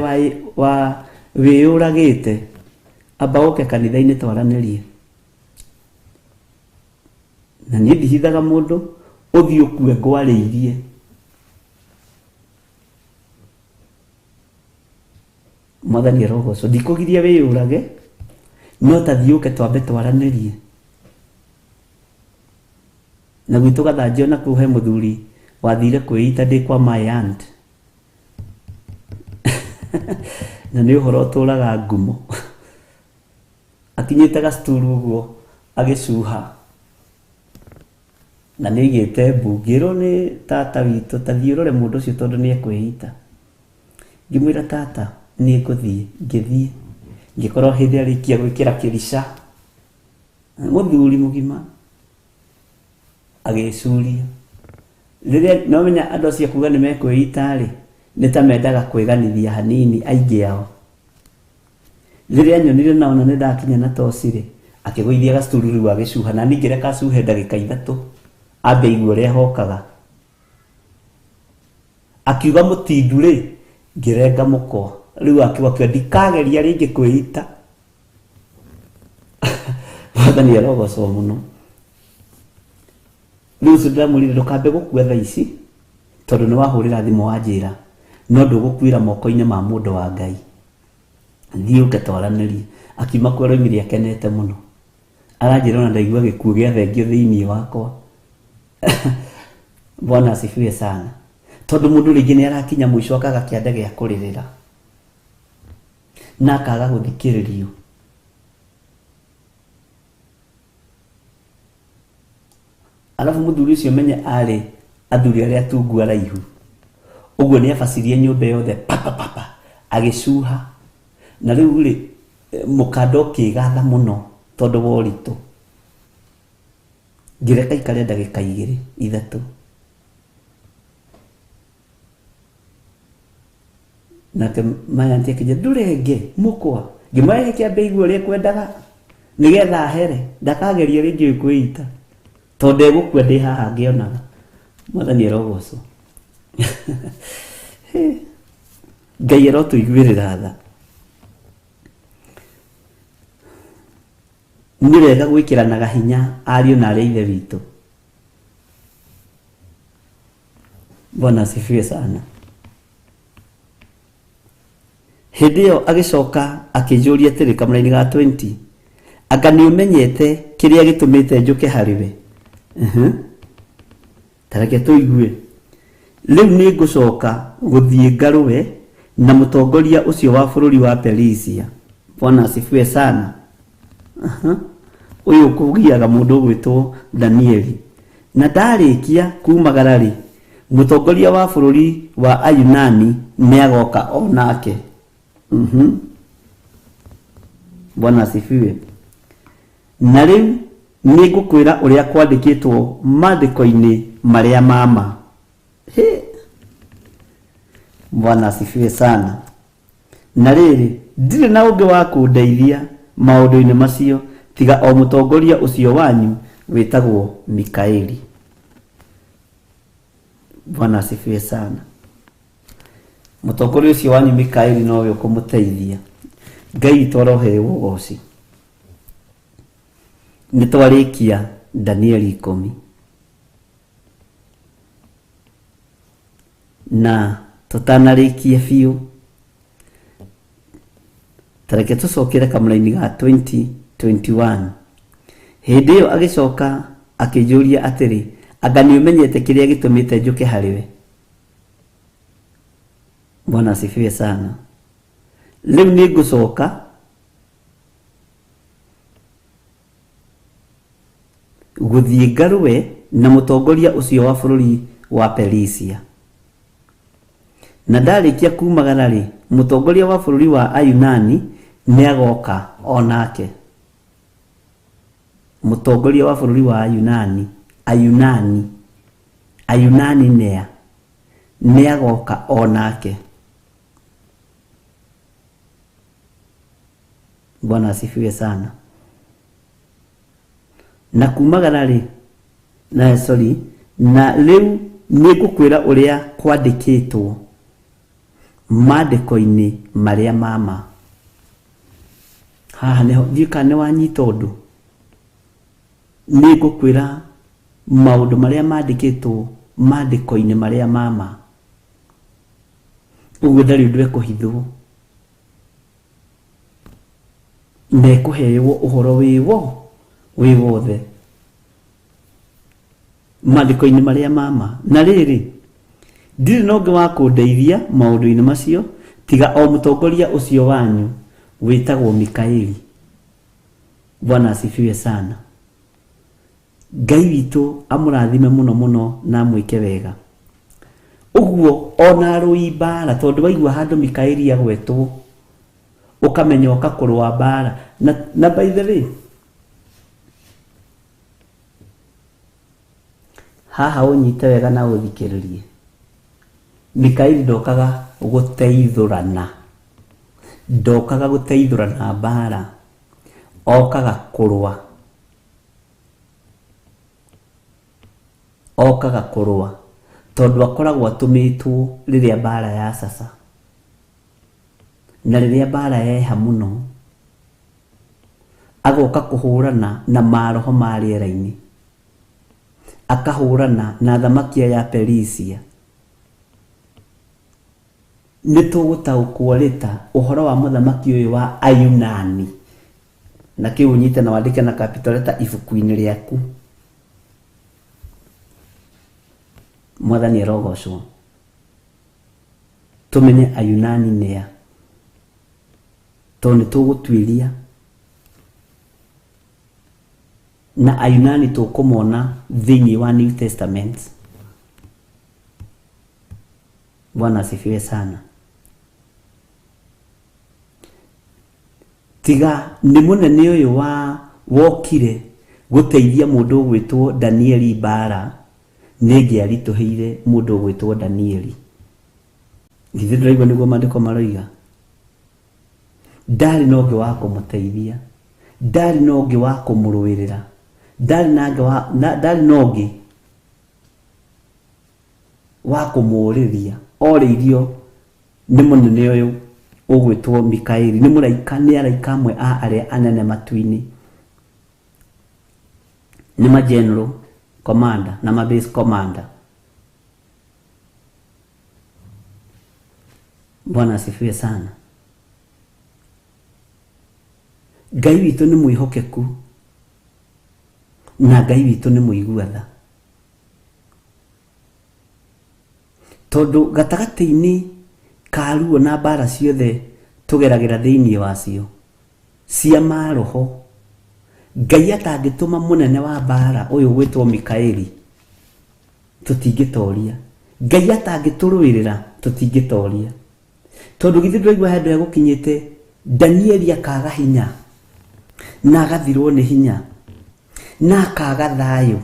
wa wiyuragite amba oke kanitha-inĩ twaranĩrie. Na niĩ ndihithaga mũndũ ũthiĩ ũkue ngwarĩirie. Mwathani arogocwo, ndikũgiria wĩyũrage, no ta thiĩ ũke twambe twaranĩrie. Na gwitũ Gathanjĩ ona kũu he mũthuri wathire kwĩita ndĩ kwa my aunt. Na nĩ ũhoro ũtũraga ngumo. Akinyĩte gacituru ũguo agĩcuha. Na nĩ oigĩte mbu, ngĩrwo nĩ tata witũ ta thiĩ ũrore mũndũ ũcio tondũ nĩ ekwĩita. Ngĩmwĩra tata nĩ ngũthiĩ, ngĩthiĩ ngĩkorwo hĩndĩ arĩkia gwĩkĩra kĩrica mũthuri mũgima agĩcuria. Rĩrĩa no menya andũ acio kuga nĩ mekwĩita rĩ, nĩ ta mendaga kwĩganithia hanini aingĩ ao. Rĩrĩa nyonire na ona nĩ ndakinya na toci rĩ, akĩgũithia gacituru rĩu agĩcuha, na ningĩ reka acuhe ndagĩka ithatũ ambe aigue ũrĩa hokaga. Akiuga mũtindu rĩ, ngĩrenga mũkwa. Rĩu akiuga ndikageria rĩngĩ kwĩita. Mwathani arogocwo mũno. Rĩu ũcio ndĩramwĩrire ndũkambe gũkua thaa ici tondũ nĩ wahũrĩra thimũ wanjĩra no ndũgũkuĩra moko-inĩ ma mũndũ wa Ngai. Thiĩ ũke twaranĩrie. Akiuma kuo aroimire akenete mũno. Aranjĩra ona ndaigua gĩkuũ gĩa thengio thĩinĩ wakwa. Bwana asifiwe sana. Tondũ mũndũ rĩngĩ nĩ arakinya mũico akaga kĩande gĩa kũrĩrĩra na akaga gũthikĩrĩrio. Alafu mũthuri ũcio menye arĩ athuri arĩa atungu araihu. Ũguo nĩ abacirie nyũmba yothe papa agĩcuha. Na rĩu rĩ mũkanda ũkĩgatha mũno tondũ wa ũritũ. Ngĩreka ikare ndagĩka 2-3. Nake maya ntiakĩnja ndũrenge mũkwa. Ngĩmũrehe kĩambe igue ũrĩa kwendaga nĩgetha ahere ndakageria rĩngĩ kwĩita tondũ egũkua ndĩ haha ngĩonaga. Mwathani arogocwo. Ngai arotũiguĩrĩra tha. Nĩ wega gwĩkĩranaga hinya ariũ na arĩa ithe witũ. Bwana asifiwe sana. Hĩndĩ ĩyo agĩcoka akĩnjũria atĩrĩ kamũra-inĩ ga 20, anga nĩ ũmenyete kĩrĩa gĩtũmĩte njũke harĩwe? Tareke tũigue. Rĩu nĩ ngũcoka gũthiĩ ngarũwe na mũtongoria ũcio wa bũrũri wa Perisia. Bwana asifiwe sana. Ũyũ kũgiaga mũndũ gwĩtwo Danieli. Na ndarĩkia kumagara rĩ, mũtongoria wa bũrũri wa Ayunani nĩ agoka onake. Bwana asifiwe. Na rĩu nĩ ngũkwĩra ũrĩa kwandĩkĩtwo maandĩko-inĩ marĩa mama. Bwana asifiwe sana. Na rĩrĩ ndirĩ na ũngĩ wa kũndeithia maũndũ-inĩ macio tiga o mũtongoria ũcio wanyu wĩtagwo Mikaeli. Bwana asifiwe sana. Mũtongoria ũcio wanyu Mikaeli nowe ũkũmũteithia. Ngai torohe ũgoci. Nĩ twarĩkia Danieli 10. Na tũtanarĩkia biũ, tareke tũcokere kamũra-inĩ ga 2021. Hĩndĩ ĩyo agĩcoka akĩnjũria atĩrĩ, anga nĩ ũmenyete kĩrĩa gĩtũmĩte njũke harĩwe? Bwana asifiwe sana. Rĩu nĩ ngũcoka gũthiĩ ngarũwe na mũtongoria ũcio wa bũrũri wa Perisia. Na ndarĩkia kumagara rĩ, mũtongoria wa bũrũri wa Ayunani nĩ agoka onake. Mũtongoria wa bũrũri wa Ayunani nĩ agoka onake. Bwana asifiwe sana. Na kumagara rĩ, na rĩu nĩ ngũkwĩra ũrĩa kwandĩkĩtwo mandĩko-inĩ marĩa mama. Haha nĩho thika nĩ wanyita ũndũ. Nĩ ngũkwĩra maũndũ marĩa mandĩkĩtwo mandĩko-inĩ marĩa mama. Ũguo ndarĩ ũndũ ekũhithwo. Na ekũheo ũhoro wĩ wothe mandĩko-inĩ marĩa mama. Na rĩrĩ, ndirĩ na ũngĩ wa kũndeithia maũndũ-inĩ macio tiga o mũtongoria ũcio wanyu wĩtagwo Mikaeli. Bwana asifiwe sana. Ngai witũ amũrathime mũno mũno na mwĩke wega. Ũguo ona rũi mbara, tondũ waigua handũ Mikaeli agwetwo ukamenya ũkakũrũa mbara. Na by the way, haha ũnyite wega na ũthikĩrĩrie. Mikaeli ndokaga gũteithũrana. Ndokaga gũteithũrana mbara. Okaga kũrũa. Okaga kũrũa. Tondũ akoragwo atũmĩtwo rĩrĩa mbara ya sasa. Na rĩrĩa mbara yeha mũno, agoka kũhũrana na maroho ma rĩera-inĩ. Akahũrana na thamaki ya Perisia. Nĩtũgũtaũkwo rĩta ũhoro wa mũthamaki ũyũ wa Ayunani. Na kĩu ũnyite na wandĩke na capital letter ibuku-inĩ rĩaku. Mwathani arogocwo. Tũmenye Ayunani nĩa. Tondũ nĩtũgũtuĩria. Na Ayunani tũkũmona thĩinĩ wa New Testament. Bwana asifiwe sana. Tiga nĩ mũnene ũyũ wokire gũteithia mũndũ ũgwĩtwo Danieli mbara, nĩngĩaritũhĩire mũndũ ũgwĩtwo Danieli. Githĩ ndĩraigua nĩguo maandĩko maroiga? Ndarĩ na ũngĩ wa kũmũteithia. Ndarĩ na ũngĩ wa kũmũrũĩrĩra. Ndarĩ na ũngĩ wa kũmũũrĩria. Orĩirio nĩ mũnene ũyũ ũgwĩtwo Mikaeli. Nĩ mũraika, nĩ araika amwe a arĩa anene matu-inĩ. Nĩ ma general commander na ma base commander. Bwana asifiwe sana. Ngai witũ nĩ mwĩhokeku. Na Ngai witũ nĩ mũigua-tha. Tondũ gatagatĩ-inĩ ka ruo na mbara ciothe tũgeragĩra thĩinĩ wacio cia maroho, Ngai atangĩtũma mũnene wa mbara ũyũ gwĩtwo Mikaeli, tũtingĩtoria. Ngai atangĩtũrũĩrĩra, tũtingĩtoria. Tondũ githĩ ndũraigua handũ egũkinyĩte Danieli akaga hinya na agathirwo nĩ hinya na akaga thayũ.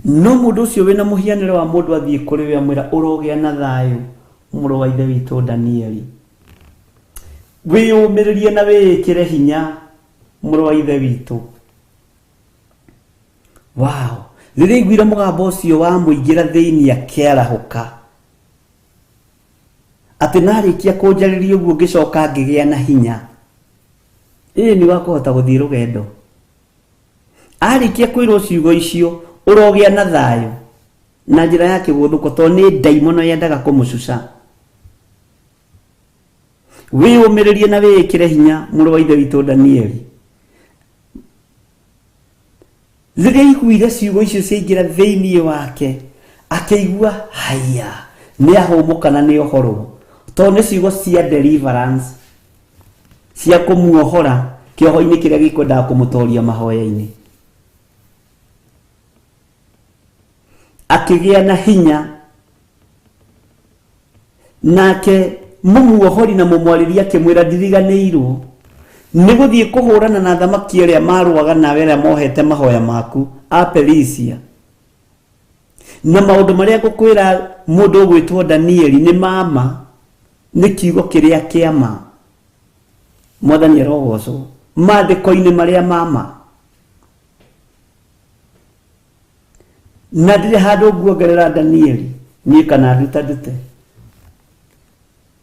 No mũndũ ũcio wĩna mũhianĩre wa mũndũ athiĩ kũrĩ we amwĩra ũrogĩa na thayũ, mũrũ wa ithe witũ Danieli. Wĩyũmĩrĩrie na wĩĩkĩre hinya, mũrũ wa ithe witũ. Wow! Rĩrĩa aiguire mũgambo ũcio wa mũingĩra thĩinĩ akĩarahũka. Atĩ narĩkia kũnjarĩria ũguo ngĩcoka ngĩgĩa na hinya. Nĩ wakũhota gũthiĩ rũgendo. Arĩkia kwĩrwo ciugo icio, ũrogĩa na thayũ, na njĩra ya kĩgũthũko, tondũ nĩ ndaimono yendaga kũmũcuca. Wĩyũmĩrĩrie na wĩĩkĩre hinya, mũrũ wa ithe witũ Danieli. Rĩrĩa aiguire ciugo icio ciaingĩra thĩinĩ wake, akĩigua haya, nĩ ahũmũka na nĩ ohorwo. Tondũ nĩ ciugo cia deliverance, cia kũmuohora kĩoho-inĩ kĩrĩa gĩkwendaga kũmũtoria mahoya-inĩ. Akĩgĩa na hinya, nake mũmuohori na mũmwarĩria akĩmwĩra ndiriganĩirwo nĩ gũthiĩ kũhũrana na thamaki arĩa marũaga nawe arĩa mohete mahoya maku a Perisia. Na maũndũ marĩa ngũkwĩra mũndũ ũgwĩtwo Danieli nĩ mama, nĩ kiugo kĩrĩa kĩama. Mwathani arogocwo. Maandĩko-inĩ marĩa mama. na ndire handu nguongerera Danieli nie kana ndutandute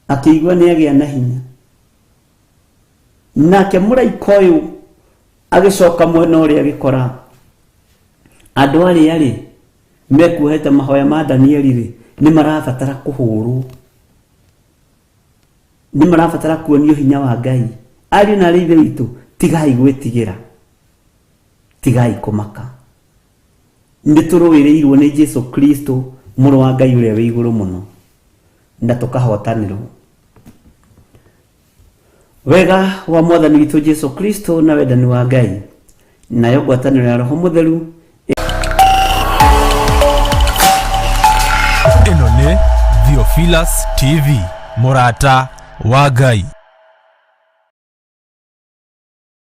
akĩigua nĩ agĩa na hinya nake mũraika ũyũ agĩcoka mwena ũrĩa agĩkora andũ arĩa rĩ mekuohete mahoya ma Danieli rĩ nĩ marabatara kũhũrwo, nĩ marabatara kuonio hinya wa Ngai. Ariũ na ithe witũ, tigai gwĩtigĩra, tigai kũmaka, nĩ tũrũĩrĩirwo nĩ Jesu Kristo mũrũ wa Ngai ũrĩa wĩ igũrũ mũno na tũkahotanĩrwo. Wega wa Mwathani witũ Jesu Kristo na wendani wa Ngai nayo ngwatanĩro ya Roho Mũtheru ĩno nĩ Theophilus TV, mũrata wa Ngai.